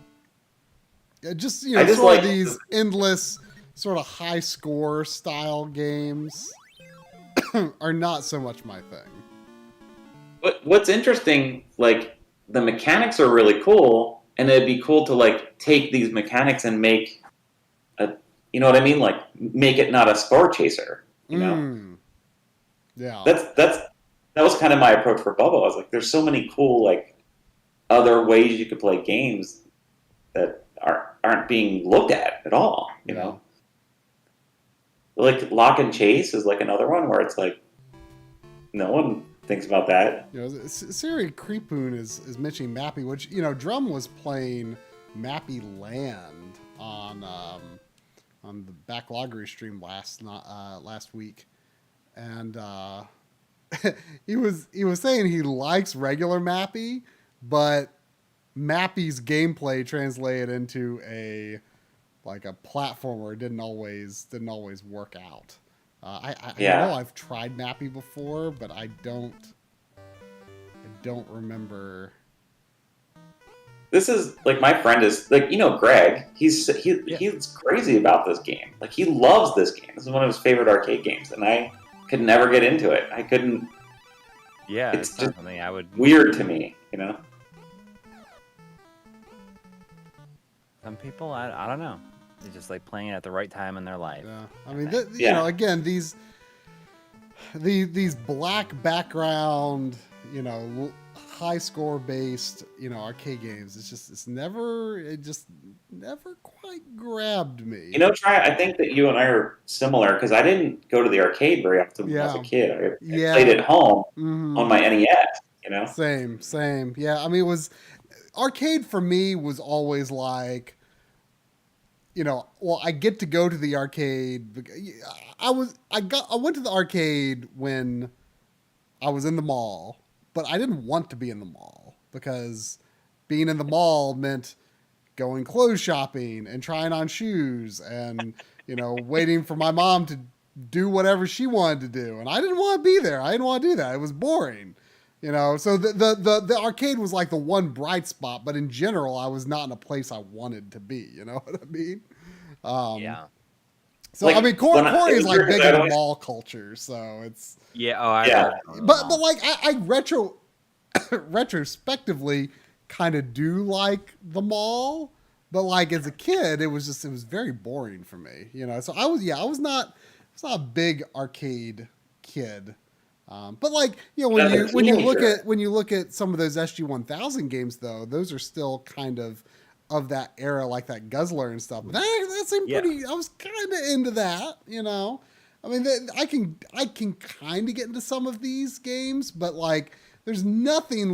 just I just sort of like- these endless sort of high score style games are not so much my thing. What's interesting, like, the mechanics are really cool, and it'd be cool to, like, take these mechanics and make a, you know what I mean? Like, make it not a score chaser, you know? Yeah. That was kind of my approach for Bub-O. I was like, there's so many cool, like, other ways you could play games that aren't being looked at all, you know? Like, Lock and Chase is, like, another one where it's like, no one thinks about that. Siri Creepoon is mentioning Mappy, which Drum was playing Mappy Land on the Backloggery stream last week, and he was saying he likes regular Mappy, but Mappy's gameplay translated into a platformer didn't always work out. I know I've tried Mappy before, but I don't remember. This is like, my friend is like, Greg. He's crazy about this game. Like, he loves this game. This is one of his favorite arcade games, and I could never get into it. I couldn't. Yeah, it's it's just something I would. weird to me, you know. Some people, I don't know. They just like playing it at the right time in their life. Yeah, I mean, again, these black background, high score based, arcade games. It just never quite grabbed me. I think that you and I are similar, because I didn't go to the arcade very often when I was a kid. I played at home on my NES. Same. Yeah, I mean, it was arcade for me was always like, I get to go to the arcade. I went to the arcade when I was in the mall, but I didn't want to be in the mall, because being in the mall meant going clothes shopping and trying on shoes and, waiting for my mom to do whatever she wanted to do. And I didn't want to be there. I didn't want to do that. It was boring. So the arcade was like the one bright spot, but in general, I was not in a place I wanted to be. You know what I mean? Yeah. So Like, I mean, Corey is like big in mall culture, so it's Yeah. Oh, I. But like I retrospectively kind of do like the mall, but like as a kid, it was very boring for me, you know. So I was not a big arcade kid. But like, you know, when you look at some of those SG-1000 games though, those are still kind of that era, like that Guzzler and stuff. That seemed pretty. I was kind of into that, you know. I mean, I can kind of get into some of these games, but like, there is nothing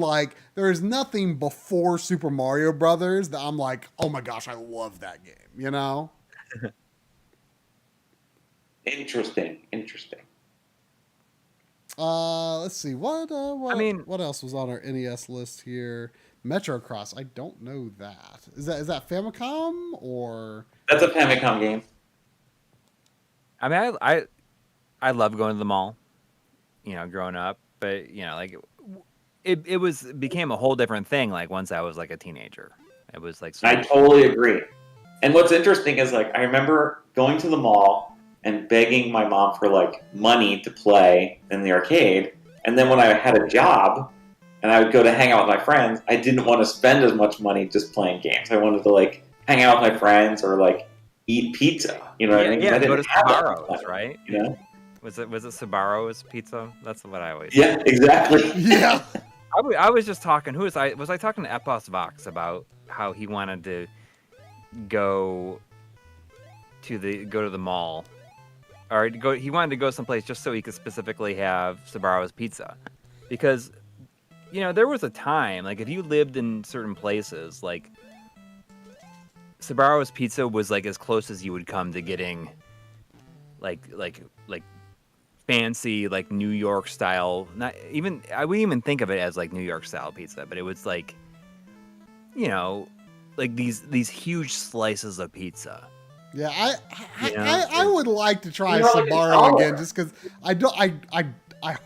before Super Mario Brothers that I'm like, oh my gosh, I love that game, you know. Interesting. Let's see what else was on our NES list here. Metro Cross. I don't know that. Is that Famicom or? That's a Famicom game. I mean, I love going to the mall, you know, growing up, but you know, like it became a whole different thing. Like once I was like a teenager, it was like. I totally agree. And what's interesting is like I remember going to the mall and begging my mom for like money to play in the arcade, and then when I had a job and I would go to hang out with my friends, I didn't want to spend as much money just playing games. I wanted to like hang out with my friends or like eat pizza. You know what I mean? Yeah, go to Swarr's, right? You know? Was it Swarr's pizza? That's what I always. Yeah, exactly. Yeah. I was just talking. Who was I? Was I talking to Epos Vox about how he wanted to go to the mall, or he wanted to go someplace just so he could specifically have Sbarro's pizza, because you know there was a time like if you lived in certain places like Sbarro's pizza was like as close as you would come to getting like fancy like New York style. Not even I wouldn't even think of it as like New York style pizza, but it was like, you know, like these huge slices of pizza. Yeah, I would like to try Sbarro again, just because I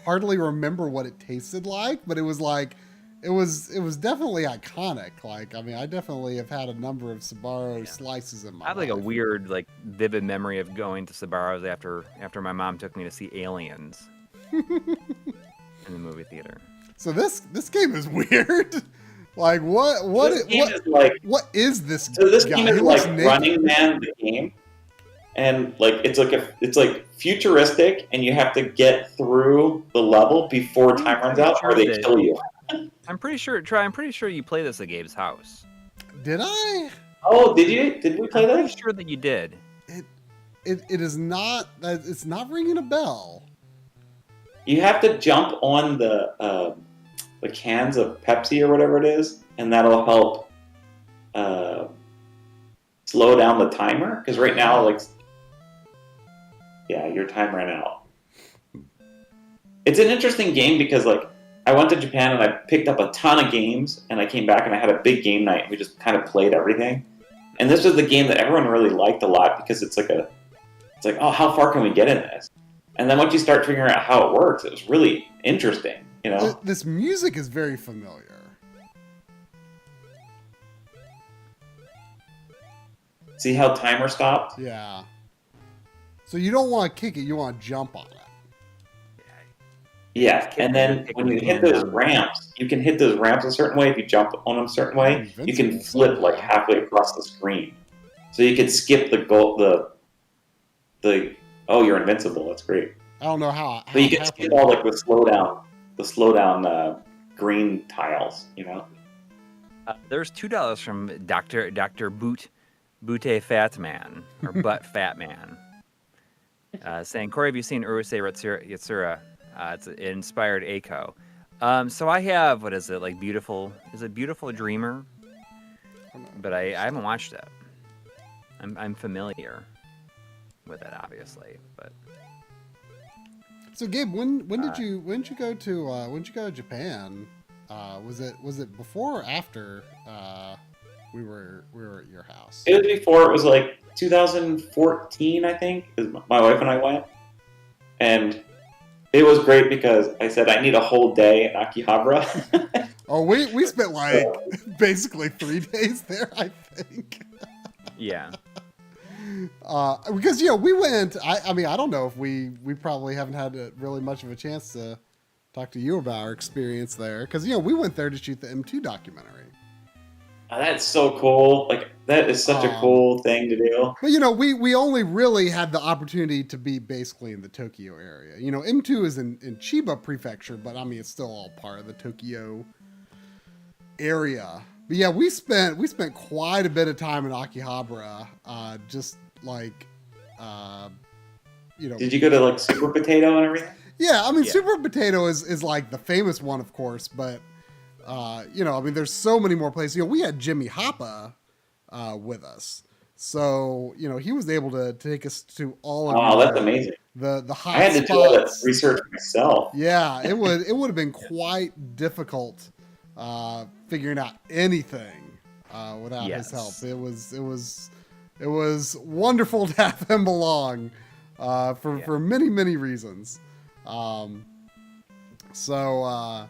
hardly remember what it tasted like, but it was like it was definitely iconic. Like, I mean, I definitely have had a number of Sbarro slices in my life. I have like a weird, like vivid memory of going to Sbarro's after my mom took me to see Aliens in the movie theater. So this game is weird. Like what is this? So this game is like Running Man the game, and like it's like futuristic, and you have to get through the level before time runs out, or they kill you. I'm pretty sure you play this at Gabe's house. Did I? Oh, did you? Did we play that? I'm pretty sure that you did. It is not. It's not ringing a bell. You have to jump on the cans of Pepsi or whatever it is, and that'll help slow down the timer. Because right now, like, yeah, your time ran out. It's an interesting game because, like, I went to Japan and I picked up a ton of games, and I came back and I had a big game night. And we just kind of played everything. And this was the game that everyone really liked a lot because it's like, oh, how far can we get in this? And then once you start figuring out how it works, it was really interesting. You know, this music is very familiar. See how timer stopped? Yeah. So you don't want to kick it; you want to jump on it. Yeah, and then when you hit those ramps, you can hit those ramps a certain way. If you jump on them a certain way, you can flip like halfway across the screen. So you could skip the oh, you're invincible. That's great. I don't know how. But you can skip all like the slow down green tiles. You know. There's $2 from Dr. Butte Fat Man or Butt Fat Man, saying, Corey, have you seen Urusei Yatsura? It inspired Eiko. So I have, what is it, like Beautiful Dreamer? But I haven't watched it. I'm familiar with it, obviously, but. So Gabe, when did you go to Japan? Was it before or after we were at your house? It was before. It was like 2014, I think. My wife and I went, and it was great because I said I need a whole day in Akihabara. Oh, we spent like basically 3 days there, I think. Yeah. Because we went. I mean, I don't know if we probably haven't had really much of a chance to talk to you about our experience there, because we went there to shoot the M2 documentary. Oh, that's so cool. Like, that is such a cool thing to do. But we only really had the opportunity to be basically in the Tokyo area. M2 is in Chiba Prefecture, but I mean it's still all part of the Tokyo area. But yeah, we spent quite a bit of time in Akihabara, just like Did you go to like Super Potato and everything? Yeah, I mean Super Potato is like the famous one, of course, but I mean there's so many more places. We had Jimmy Hoppa with us, so he was able to take us to all of. Oh, that's amazing. The hot I had to do all that research myself. Yeah, it would have been quite difficult figuring out anything without his help. It was wonderful to have him along for many reasons. So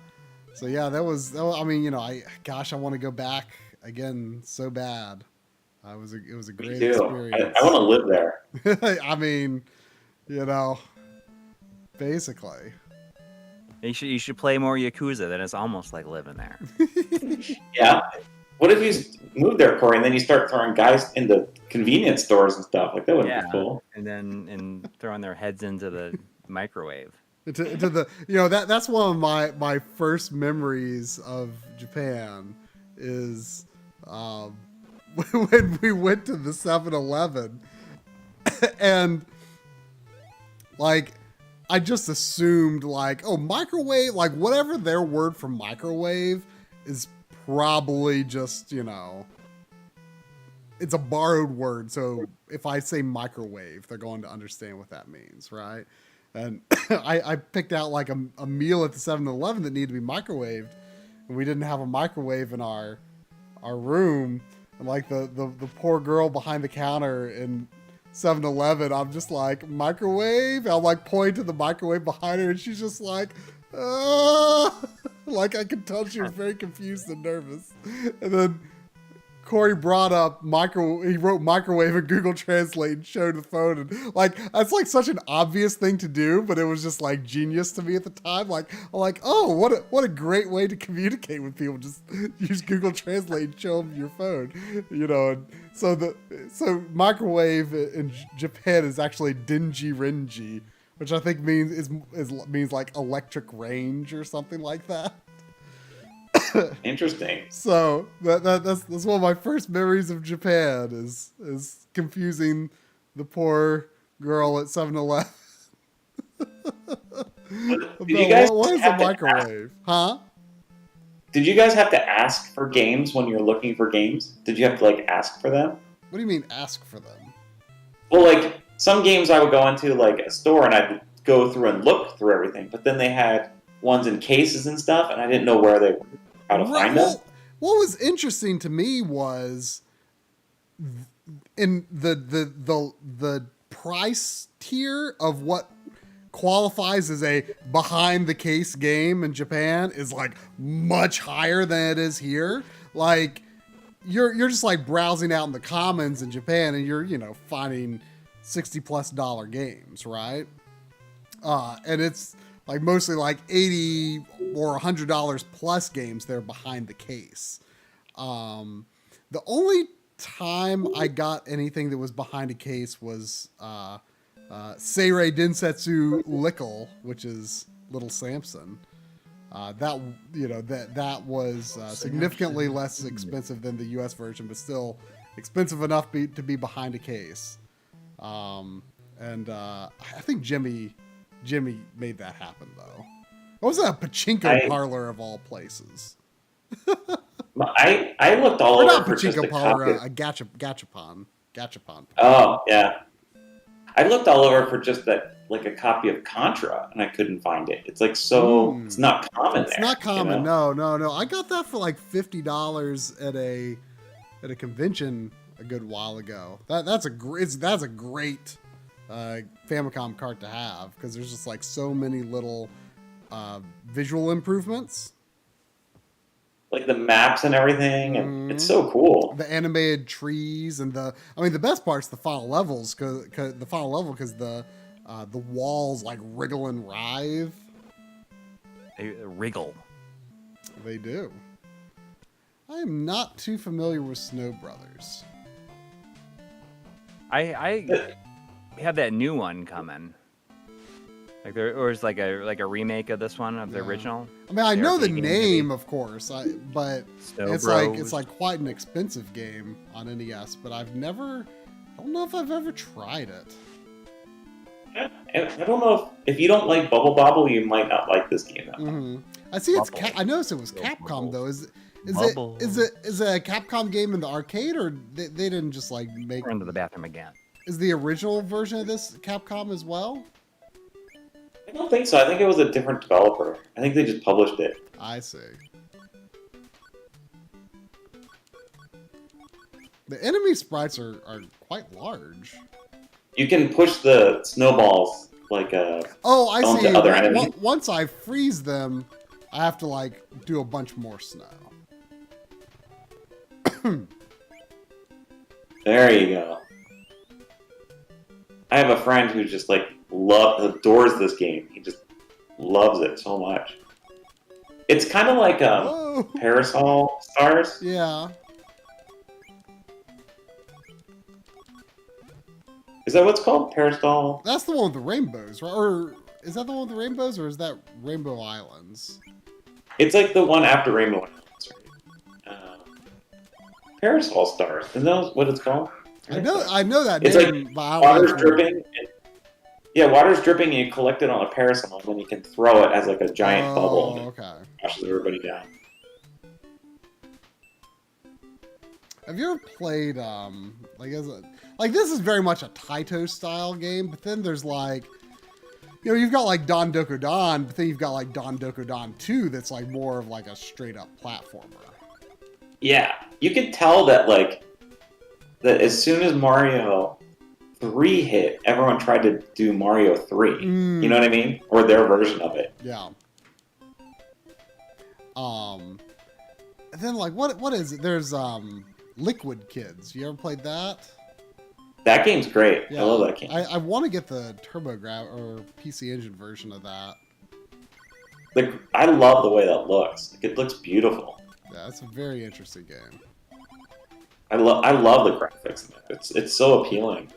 yeah, that was I mean, I want to go back again so bad. It was a great experience. I want to live there. I mean, basically. You should play more Yakuza. Then it's almost like living there. Yeah. What if you moved there, Corey, and then you start throwing guys into convenience stores and stuff? Like, that would be cool. And throwing their heads into the microwave. Into the that's one of my first memories of Japan is when we went to the 7-Eleven and like I just assumed like, oh, microwave, like whatever their word for microwave is probably just, it's a borrowed word. So if I say microwave, they're going to understand what that means, right? And I picked out like a meal at the 7-Eleven that needed to be microwaved, and we didn't have a microwave in our room. And like the poor girl behind the counter in 7-Eleven, I'm just like, microwave? I'm like pointing to the microwave behind her, and she's just like, like I could tell she was very confused and nervous. And then Corey brought up he wrote microwave in Google Translate and showed the phone, and like that's like such an obvious thing to do, but it was just like genius to me at the time. Like I'm like, oh, what a great way to communicate with people. Just use Google Translate and show them your phone, And so microwave in Japan is actually denji renji, which I think means like electric range or something like that. Interesting. So that's one of my first memories of Japan is confusing the poor girl at 7-Eleven. What is a microwave? Huh? Did you guys have to ask for games when you're looking for games? Did you have to like ask for them? What do you mean ask for them? Well, like some games I would go into like a store and I'd go through and look through everything, but then they had ones in cases and stuff, and I didn't know where they were. How to find them. What was interesting to me was in the price tier of what qualifies as a behind the case game in Japan is like much higher than it is here. Like you're just like browsing out in the commons in Japan and you're finding $60+ games, right? And it's like mostly like $80 or $100 plus games there behind the case. The only time I got anything that was behind a case was Seirei Densetsu Lickle, which is Little Samson. That was significantly less expensive than the US version, but still expensive enough to be behind a case. I think Jimmy made that happen though. What was that? Pachinko parlor of all places. I looked all over for just a parlor, a gachapon. Oh yeah, I looked all over for just that, like a copy of Contra, and I couldn't find it. It's like it's not common. It's not common. No. I got that for like $50 at a convention a good while ago. That's a great Famicom cart to have because there's just like so many little visual improvements, like the maps and everything, and it's so cool. The animated trees and the best part's the final levels because the walls like wriggle and writhe. They wriggle. They do. I am not too familiar with Snow Brothers. I have that new one coming. Like there, or it's like a remake of this one of the original. I mean, I know the arcade game, name, of course, but Snow it's Bros. like quite an expensive game on NES. But I don't know if I've ever tried it. I don't know if you don't like Bubble Bobble, you might not like this game that much. Mm-hmm. I see it's. Bubble. I noticed it was Bubble. Capcom though. Is Bubble. it a Capcom game in the arcade, or they didn't just like make? We're into the bathroom again. Is the original version of this Capcom as well? I don't think so. I think it was a different developer. I think they just published it. I see. The enemy sprites are quite large. You can push the snowballs like Oh, I onto see. other enemies. Once I freeze them, I have to like do a bunch more snow. There you go. I have a friend who just like adores this game. He just loves it so much. It's kind of like Whoa. Parasol Stars. Yeah. Is that what's called? Parasol? That's the one with the rainbows, right? Or is that the one with the rainbows, or is that Rainbow Islands? It's like the one after Rainbow Islands, right? Parasol Stars. Isn't that what it's called? I know that It's name, like but I don't water's know. dripping. Yeah, water's dripping, and you collect it on a parasol, and then you can throw it as like a giant bubble, and it Okay. washes everybody down. Have you ever played this is very much a Taito style game, but then there's like, you know, you've got like Don Dokodon, but then you've got like Don Dokodon 2 that's like more of like a straight up platformer. Yeah, you could tell that that as soon as Mario 3 hit, everyone tried to do Mario 3. You know what I mean? Or their version of it. Yeah. And then like what is it? There's Liquid Kids. You ever played that? That game's great. Yeah. I love that game. I want to get the TurboGrafx or PC Engine version of that. I love the way that looks. It looks beautiful. Yeah, it's a very interesting game. I love the graphics in it. It's so appealing.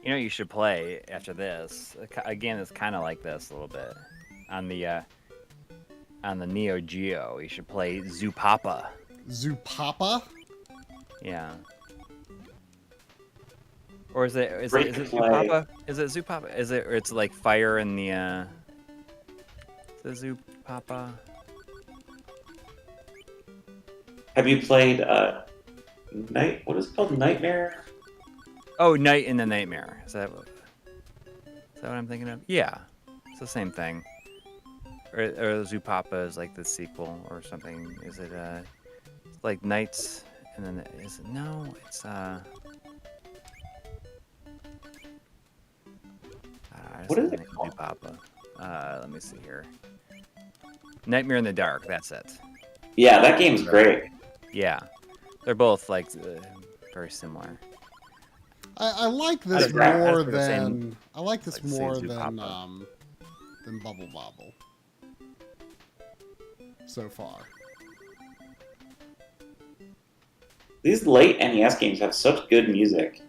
You know, you should play after this. Again, it's kind of like this a little bit on the NeoGeo. You should play Zupapa. Zupapa? Yeah. Or is it Great to play. Zupapa? Is it Zupapa? Is it? Or it's like fire in the. Is it Zupapa? Have you played what is it called? Nightmare? Oh, Night in the Nightmare. Is that what I'm thinking of? Yeah, it's the same thing. Or Zupapa is like the sequel or something. Is it it's like Nights and then is it? No, it's What is it called? Zupapa. Let me see here. Nightmare in the Dark. That's it. Yeah, that game's great. Yeah, they're both like very similar. I like this That's more the same- than I like this like the same more Zupapa. than Bubble Bobble so far. These late NES games have such good music.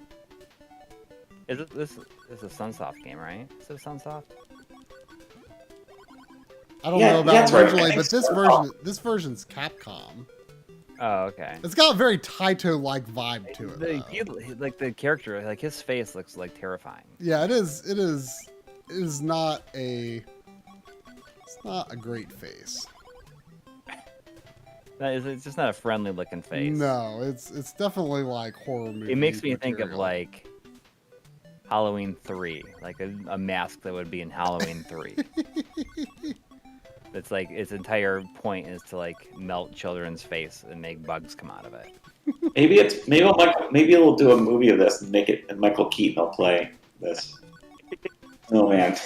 Is it this is a Sunsoft game, right? Is it Sunsoft? I don't Yeah, know about that's right. originally, I but think so. this version's Capcom. Oh, okay. It's got a very Taito-like vibe to it. Like the character, like his face looks like terrifying. Yeah, it is. It is not a. It's not a great face. It's just not a friendly looking face. No, it's definitely like horror movie. It makes me think of material. like Halloween 3, like a mask that would be in Halloween 3. It's like its entire point is to like melt children's face and make bugs come out of it. Maybe it'll do a movie of this and make it, and Michael Keaton will play this. Oh man.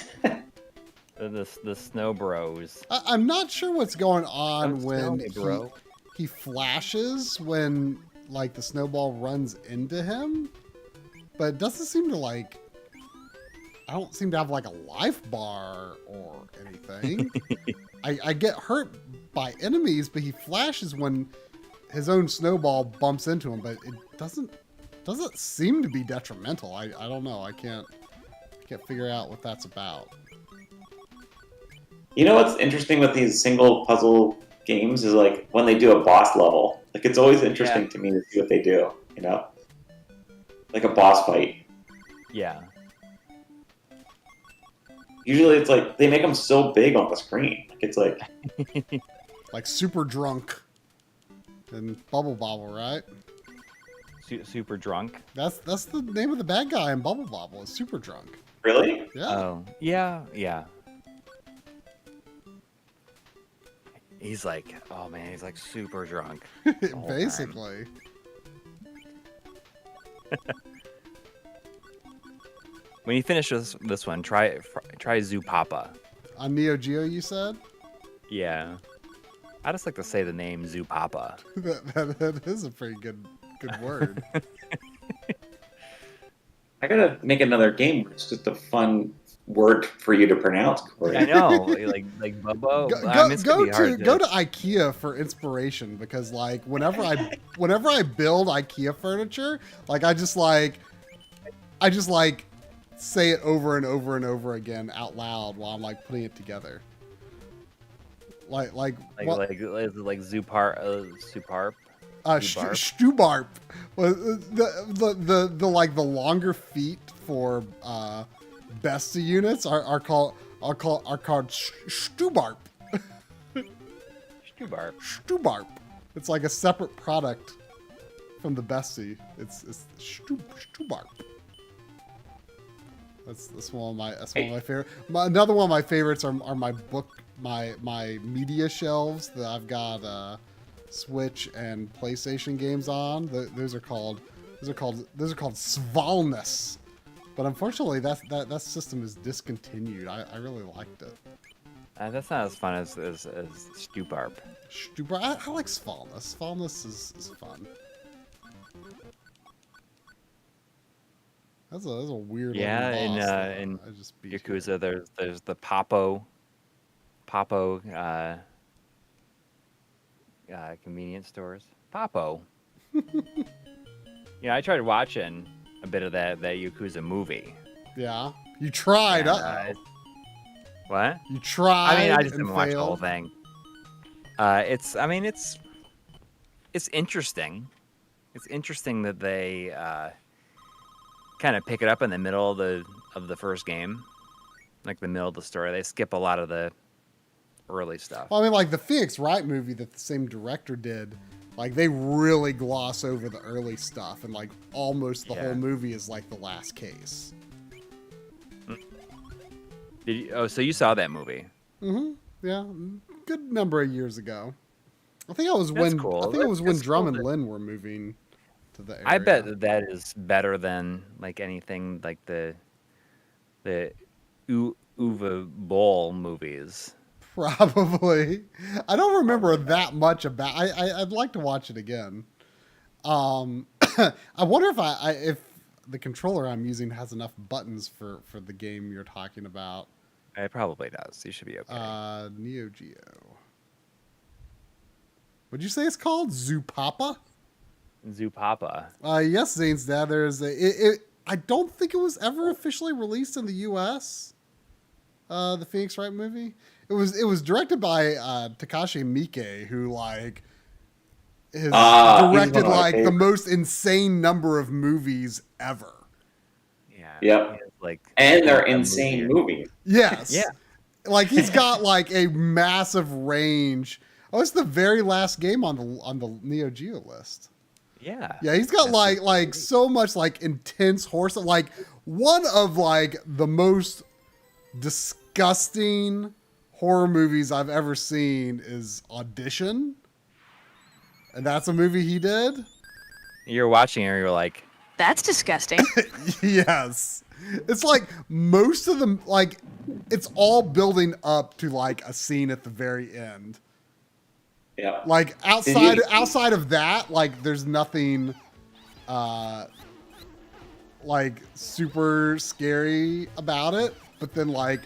The Snow Bros. I'm not sure what's going on Don't when tell me, bro. he flashes when like the snowball runs into him, but it doesn't seem to like I don't seem to have like a life bar or anything. I get hurt by enemies, but he flashes when his own snowball bumps into him, but it doesn't seem to be detrimental. I don't know. I can't figure out what that's about. You know what's interesting with these single puzzle games is like when they do a boss level. Like it's always interesting to me to see what they do. You know, like a boss fight. Yeah. Usually it's like they make them so big on the screen. Like it's like like super drunk and Bubble Bobble, right? Super drunk. That's the name of the bad guy in Bubble Bobble. Is super drunk. really. Yeah. Oh, yeah. He's like, oh man, he's like super drunk. the whole time. Basically. When you finish this one, try Zupapa. On NeoGeo, you said? Yeah. I just like to say the name Zupapa. that is a pretty good word. I gotta make another game where it's just a fun word for you to pronounce. Corey. I know, like Bub-O. Go to IKEA for inspiration, because like whenever I build IKEA furniture, like I just say it over and over and over again out loud while I'm like putting it together. Like Zuparp. Stubarp. The like the longer feet for Besta units are called Stubarp. Stubarp. It's like a separate product from the Bestie. It's Stubarp. That's one of my favorite. Another one of my favorites are my media shelves that I've got Switch and PlayStation games on. Those are called Svalness. But unfortunately, that system is discontinued. I really liked it. That's not as fun as Stubarp. I like Svalness. Svalness is fun. That's a weird. Yeah, in Yakuza, there's the Papua convenience stores. Papua. I tried watching a bit of that Yakuza movie. Yeah, you tried. What? You tried. I mean, I just didn't watch the whole thing. It's interesting. It's interesting that they kind of pick it up in the middle of the first game, like the middle of the story. They skip a lot of the early stuff. Well, I mean, like the Phoenix Wright movie that the same director did, like they really gloss over the early stuff, and like almost the whole movie is like the last case. So you saw that movie? Mm-hmm. Yeah, good number of years ago. I think it was when Drum and Lynn were moving to the area. I bet that is better than like anything like the Uwe Boll movies. Probably. I don't remember that much about. I'd like to watch it again. I wonder if the controller I'm using has enough buttons for the game you're talking about. It probably does. You should be okay. NeoGeo. What'd you say it's called? Zupapa? Zupapa. Yes, Zane's dad. There's I don't think it was ever officially released in the U.S. The Phoenix Wright movie. It was directed by Takashi Miike, who like has directed like the most insane number of movies ever. Yeah. Yep. And they're insane movies. Yes. Yeah. Like he's got like a massive range. Oh, it's the very last game on the NeoGeo list. Yeah. Yeah, he's got like so much like intense horse. Like one of like the most disgusting horror movies I've ever seen is Audition. And that's a movie he did. You're watching it, you're like, that's disgusting. Yes. It's like most of them, like it's all building up to like a scene at the very end. Yeah. Like outside of that, like there's nothing like super scary about it, but then like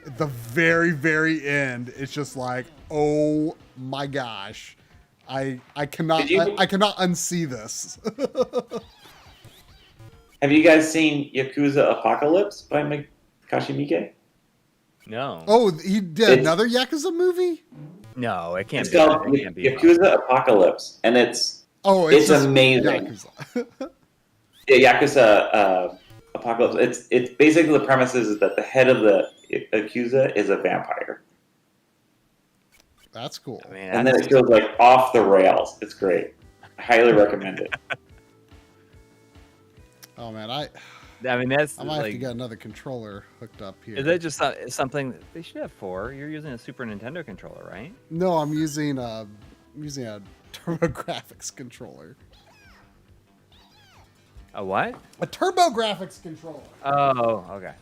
at the very, very end, it's just like, oh my gosh, I cannot I cannot unsee this. Have you guys seen Yakuza Apocalypse by Takashi Miike? No. Oh, he did another Yakuza movie? No, it can't It's be. called It can't be Yakuza Apocalypse, and it's just amazing. Yakuza. Yeah, Yakuza Apocalypse. It's basically the premise is that the head of the Yakuza is a vampire, That's cool. I mean, and then it goes like off the rails. It's great. I highly recommend it. Oh man, I mean, that's might have like. to get another controller hooked up here. Is that just something they should have 4? You're using a Super Nintendo controller, right? No, I'm using a TurboGrafx controller. A what? A TurboGrafx controller. Oh, okay.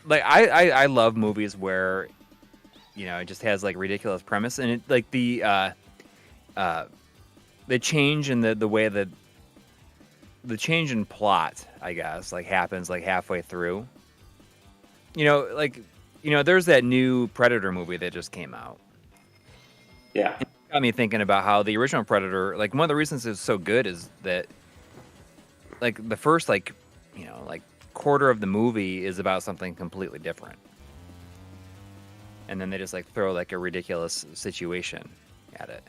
Like I love movies where, you know, it just has like ridiculous premise and it like the change in the way that the change in plot, I guess, like happens like halfway through. You know, like, you know, there's that new Predator movie that just came out. Yeah. It got me thinking about how the original Predator, like one of the reasons it's so good is that like the first like, you know, like quarter of the movie is about something completely different. And then they just like throw like a ridiculous situation at it.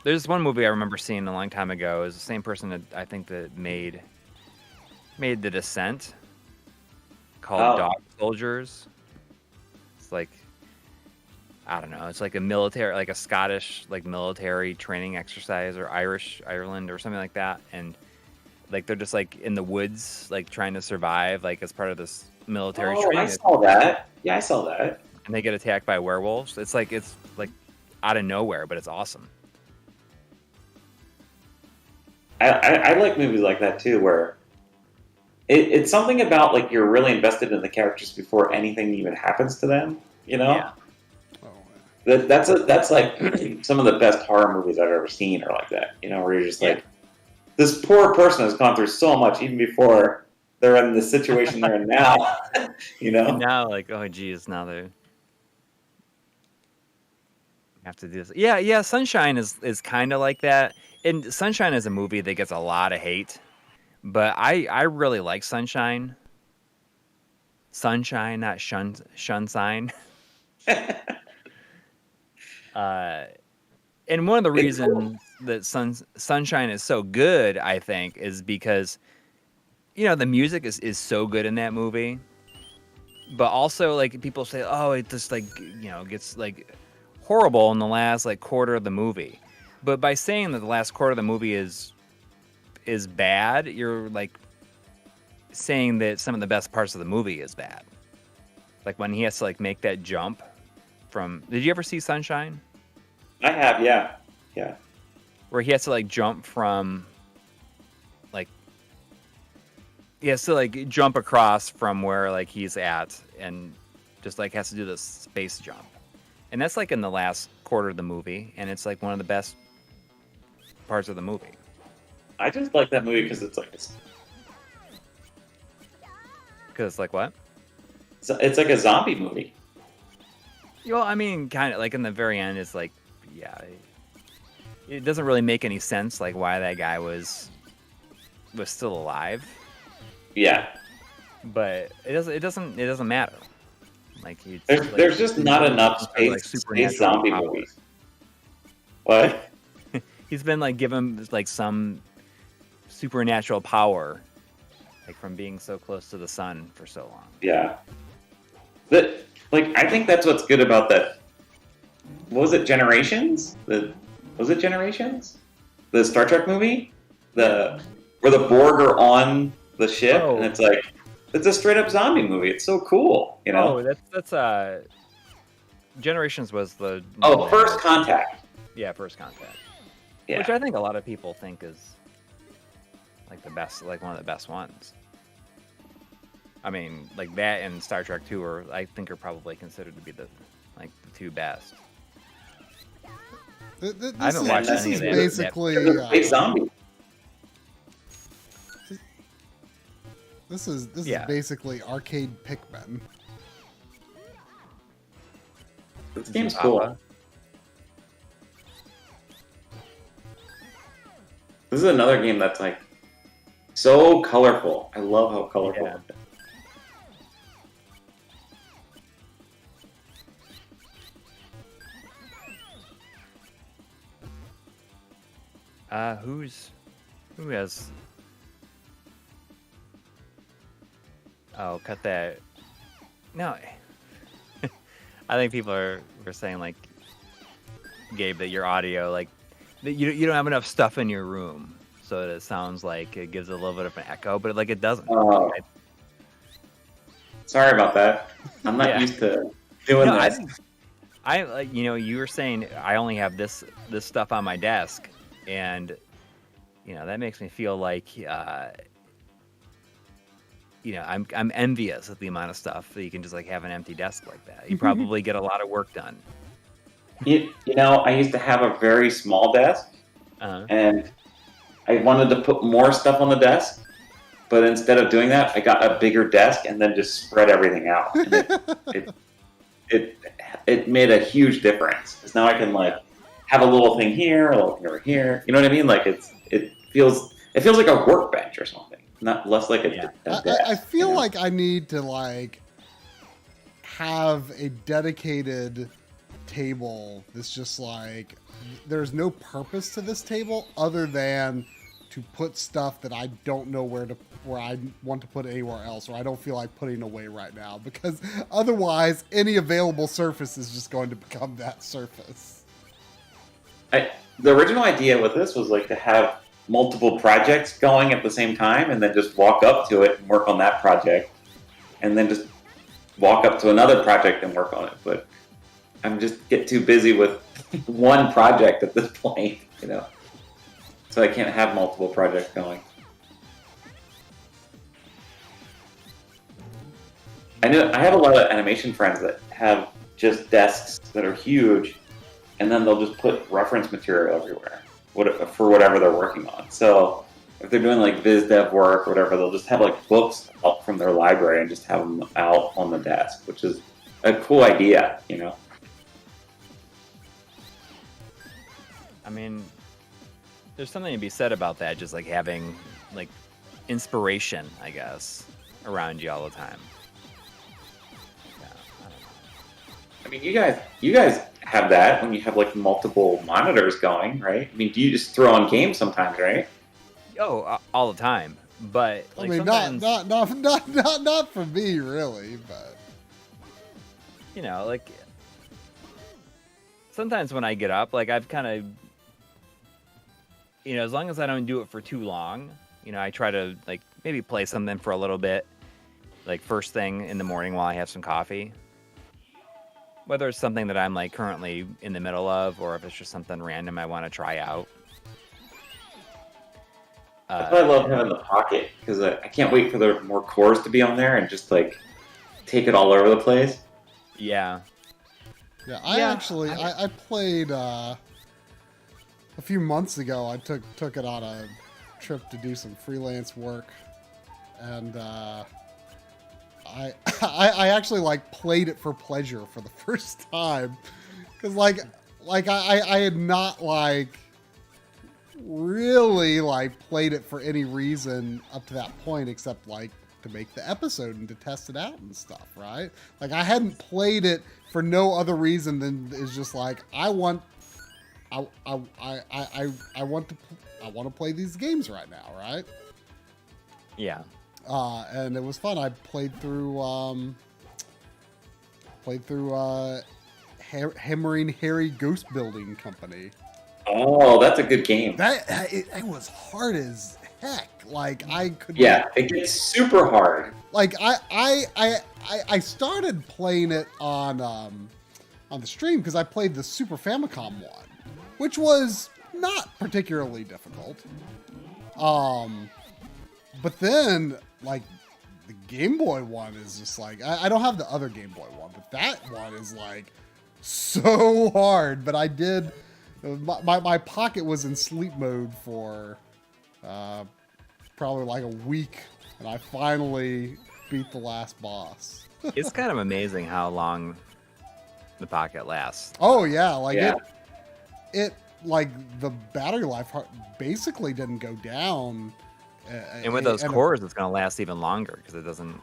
There's one movie I remember seeing a long time ago. It was the same person that I think that made The Descent, called Dog Soldiers. It's like, I don't know. It's like a military, like a Scottish like military training exercise, or Ireland or something like that. And like they're just like in the woods, like trying to survive, like as part of this military training. I saw that. Yeah, I saw that. And they get attacked by werewolves. It's like out of nowhere, but it's awesome. I like movies like that too, where it's something about like you're really invested in the characters before anything even happens to them. You know, Yeah. that's like some of the best horror movies I've ever seen, or like that. You know, where you're just like, this poor person has gone through so much even before they're in the situation they're in now. You know, And now like, oh geez, now they have to do this. Yeah. Sunshine is kind of like that. And Sunshine is a movie that gets a lot of hate, but I really like Sunshine. Sunshine, not Shunshine. And one of the reasons that Sunshine is so good, I think, is because, you know, the music is so good in that movie. But also, like, people say, oh, it just, like, you know, gets, like, horrible in the last, like, quarter of the movie. But by saying that the last quarter of the movie is bad, you're, like, saying that some of the best parts of the movie is bad. Like, when he has to, like, make that jump from... Did you ever see Sunshine? I have, yeah. Where he has to, like, jump from... Like... He has to, like, jump across from where, like, he's at and just, like, has to do this space jump. And that's, like, in the last quarter of the movie, and it's, like, one of the best parts of the movie. I just like that movie because it's like... Because it's like, what? It's like a zombie movie. Well, I mean, kind of, like, in the very end, it's like, yeah... It doesn't really make any sense, like, why that guy was still alive. Yeah. But it doesn't matter. Like, there's just not enough space zombie movies. What? He's been like given like some supernatural power, like from being so close to the sun for so long. Yeah. I think that's what's good about that. What was it, Generations? Was it Generations? The Star Trek movie? Where the Borg are on the ship, and it's like, it's a straight up zombie movie. It's so cool, you know? Oh, that's Generations was the... Oh, First Contact. Yeah, First Contact. Yeah. Which I think a lot of people think is like the best, like one of the best ones. I mean, like that and Star Trek 2 I think are probably considered to be the two best. I haven't watched this any is of that. basically Big zombie. This is basically arcade Pikmin. This game's Zupapa. cool. This is another game that's like so colorful. I love how colorful Yeah. it is. Who has? Oh, cut that. No, I think people were saying like, Gabe, that your audio like that you don't have enough stuff in your room, so that it sounds like it gives a little bit of an echo, but like it doesn't. Oh. Sorry about that. I'm not Yeah. used to doing No, this. I like you were saying I only have this stuff on my desk, and that makes me feel like I'm envious of the amount of stuff that you can just like have an empty desk like that. You probably get a lot of work done. I used to have a very small desk, and I wanted to put more stuff on the desk, but instead of doing that, I got a bigger desk and then just spread everything out. And it made a huge difference because now I can like have a little thing here, a little thing over here. You know what I mean? Like it feels like a workbench or something, not less like a desk. I feel like I need to like have a dedicated table that's just like there's no purpose to this table other than to put stuff that I don't know where I want to put anywhere else, or I don't feel like putting away right now, because otherwise any available surface is just going to become that surface. The original idea with this was like to have multiple projects going at the same time and then just walk up to it and work on that project and then just walk up to another project and work on it. But I'm just get too busy with one project at this point, so I can't have multiple projects going. I have a lot of animation friends that have just desks that are huge, and then they'll just put reference material everywhere for whatever they're working on. So if they're doing like biz dev work or whatever, they'll just have like books out from their library and just have them out on the desk, which is a cool idea, I mean, there's something to be said about that, just like having like inspiration, I guess, around you all the time. Yeah, I don't know. I mean, you guys have that when you have like multiple monitors going, right? I mean, do you just throw on games sometimes, right? Oh, all the time. But like, I mean, sometimes, not for me really, but like sometimes when I get up, like I've kind of, as long as I don't do it for too long, I try to like maybe play something for a little bit, like first thing in the morning while I have some coffee. Whether it's something that I'm like currently in the middle of, or if it's just something random I want to try out. That's why I love having the Pocket, because I can't wait for the more cores to be on there and just like take it all over the place. Yeah. Yeah, I played a few months ago. I took it on a trip to do some freelance work, and I actually like played it for pleasure for the first time, because I had not like really like played it for any reason up to that point except like to make the episode and to test it out and stuff, right? Like I hadn't played it for no other reason than it's just like I want to play these games right now, right? Yeah. And it was fun. I played through Hammering Harry Ghost Building Company. Oh, that's a good game. It was hard as heck. Like I could. Yeah, it gets super hard. Like I started playing it on the stream because I played the Super Famicom one, which was not particularly difficult. But then like the Game Boy one is just like I don't have the other Game Boy one, but that one is like so hard. But I did My pocket was in sleep mode for probably like a week, and I finally beat the last boss. It's kind of amazing how long the pocket lasts. Oh yeah, like Yeah. it like the battery life basically didn't go down. And with those cores, it's going to last even longer because it doesn't.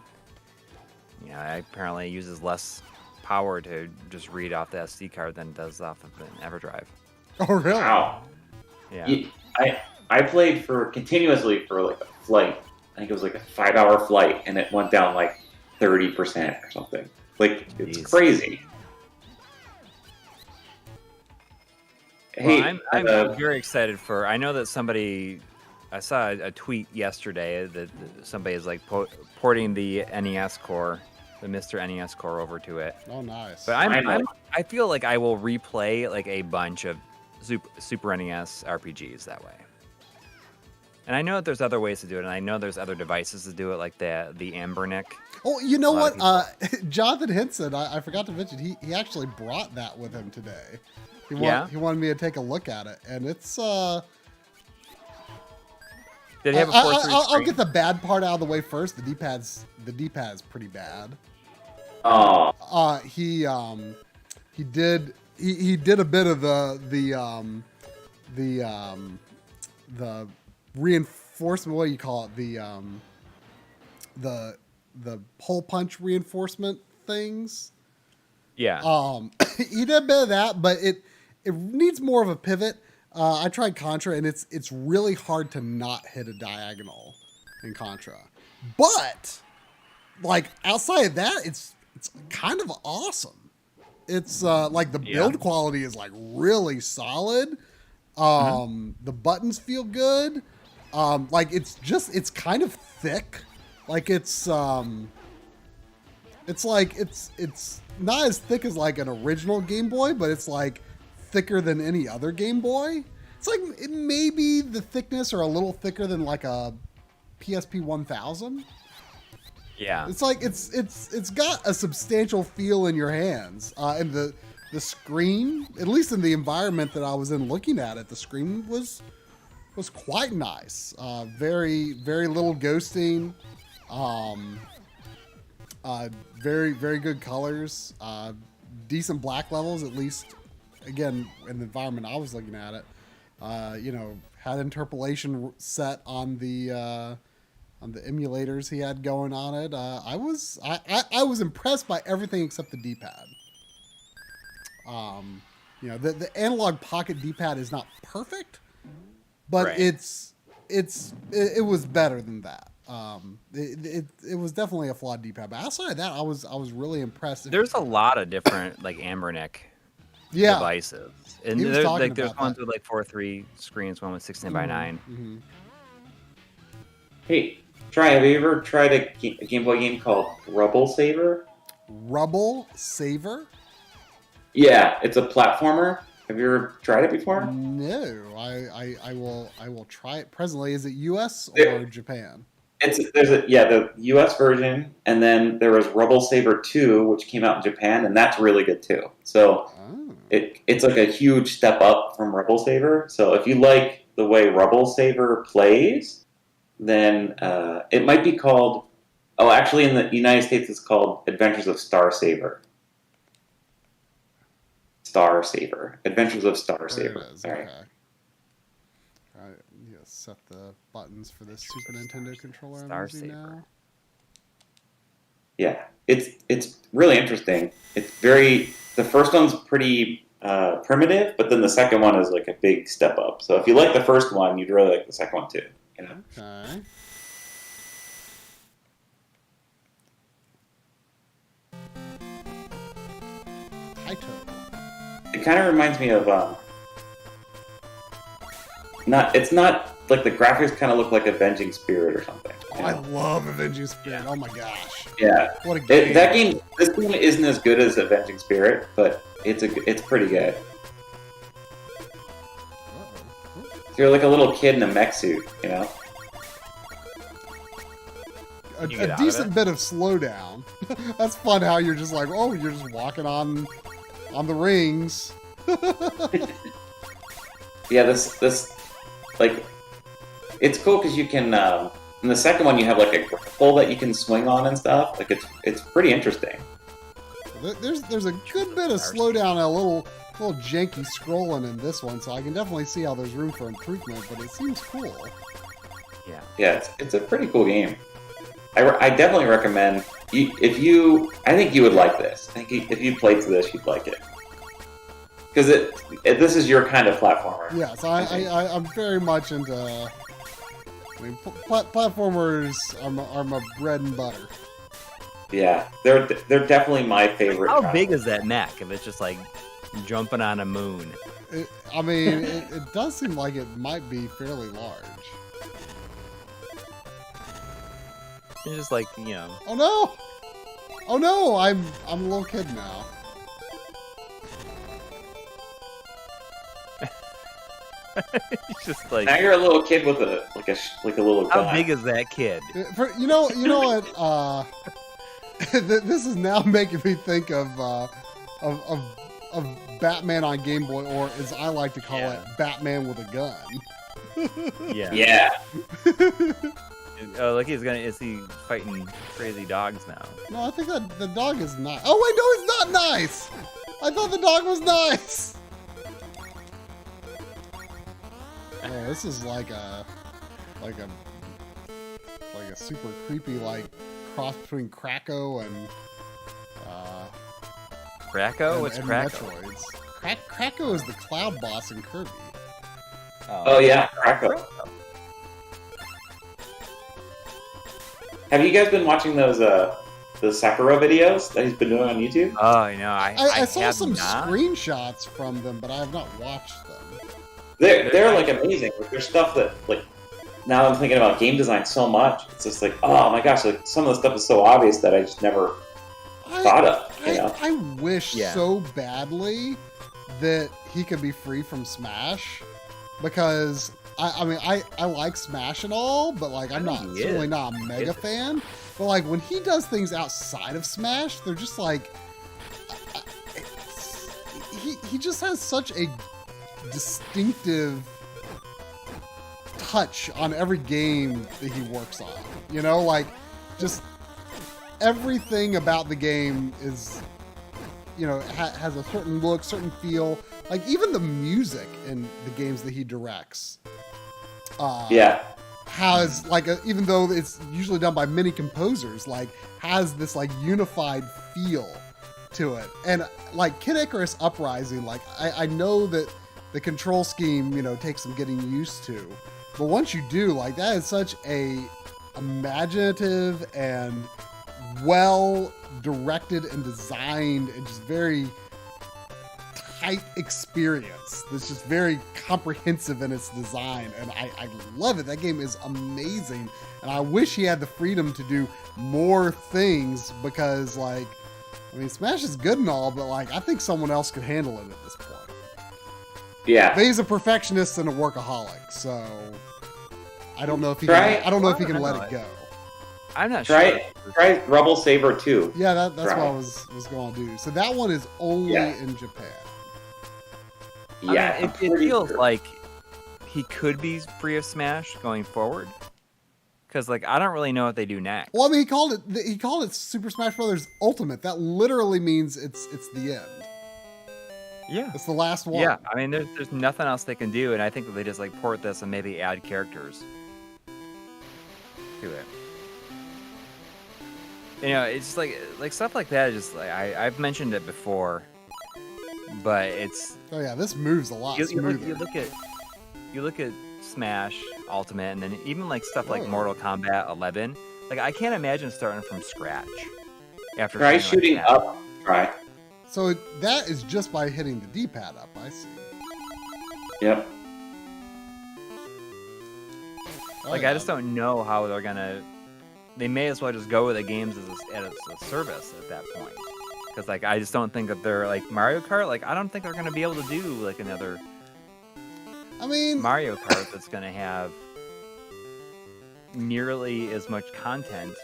Apparently it uses less power to just read off the SD card than it does off of an EverDrive. Oh really? Wow. Yeah. I played continuously for like a flight. I think it was like a 5-hour flight, and it went down like 30% or something. Like, it's Jeez. crazy. Well, I'm very excited for. I know that I saw a tweet yesterday that somebody is like porting the NES core, the Mr. NES core over to it. Oh nice. But I feel like I will replay like a bunch of Super NES RPGs that way. And I know that there's other ways to do it, and I know there's other devices to do it, like the Ambernick. Oh, you know what? Jonathan Henson, I forgot to mention, he actually brought that with him today. He wanted me to take a look at it, and it's Did he have a 4:3 screen? I'll get the bad part out of the way first. The D-pad is pretty bad. Oh. He did a bit of the reinforcement. What do you call it? The hole punch reinforcement things. Yeah. He did a bit of that, but it needs more of a pivot. I tried Contra, and it's really hard to not hit a diagonal in Contra. But like outside of that, it's kind of awesome. It's like the build quality is like really solid. The buttons feel good. Like it's kind of thick. Like it's not as thick as like an original Game Boy, but it's like thicker than any other Game Boy. It's like it may be the thickness or a little thicker than like a PSP 1000. Yeah. It's like it's got a substantial feel in your hands. And the screen, at least in the environment that I was in looking at it, the screen was quite nice. Very, very little ghosting. Very, very good colors. Decent black levels, at least, again, in the environment I was looking at it. Had interpolation set on the emulators he had going on it. I was impressed by everything except the D-pad. The analog pocket D-pad is not perfect, but Right. it was better than that. It was definitely a flawed D-pad, but outside of that, I was really impressed. There's a lot of different like Ambernick devices, and He was there's talking there's about ones that. with like 4:3 screens, one with 16:9. Mm-hmm. Hey, have you ever tried a Game Boy game called Rubble Saver? Rubble Saver? Yeah, it's a platformer. Have you ever tried it before? No, I will try it presently. Is it U.S. or Yeah. Japan? The U.S. version, and then there was Rubble Saver 2, which came out in Japan, and that's really good too. So it's like a huge step up from Rubble Saver. So if you like the way Rubble Saver plays, then it might be called. Oh, actually, in the United States, it's called Adventures of Star Saver. Adventures of Star There Saver. it is. Sorry. Okay. Set the buttons for this Super Nintendo controller I'm Star using Saver. now. Yeah, it's really interesting. The first one's pretty primitive, but then the second one is like a big step up. So if you like the first one, you'd really like the second one too. Okay. Taito. It kind of reminds me of it's not like the graphics kind of look like Avenging Spirit or something. Oh, I love Avenging Spirit. Oh my gosh. Yeah. What a game. This game isn't as good as Avenging Spirit, but it's pretty good. Uh-oh. You're like a little kid in a mech suit, you know? You get A out of decent it? bit of slowdown. That's fun how you're just like, oh, you're just walking on the rings. Yeah, this like it's cool because you can. In the second one, you have like a grapple that you can swing on and stuff. Like it's pretty interesting. There's a good bit of slowdown and a little janky scrolling in this one, so I can definitely see how there's room for improvement. But it seems cool. Yeah. Yeah, it's a pretty cool game. I definitely recommend. I think you would like this. I think if you played to this, you'd like it. Because this is your kind of platformer. Yeah, so I'm very much into. I mean, platformers are my bread and butter. Yeah, they're definitely my favorite. How big is that mech? If it's just like jumping on a moon. It does seem like it might be fairly large. It's just like, Oh no! Oh no! I'm a little kid now. It's just like. Now you're a little kid with a little. How gun. big is that kid? You know what? This is now making me think of Batman on Game Boy, or as I like to call it, Batman with a gun. Yeah. Yeah. Oh, look, is he fighting crazy dogs now? No, I think that the dog is nice. Oh wait, no, he's not nice. I thought the dog was nice. Oh, this is like a super creepy cross between Kracko and Kracko? What's and Kracko? Metroids. Kracko is the cloud boss in Kirby. Oh yeah, Kracko. Have you guys been watching those the Sakura videos that he's been doing on YouTube? Oh, I saw have some not. screenshots from them, but I have not watched them. They're like amazing. Like, there's stuff that now I'm thinking about game design so much. It's just like, oh my gosh, like some of the stuff is so obvious that I just never thought of. You know? I wish so badly that he could be free from Smash, because I like Smash and all, but I'm certainly not a mega fan. But when he does things outside of Smash, they're just he just has such a distinctive touch on every game that he works on. Just everything about the game is, has a certain look, certain feel. Even the music in the games that he directs. Has even though it's usually done by many composers, has this unified feel to it. And Kid Icarus Uprising, I know that the control scheme, takes some getting used to, but once you do, that is such a imaginative and well directed and designed and just very tight experience that's just very comprehensive in its design, and I love it. That game is amazing, and I wish he had the freedom to do more things, because Smash is good and all, but I think someone else could handle it at this point. Yeah, but he's a perfectionist and a workaholic, so I don't know if he can, I don't know if he can let it go. I'm not sure. Try Rubble Saber 2. Yeah, that's what I was going to do. So that one is only in Japan. Yeah, it feels like he could be free of Smash going forward, because I don't really know what they do next. Well, he called it Super Smash Brothers Ultimate. That literally means it's the end. Yeah, it's the last one. Yeah, there's nothing else they can do, and I think that they just port this and maybe add characters to it. It's just stuff like that. Is just I've mentioned it before, but it's. Oh yeah, this moves a lot smoother. You look at Smash Ultimate, and then even stuff like Mortal Kombat 11. I can't imagine starting from scratch. After try shooting up. Try. So that is just by hitting the D-pad up. I see. Yep. I just don't know how they're gonna. They may as well just go with the games as a service at that point, because I just don't think that they're Mario Kart. I don't think they're gonna be able to do another. Mario Kart that's gonna have nearly as much content.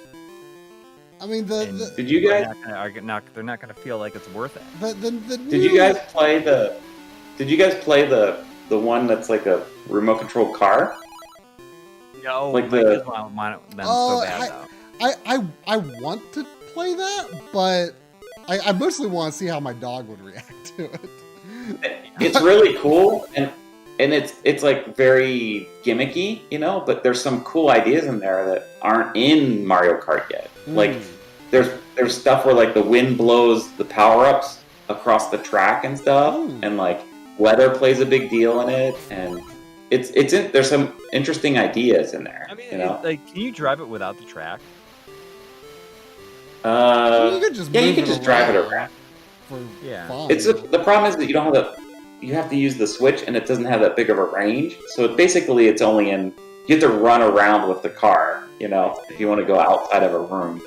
Did you guys? They're not gonna feel like it's worth it. Did you guys play the the one that's like a remote controlled car. No, Like my the- kids want them so bad though. I want to play that, but I mostly want to see how my dog would react to it. It's really cool, and it's like very gimmicky, you know. But there's some cool ideas in there that aren't in Mario Kart yet. Like there's stuff where like the wind blows the power ups across the track and stuff, and like weather plays a big deal in it, and there's some interesting ideas in there. I mean, you know, like, can you drive it without the track? You could just yeah, you move can it just drive it around around. for Yeah. fun. The problem is that you don't have you have to use the Switch, and it doesn't have that big of a range. So basically, it's only you have to run around with the car, you know, if you want to go outside of a room.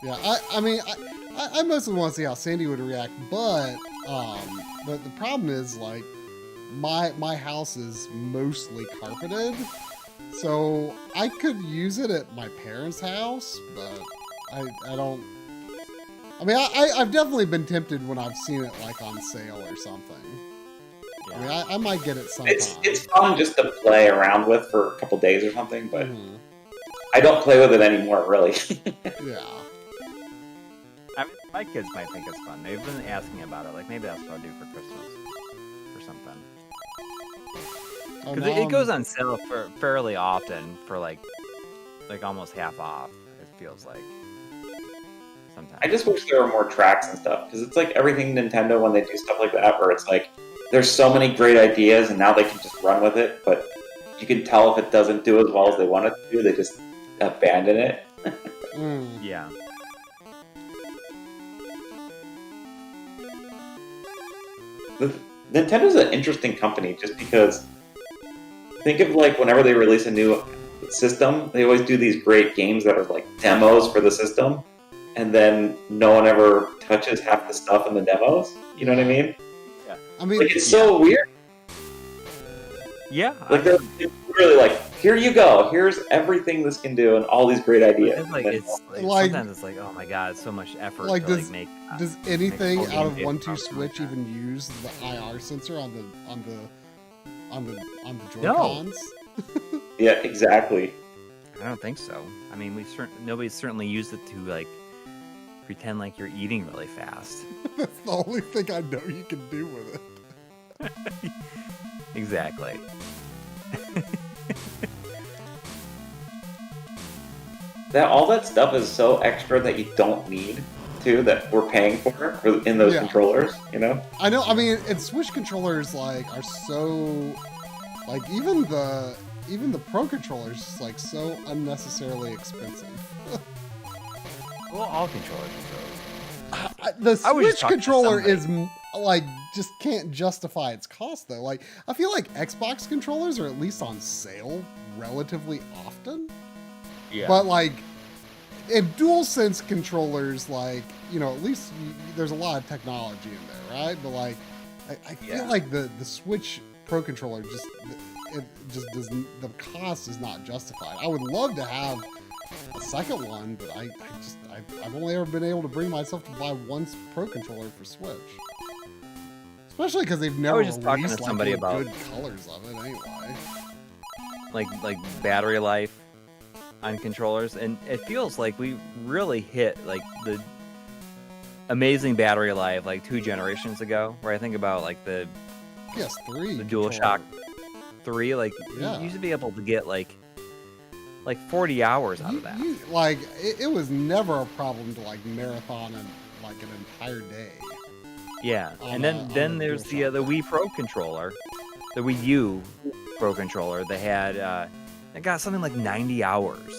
Yeah, I mean, I mostly want to see how Sandy would react, but the problem is like my house is mostly carpeted, so I could use it at my parents' house, but I don't. I mean, I've definitely been tempted when I've seen it like on sale or something. Yeah. I mean, I might get it sometime. It's fun just to play around with for a couple days or something, but I don't play with it anymore, really. Yeah. I mean, my kids might think it's fun. They've been asking about it. Like, maybe that's what I'll do for Christmas or something. Oh, Because it goes on sale for fairly often for like almost half off. It feels like sometimes. I just wish there were more tracks and stuff, because it's like everything Nintendo when they do stuff like that, where it's like there's so many great ideas and now they can just run with it, but you can tell if it doesn't do as well as they want it to do, they just abandon it. Yeah. Nintendo's an interesting company just because think of like whenever they release a new system, they always do these great games that are like demos for the system, and then no one ever touches half the stuff in the demos. You know what I mean? Yeah. I mean, Like it's so weird. Yeah. Like they're really like, here you go. Here's everything this can do and all these great ideas. It's like, And it's then- like sometimes it's like, oh my god, it's so much effort Like, to does- make. does anything make a out of game 1-2 based on Switch that. even use the IR sensor on the No. Joy-Cons? yeah, exactly. I don't think so. I mean, nobody's certainly used it to like pretend like you're eating really fast. That's the only thing I know you can do with it. Exactly. All that stuff is so extra that you don't need to, that we're paying for in those Yeah. controllers, you know? I know. I mean, and Switch controllers like are so like even the Pro controllers just like so unnecessarily expensive. Well, all controllers are The I was just Switch talking to controller somebody. is like just can't justify its cost though. Like I feel like Xbox controllers are at least on sale relatively often. Yeah. But like, if DualSense controllers, like you know, at least there's a lot of technology in there, right? But like, I feel Yeah. like the Switch Pro controller just doesn't. The cost is not justified. I would love to have a second one, but I've only ever been able to bring myself to buy one Pro controller for Switch. Especially because they've never was just talking to released somebody like about- good colors of it anyway. like battery life on controllers, and it feels like we really hit like the amazing battery life like 2 generations ago, where I think about like the PS3. the DualShock 3, like Yeah. you used to be able to get like 40 hours out of that. Like it was never a problem to like marathon and like an entire day. Yeah, on and a then there's the DualShock. Wii Pro controller, the Wii U Pro controller. They had it got something like 90 hours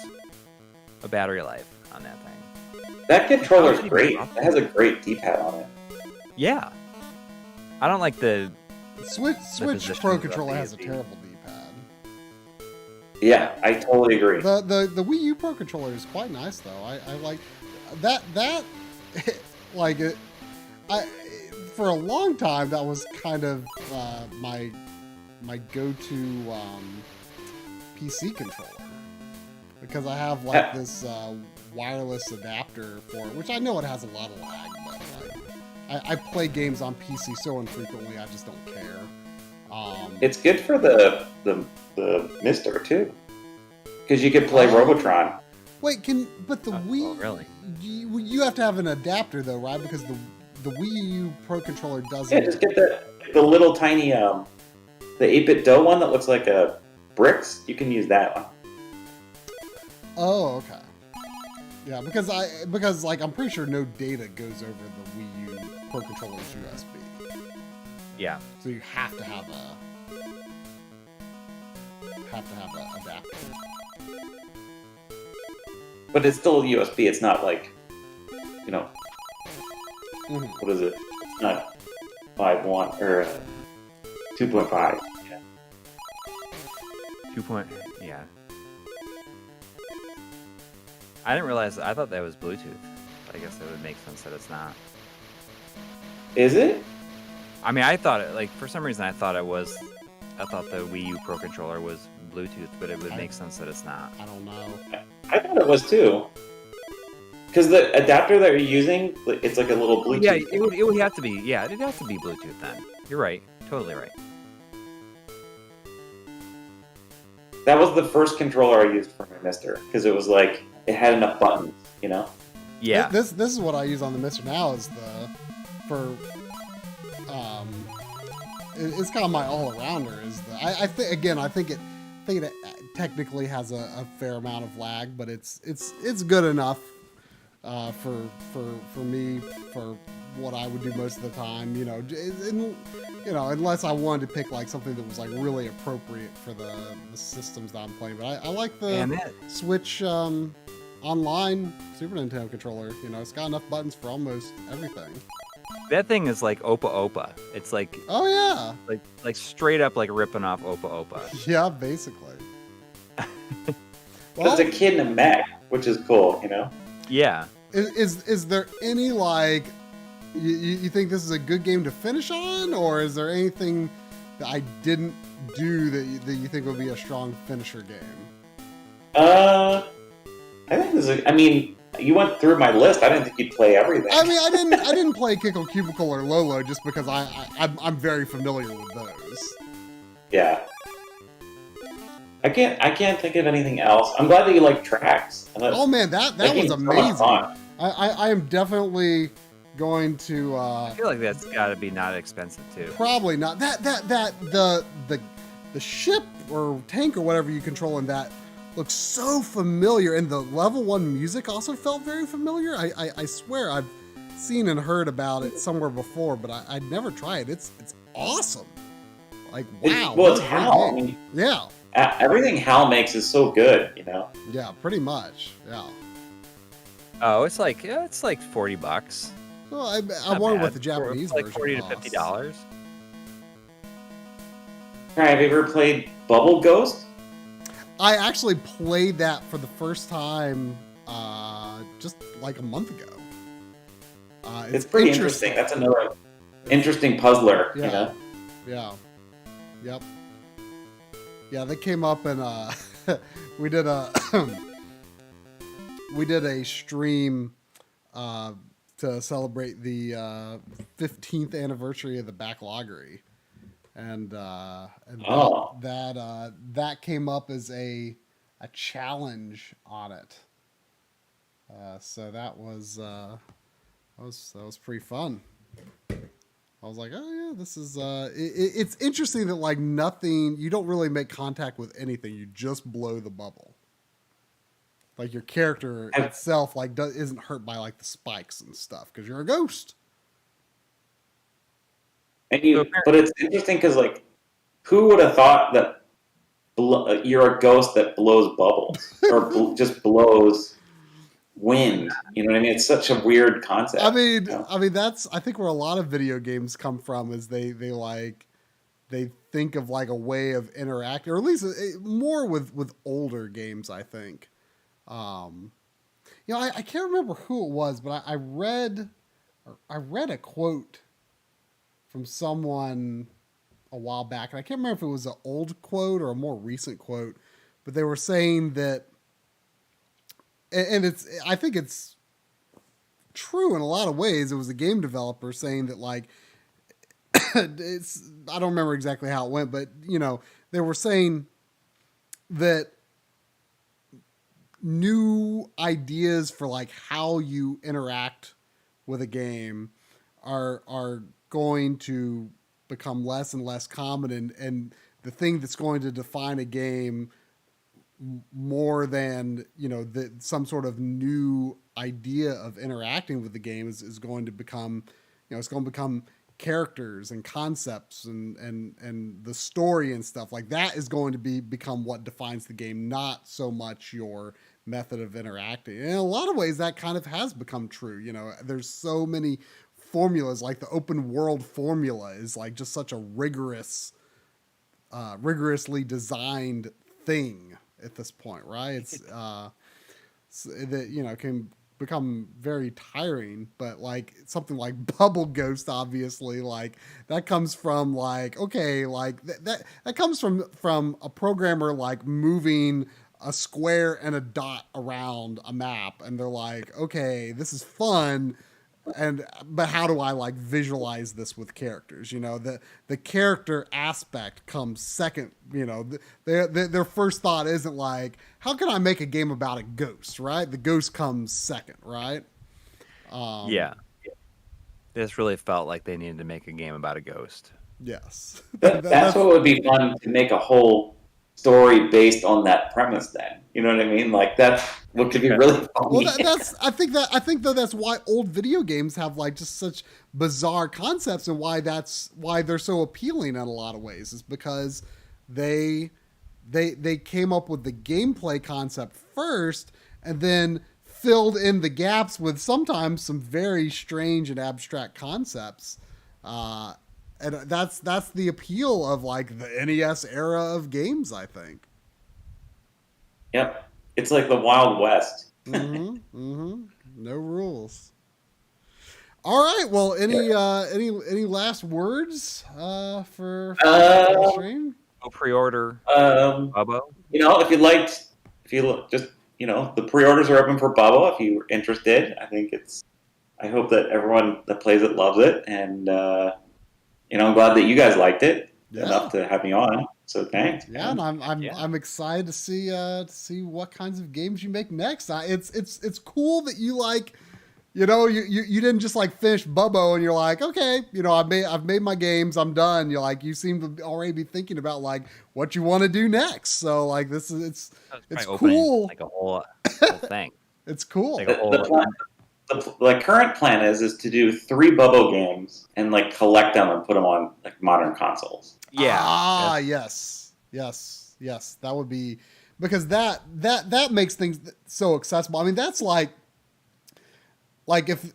of battery life on that thing. That controller's How is it great. even It has a great D-pad on it. Yeah, I don't like the Switch positions Pro of controller the- has a terrible D-pad. Yeah, I totally agree. The Wii U Pro controller is quite nice though. I like that like it. For a long time that was kind of my go-to PC controller, because I have like this wireless adapter for it, which I know it has a lot of lag, but like I play games on PC so infrequently I just don't care. It's good for the Mister too, because you could play Robotron. Wait, but the Wii? Oh, really? You have to have an adapter though, right? Because the Wii U Pro controller doesn't. Yeah, just get the little tiny the 8-bit dough one that looks like a bricks. You can use that one. Oh, okay. Yeah, because like I'm pretty sure no data goes over the Wii U Pro controller's USB. Yeah. So you have to have a adapter. But it's still USB. It's not like, you know, what is it? It's not 5.1 or 2.5. Yeah. 2. Yeah. I didn't realize. I thought that was Bluetooth. I guess it would make sense that it's not. Is it? I mean, I thought it, like, for some reason I thought the Wii U Pro controller was Bluetooth, but it would make sense that it's not. I don't know. I thought it was too. Because the adapter that you're using, it's like a little Bluetooth. Yeah, it would have to be. Yeah, it'd have to be Bluetooth then. You're right. Totally right. That was the first controller I used for my Mister, because it was like, it had enough buttons, you know? Yeah. This is what I use on the Mister now is it's kind of my all-arounder. I think it technically has a fair amount of lag, but it's good enough for me for what I would do most of the time. You know, unless I wanted to pick like something that was like really appropriate for the systems that I'm playing. But I like the Switch online Super Nintendo controller. You know, it's got enough buttons for almost everything. That thing is like Opa Opa. It's like, oh yeah, like straight up like ripping off Opa Opa. Yeah, basically. Well, it's a kid in a mech, which is cool, you know? Yeah. Is there any like you think this is a good game to finish on, or is there anything that I didn't do that you think would be a strong finisher game? I think this is. I mean, you went through my list. I didn't think you'd play everything. I mean, I didn't play Kickle Cubicle or Lolo just because I'm very familiar with those. Yeah. I can't think of anything else. I'm glad that you like Trax. Oh man, that was amazing. I am definitely going to. I feel like that's got to be not expensive too. Probably not. The ship or tank or whatever you control in that looks so familiar, and the level 1 music also felt very familiar. I swear I've seen and heard about it somewhere before, but I'd never tried it. It's awesome. Like wow. Well, it's HAL. I mean, yeah. Everything HAL makes is so good, you know. Yeah, pretty much. Yeah. Oh, it's like $40. Well, I wonder what the Japanese like version $40 to $50. All right, have you ever played Bubble Ghost? I actually played that for the first time just like a month ago. It's pretty interesting. That's another interesting puzzler, yeah. You know? Yeah. Yep. Yeah, they came up and we did a stream to celebrate the 15th anniversary of the Backloggery, and that came up as a challenge on it. So that was pretty fun. I was like, oh yeah, this is it's interesting that like nothing, you don't really make contact with anything, you just blow the bubble. Like your character itself like isn't hurt by like the spikes and stuff because you're a ghost. But it's interesting because like, who would have thought that you're a ghost that blows bubbles or just blows wind? You know what I mean? It's such a weird concept. I mean, you know? that's I think where a lot of video games come from is they think of like a way of interacting, or at least more with older games. I think, I can't remember who it was, but I read a quote from someone a while back, and I can't remember if it was an old quote or a more recent quote, but they were saying that, and I think it's true in a lot of ways. It was a game developer saying that like I don't remember exactly how it went, but you know, they were saying that new ideas for like how you interact with a game are going to become less and less common, and the thing that's going to define a game more than, you know, some sort of new idea of interacting with the game is going to become, you know, it's going to become characters and concepts and the story and stuff like that is going to become what defines the game, not so much your method of interacting. And in a lot of ways that kind of has become true. You know, there's so many formulas, like the open world formula is like just such a rigorously designed thing at this point, right? It's that, you know, can become very tiring, but like something like Bubble Ghost, obviously, like that comes from like, okay, like that comes from a programmer like moving a square and a dot around a map, and they're like, okay, this is fun, but how do I like visualize this with characters? You know, the character aspect comes second. You know, their first thought isn't like, how can I make a game about a ghost, right? The ghost comes second, right? Yeah. This really felt like they needed to make a game about a ghost. Yes. That's what would be fun, to make a whole story based on that premise then. You know what I mean? Like that's what could be really funny. Well, I think though that's why old video games have like just such bizarre concepts, and why they're so appealing in a lot of ways, is because they came up with the gameplay concept first and then filled in the gaps with sometimes some very strange and abstract concepts. And that's the appeal of like the NES era of games, I think. Yep. It's like the Wild West. No rules. All right. Well, any last words for the stream? Go pre-order Bub-O. You know, if you just, you know, the pre-orders are open for Bub-O if you're interested. I hope that everyone that plays it loves it, and you know, I'm glad that you guys liked it enough to have me on. So thanks. Yeah, and I'm excited to see what kinds of games you make next. It's cool that you like, you know, you didn't just like finish Bub-O and you're like, okay, you know, I've made my games, I'm done. You're like, you seem to already be thinking about like what you want to do next. So like it's cool. Like a whole thing. It's cool. Like the current plan is to do 3 Bub-O games and like collect them and put them on like modern consoles. Yeah. Yes. That would be, because that makes things so accessible. I mean, that's like if,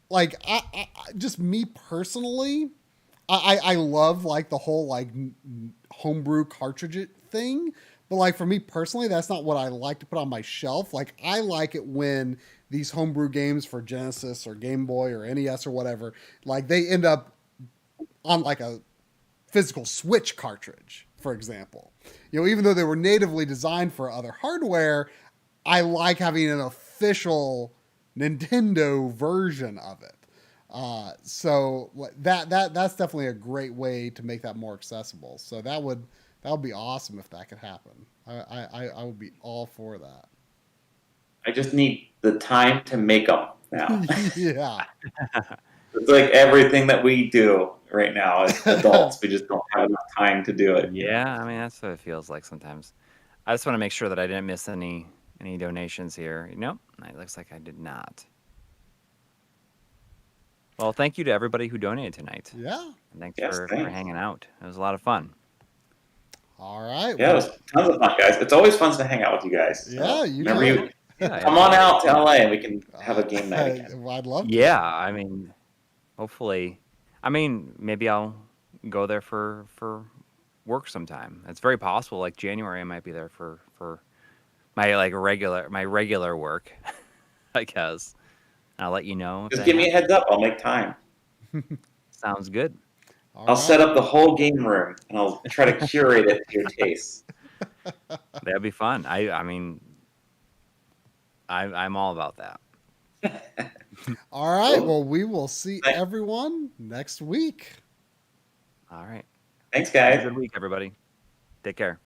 like, I just me personally, I love like the whole like homebrew cartridge thing, but like for me personally, that's not what I like to put on my shelf. Like I like it when these homebrew games for Genesis or Game Boy or NES or whatever, like they end up on like a physical Switch cartridge, for example. You know, even though they were natively designed for other hardware, I like having an official Nintendo version of it. So that's definitely a great way to make that more accessible. So that would be awesome if that could happen. I would be all for that. I just need the time to make them now. Yeah. It's like everything that we do right now as adults. We just don't have enough time to do it. Yeah, I mean, that's what it feels like sometimes. I just want to make sure that I didn't miss any donations here. Nope, it looks like I did not. Well, thank you to everybody who donated tonight. Yeah. And thanks for hanging out. It was a lot of fun. All right. Yeah, it was tons of fun, guys. It's always fun to hang out with you guys. So come on out to LA and we can have a game night again. I'd love to. Yeah, I mean, hopefully. I mean, maybe I'll go there for work sometime. It's very possible. Like January, I might be there for my regular work, I guess. I'll let you know. Just give me a heads up. I'll make time. Sounds good. I'll set up the whole game room and I'll try to curate it to your taste. That'd be fun. I mean, I'm all about that. All right. Well, we will see everyone next week. All right. Thanks, Have a guys. good week, everybody. Take care.